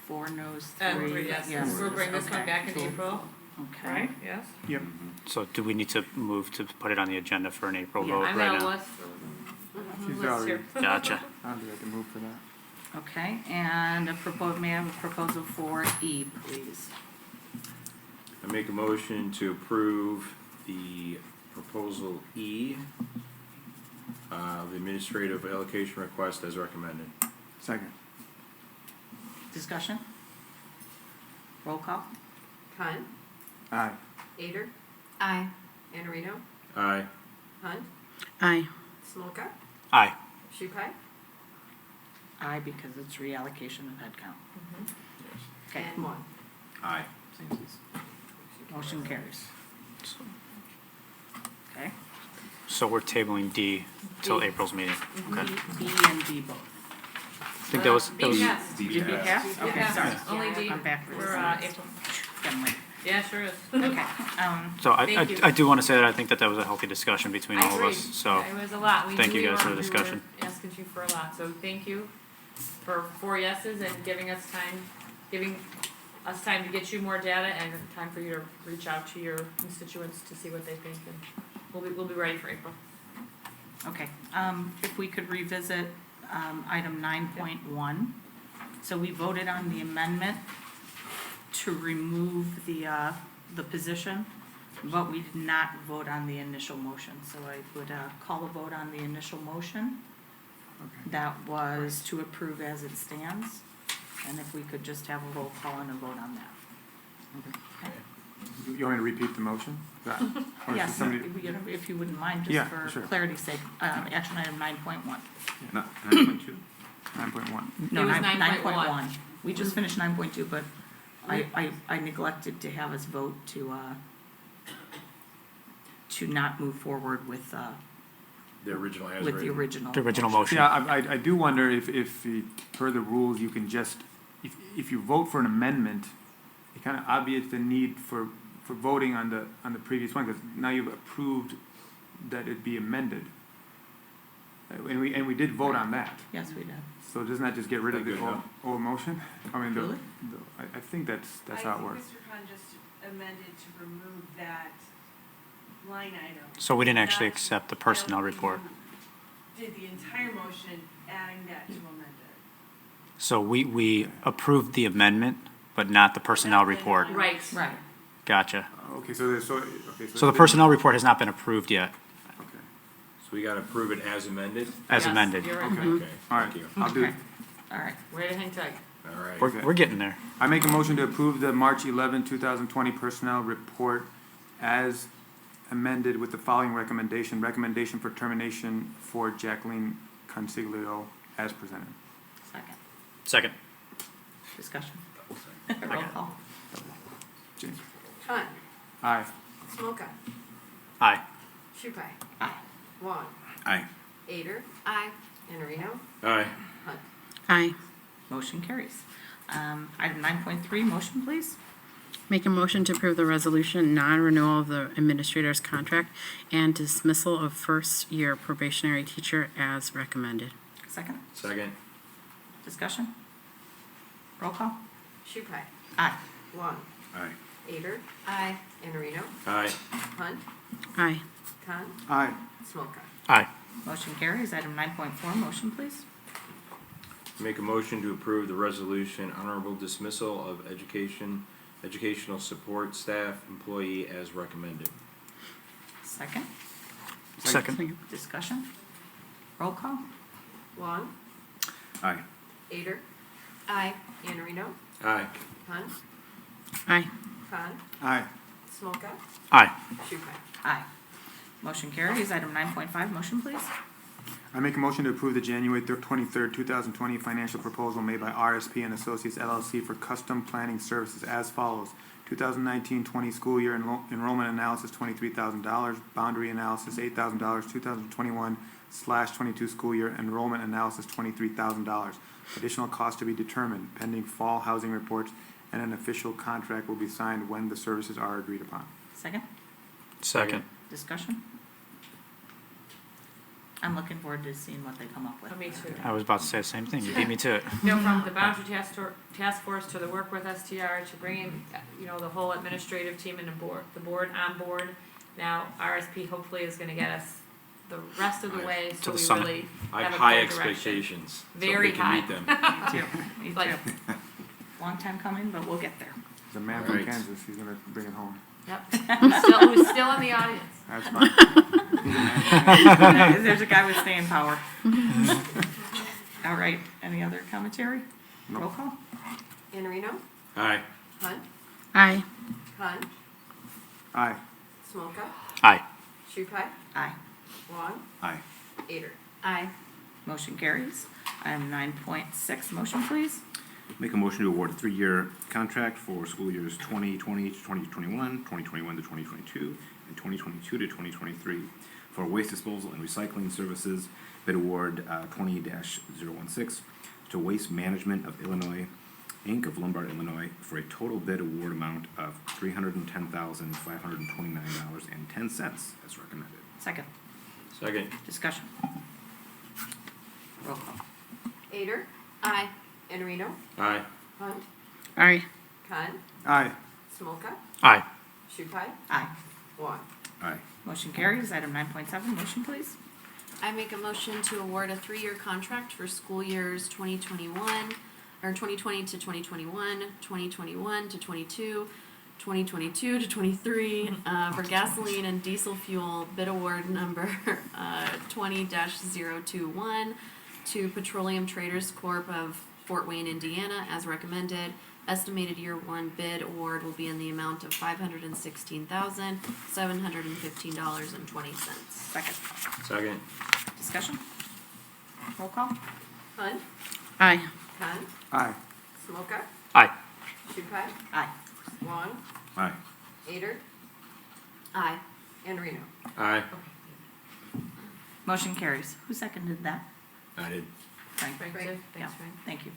4 no's, 3 3 yes. yes. We'll bring this one Okay, back in cool. April. Okay. Right, yes? Yep. So do we need to move to put it on the agenda for an April Yeah, vote I'm right gonna now? list, She's list already- here. Gotcha. I'll do it to move for that. Okay, and may I have a proposal for E, please? I make a motion to approve the proposal E, the administrative allocation request as recommended. Second. Discussion? Roll call? Khan. Aye. Ader, Aye. and Reno. Aye. Hunt. Aye. Smolka. Aye. Shupai. Aye, because it's reallocation of headcount. Okay, And Wong. Aye. motion carries. Okay, So we're tabling D till D. April's meeting. Okay. B and D both. I think that was, B pass. Did you pass? B Okay, pass. sorry. Only D. I'm backwards. We're, April. Getting late. Yeah, sure is. Okay, so Thank you. I do want to say that I think that was a healthy discussion between all of us, so. It was a lot. We thank knew you we guys for were- the discussion. We were asking you for a lot, so thank you for 4 yeses and giving us time to get you more data and time for you to reach out to your constituents to see what they think, and we'll be ready for April. okay. If we could revisit, item 9.1. So we voted on the amendment to remove the position, but we did not vote on the initial motion. So I would, call a vote on the initial motion. Okay. That was to approve as it stands, and if we could just have a roll call and a vote on that. Okay. You want me to repeat the motion? Or is Yes, somebody- if you wouldn't mind, Yeah, just for sure. clarity's sake, action item 9.1. No, 9.2. 9.1. No, It was 9.1. We just finished 9.2, but I neglected to have us vote to not move forward with, The original as with the written. original. The original motion. Yeah, I do wonder if per the rules, you can just, if you vote for an amendment, it kind of obviates the need for voting on the previous one, because now you've approved that it be amended. And we did vote on that. Yes, we did. So doesn't that just get rid of the Good enough. old motion? I mean, Really? I think that's how it works. Mr. Khan just amended to remove that line item. So we didn't actually Not- accept the I don't personnel think report. you Did the entire motion, adding that to amend it. So we approved the amendment, but not the personnel report. Right. Right. Gotcha. Okay, so there's, So it's the been- personnel report has not been approved yet, Okay, So we gotta approve it as amended? as Yes, amended. you're right. okay, Okay, all right, thank you. I'll do, Okay. All right. Way to hang tight. All right. We're getting there. I make a motion to approve the March 11, 2020 personnel report as amended with the following recommendation. Recommendation for termination for Jacqueline Consiglio as presented. Second. Second. Discussion. Roll call. James? Hunt, Aye. Smoka, Aye. Shupai, Aye. Wong, Aye. Ader. Aye. Andreino, Aye. Hunt. Aye. Motion carries. Item 9.3, motion please. Make a motion to approve the resolution, non-renewal of the administrator's contract and dismissal of first-year probationary teacher as recommended. Second. Second. Discussion. Roll call. Shupai, Aye. Wong, Aye. Ader. Aye. Andreino, Aye. Hunt, Aye. Khan, Aye. Smoka. Aye. Motion carries. Item 9.4, motion please. Make a motion to approve the resolution honorable dismissal of educational support staff employee as recommended. Second. Second. Discussion. Roll call. Wong, Aye. Ader. Aye. Andreino, Aye. Hunt, Aye. Khan, Aye. Smoka, Aye. Shupai. Aye. Motion carries. Item 9.5, motion please. I make a motion to approve the January 23rd, 2020 financial proposal made by RSP and Associates LLC for custom planning services as follows. 2019-20 school year enrollment analysis, $23,000. Boundary analysis, $8,000. 2021/22 school year enrollment analysis, $23,000. Additional cost to be determined pending fall housing reports, and an official contract will be signed when the services are agreed upon. Second. Second. Discussion. I'm looking forward to seeing what they come up with. Me too. I was about to say the same thing. You beat me to it. You know, from the boundary task force to the work with STR to bringing, the whole administrative team and the board on board. Now RSP hopefully is gonna get us the rest of the way, so To the we summit. really I have have a high clear direction. expectations. so Very we can high. meet them. Me too. Me Like- too. Long time coming, but we'll get there. The man Right. from Kansas, he's gonna bring it home. Yep. Who's still in the audience. That's fine. There's a guy with staying power. All right, any other commentary? No. Roll call? Andreino, Aye. Hunt, Aye. Khan, Aye. Smoka, Aye. Shupai, Aye. Wong, Aye. Ader. Aye. Motion carries. Item 9.6, motion please. Make a motion to award a 3-year contract for school years 2020 to 2021, 2021 to 2022, and 2022 to 2023 for waste disposal and recycling services. Bid award 20-016 to Waste Management of Illinois, Inc. of Lombard, Illinois, for a total bid award amount of $310,529.10 as recommended. Second. Second. Discussion. Roll call. Ader. Aye. Andreino, Aye. Hunt, Aye. Khan, Aye. Smoka, Aye. Shupai, Aye. Wong. Aye. Motion carries. Item 9.7, motion please. I make a motion to award a 3-year contract for school years 2021, or 2020 to 2021, 2021 to 22, 2022 to 23, for gasoline and diesel fuel, bid award number 20-021 to Petroleum Traders Corp. of Fort Wayne, Indiana, as recommended. Estimated year one bid award will be in the amount of $516,715.20. Second. Second. Discussion? Roll call? Hunt, Aye. Con, Aye. Smoker, Aye. Shukai, Aye. Wong, Aye. Ader, Aye. and Reno. Aye. Motion carries. Who seconded that? I did. Frank. Frank Yeah, did. Thanks, Frank. thank you.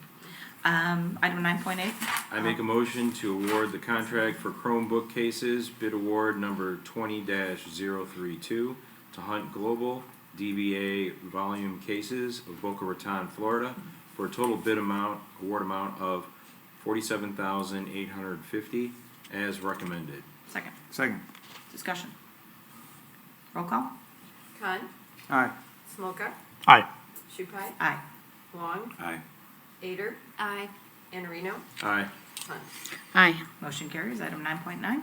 Item 9.8. I make a motion to award the contract for Chromebook cases, bid award number 20-032 to Hunt Global, DBA volume cases of Boca Raton, Florida, for a total award amount of $47,850 as recommended. Second. Second. Discussion. Roll call? Con, Aye. Smoker, Aye. Shukai, Aye. Wong, Aye. Ader, Aye. and Reno. Aye. Hunt. Aye. Motion carries. Item 9.9.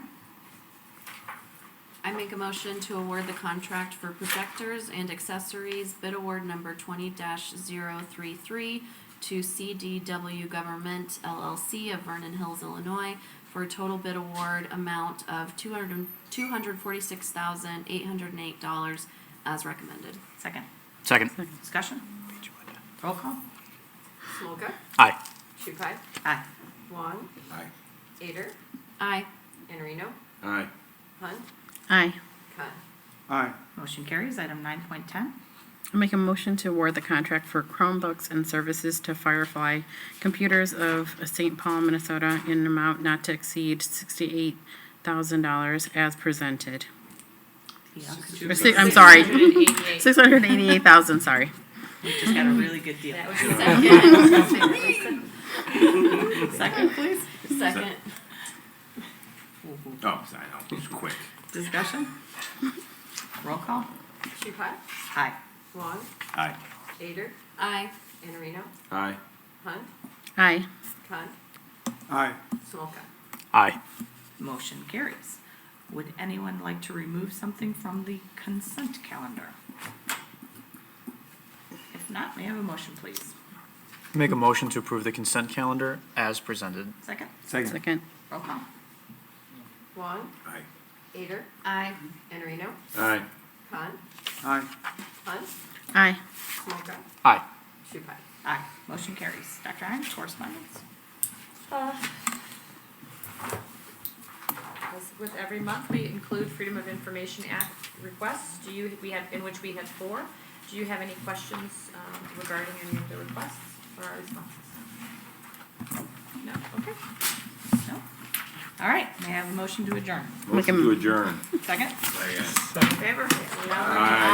I make a motion to award the contract for projectors and accessories, bid award number 20-033 to CDW Government LLC of Vernon Hills, Illinois, for a total bid award amount of $246,808 as recommended. Second. Second. Discussion. Roll call? Smoker, Aye. Shukai, Aye. Wong, Aye. Ader, Aye. and Reno. Aye. Hunt, Aye. Con. Aye. Motion carries. Item 9.10. I make a motion to award the contract for Chromebooks and services to Firefly Computers of St. Paul, Minnesota, in an amount not to exceed $68,000 as presented. Yeah. I'm sorry, 688. 688,000. Sorry. We just got a really good deal. That was second. Second, please. Second. Oh, sorry, no, it's quick. Discussion. Roll call? Shukai, Aye. Wong, Aye. Ader, Aye. and Reno. Aye. Hunt, Aye. Con, Aye. Smoker. Aye. Motion carries. Would anyone like to remove something from the consent calendar? If not, may I have a motion, please? Make a motion to approve the consent calendar as presented. Second. Second. Second. Roll call? Wong, Aye. Ader, Aye. and Reno. Aye. Con, Aye. Hunt, Aye. Smoker, Aye. Shukai. Aye. Motion carries. Dr. Hines, correspondence? As with every month, we include Freedom of Information Act requests. In which we had 4. Do you have any questions regarding any of the requests or our responses? No? Okay. No? All right, may I have a motion to adjourn? Motion to adjourn. Second? Second. All in favor? Aye.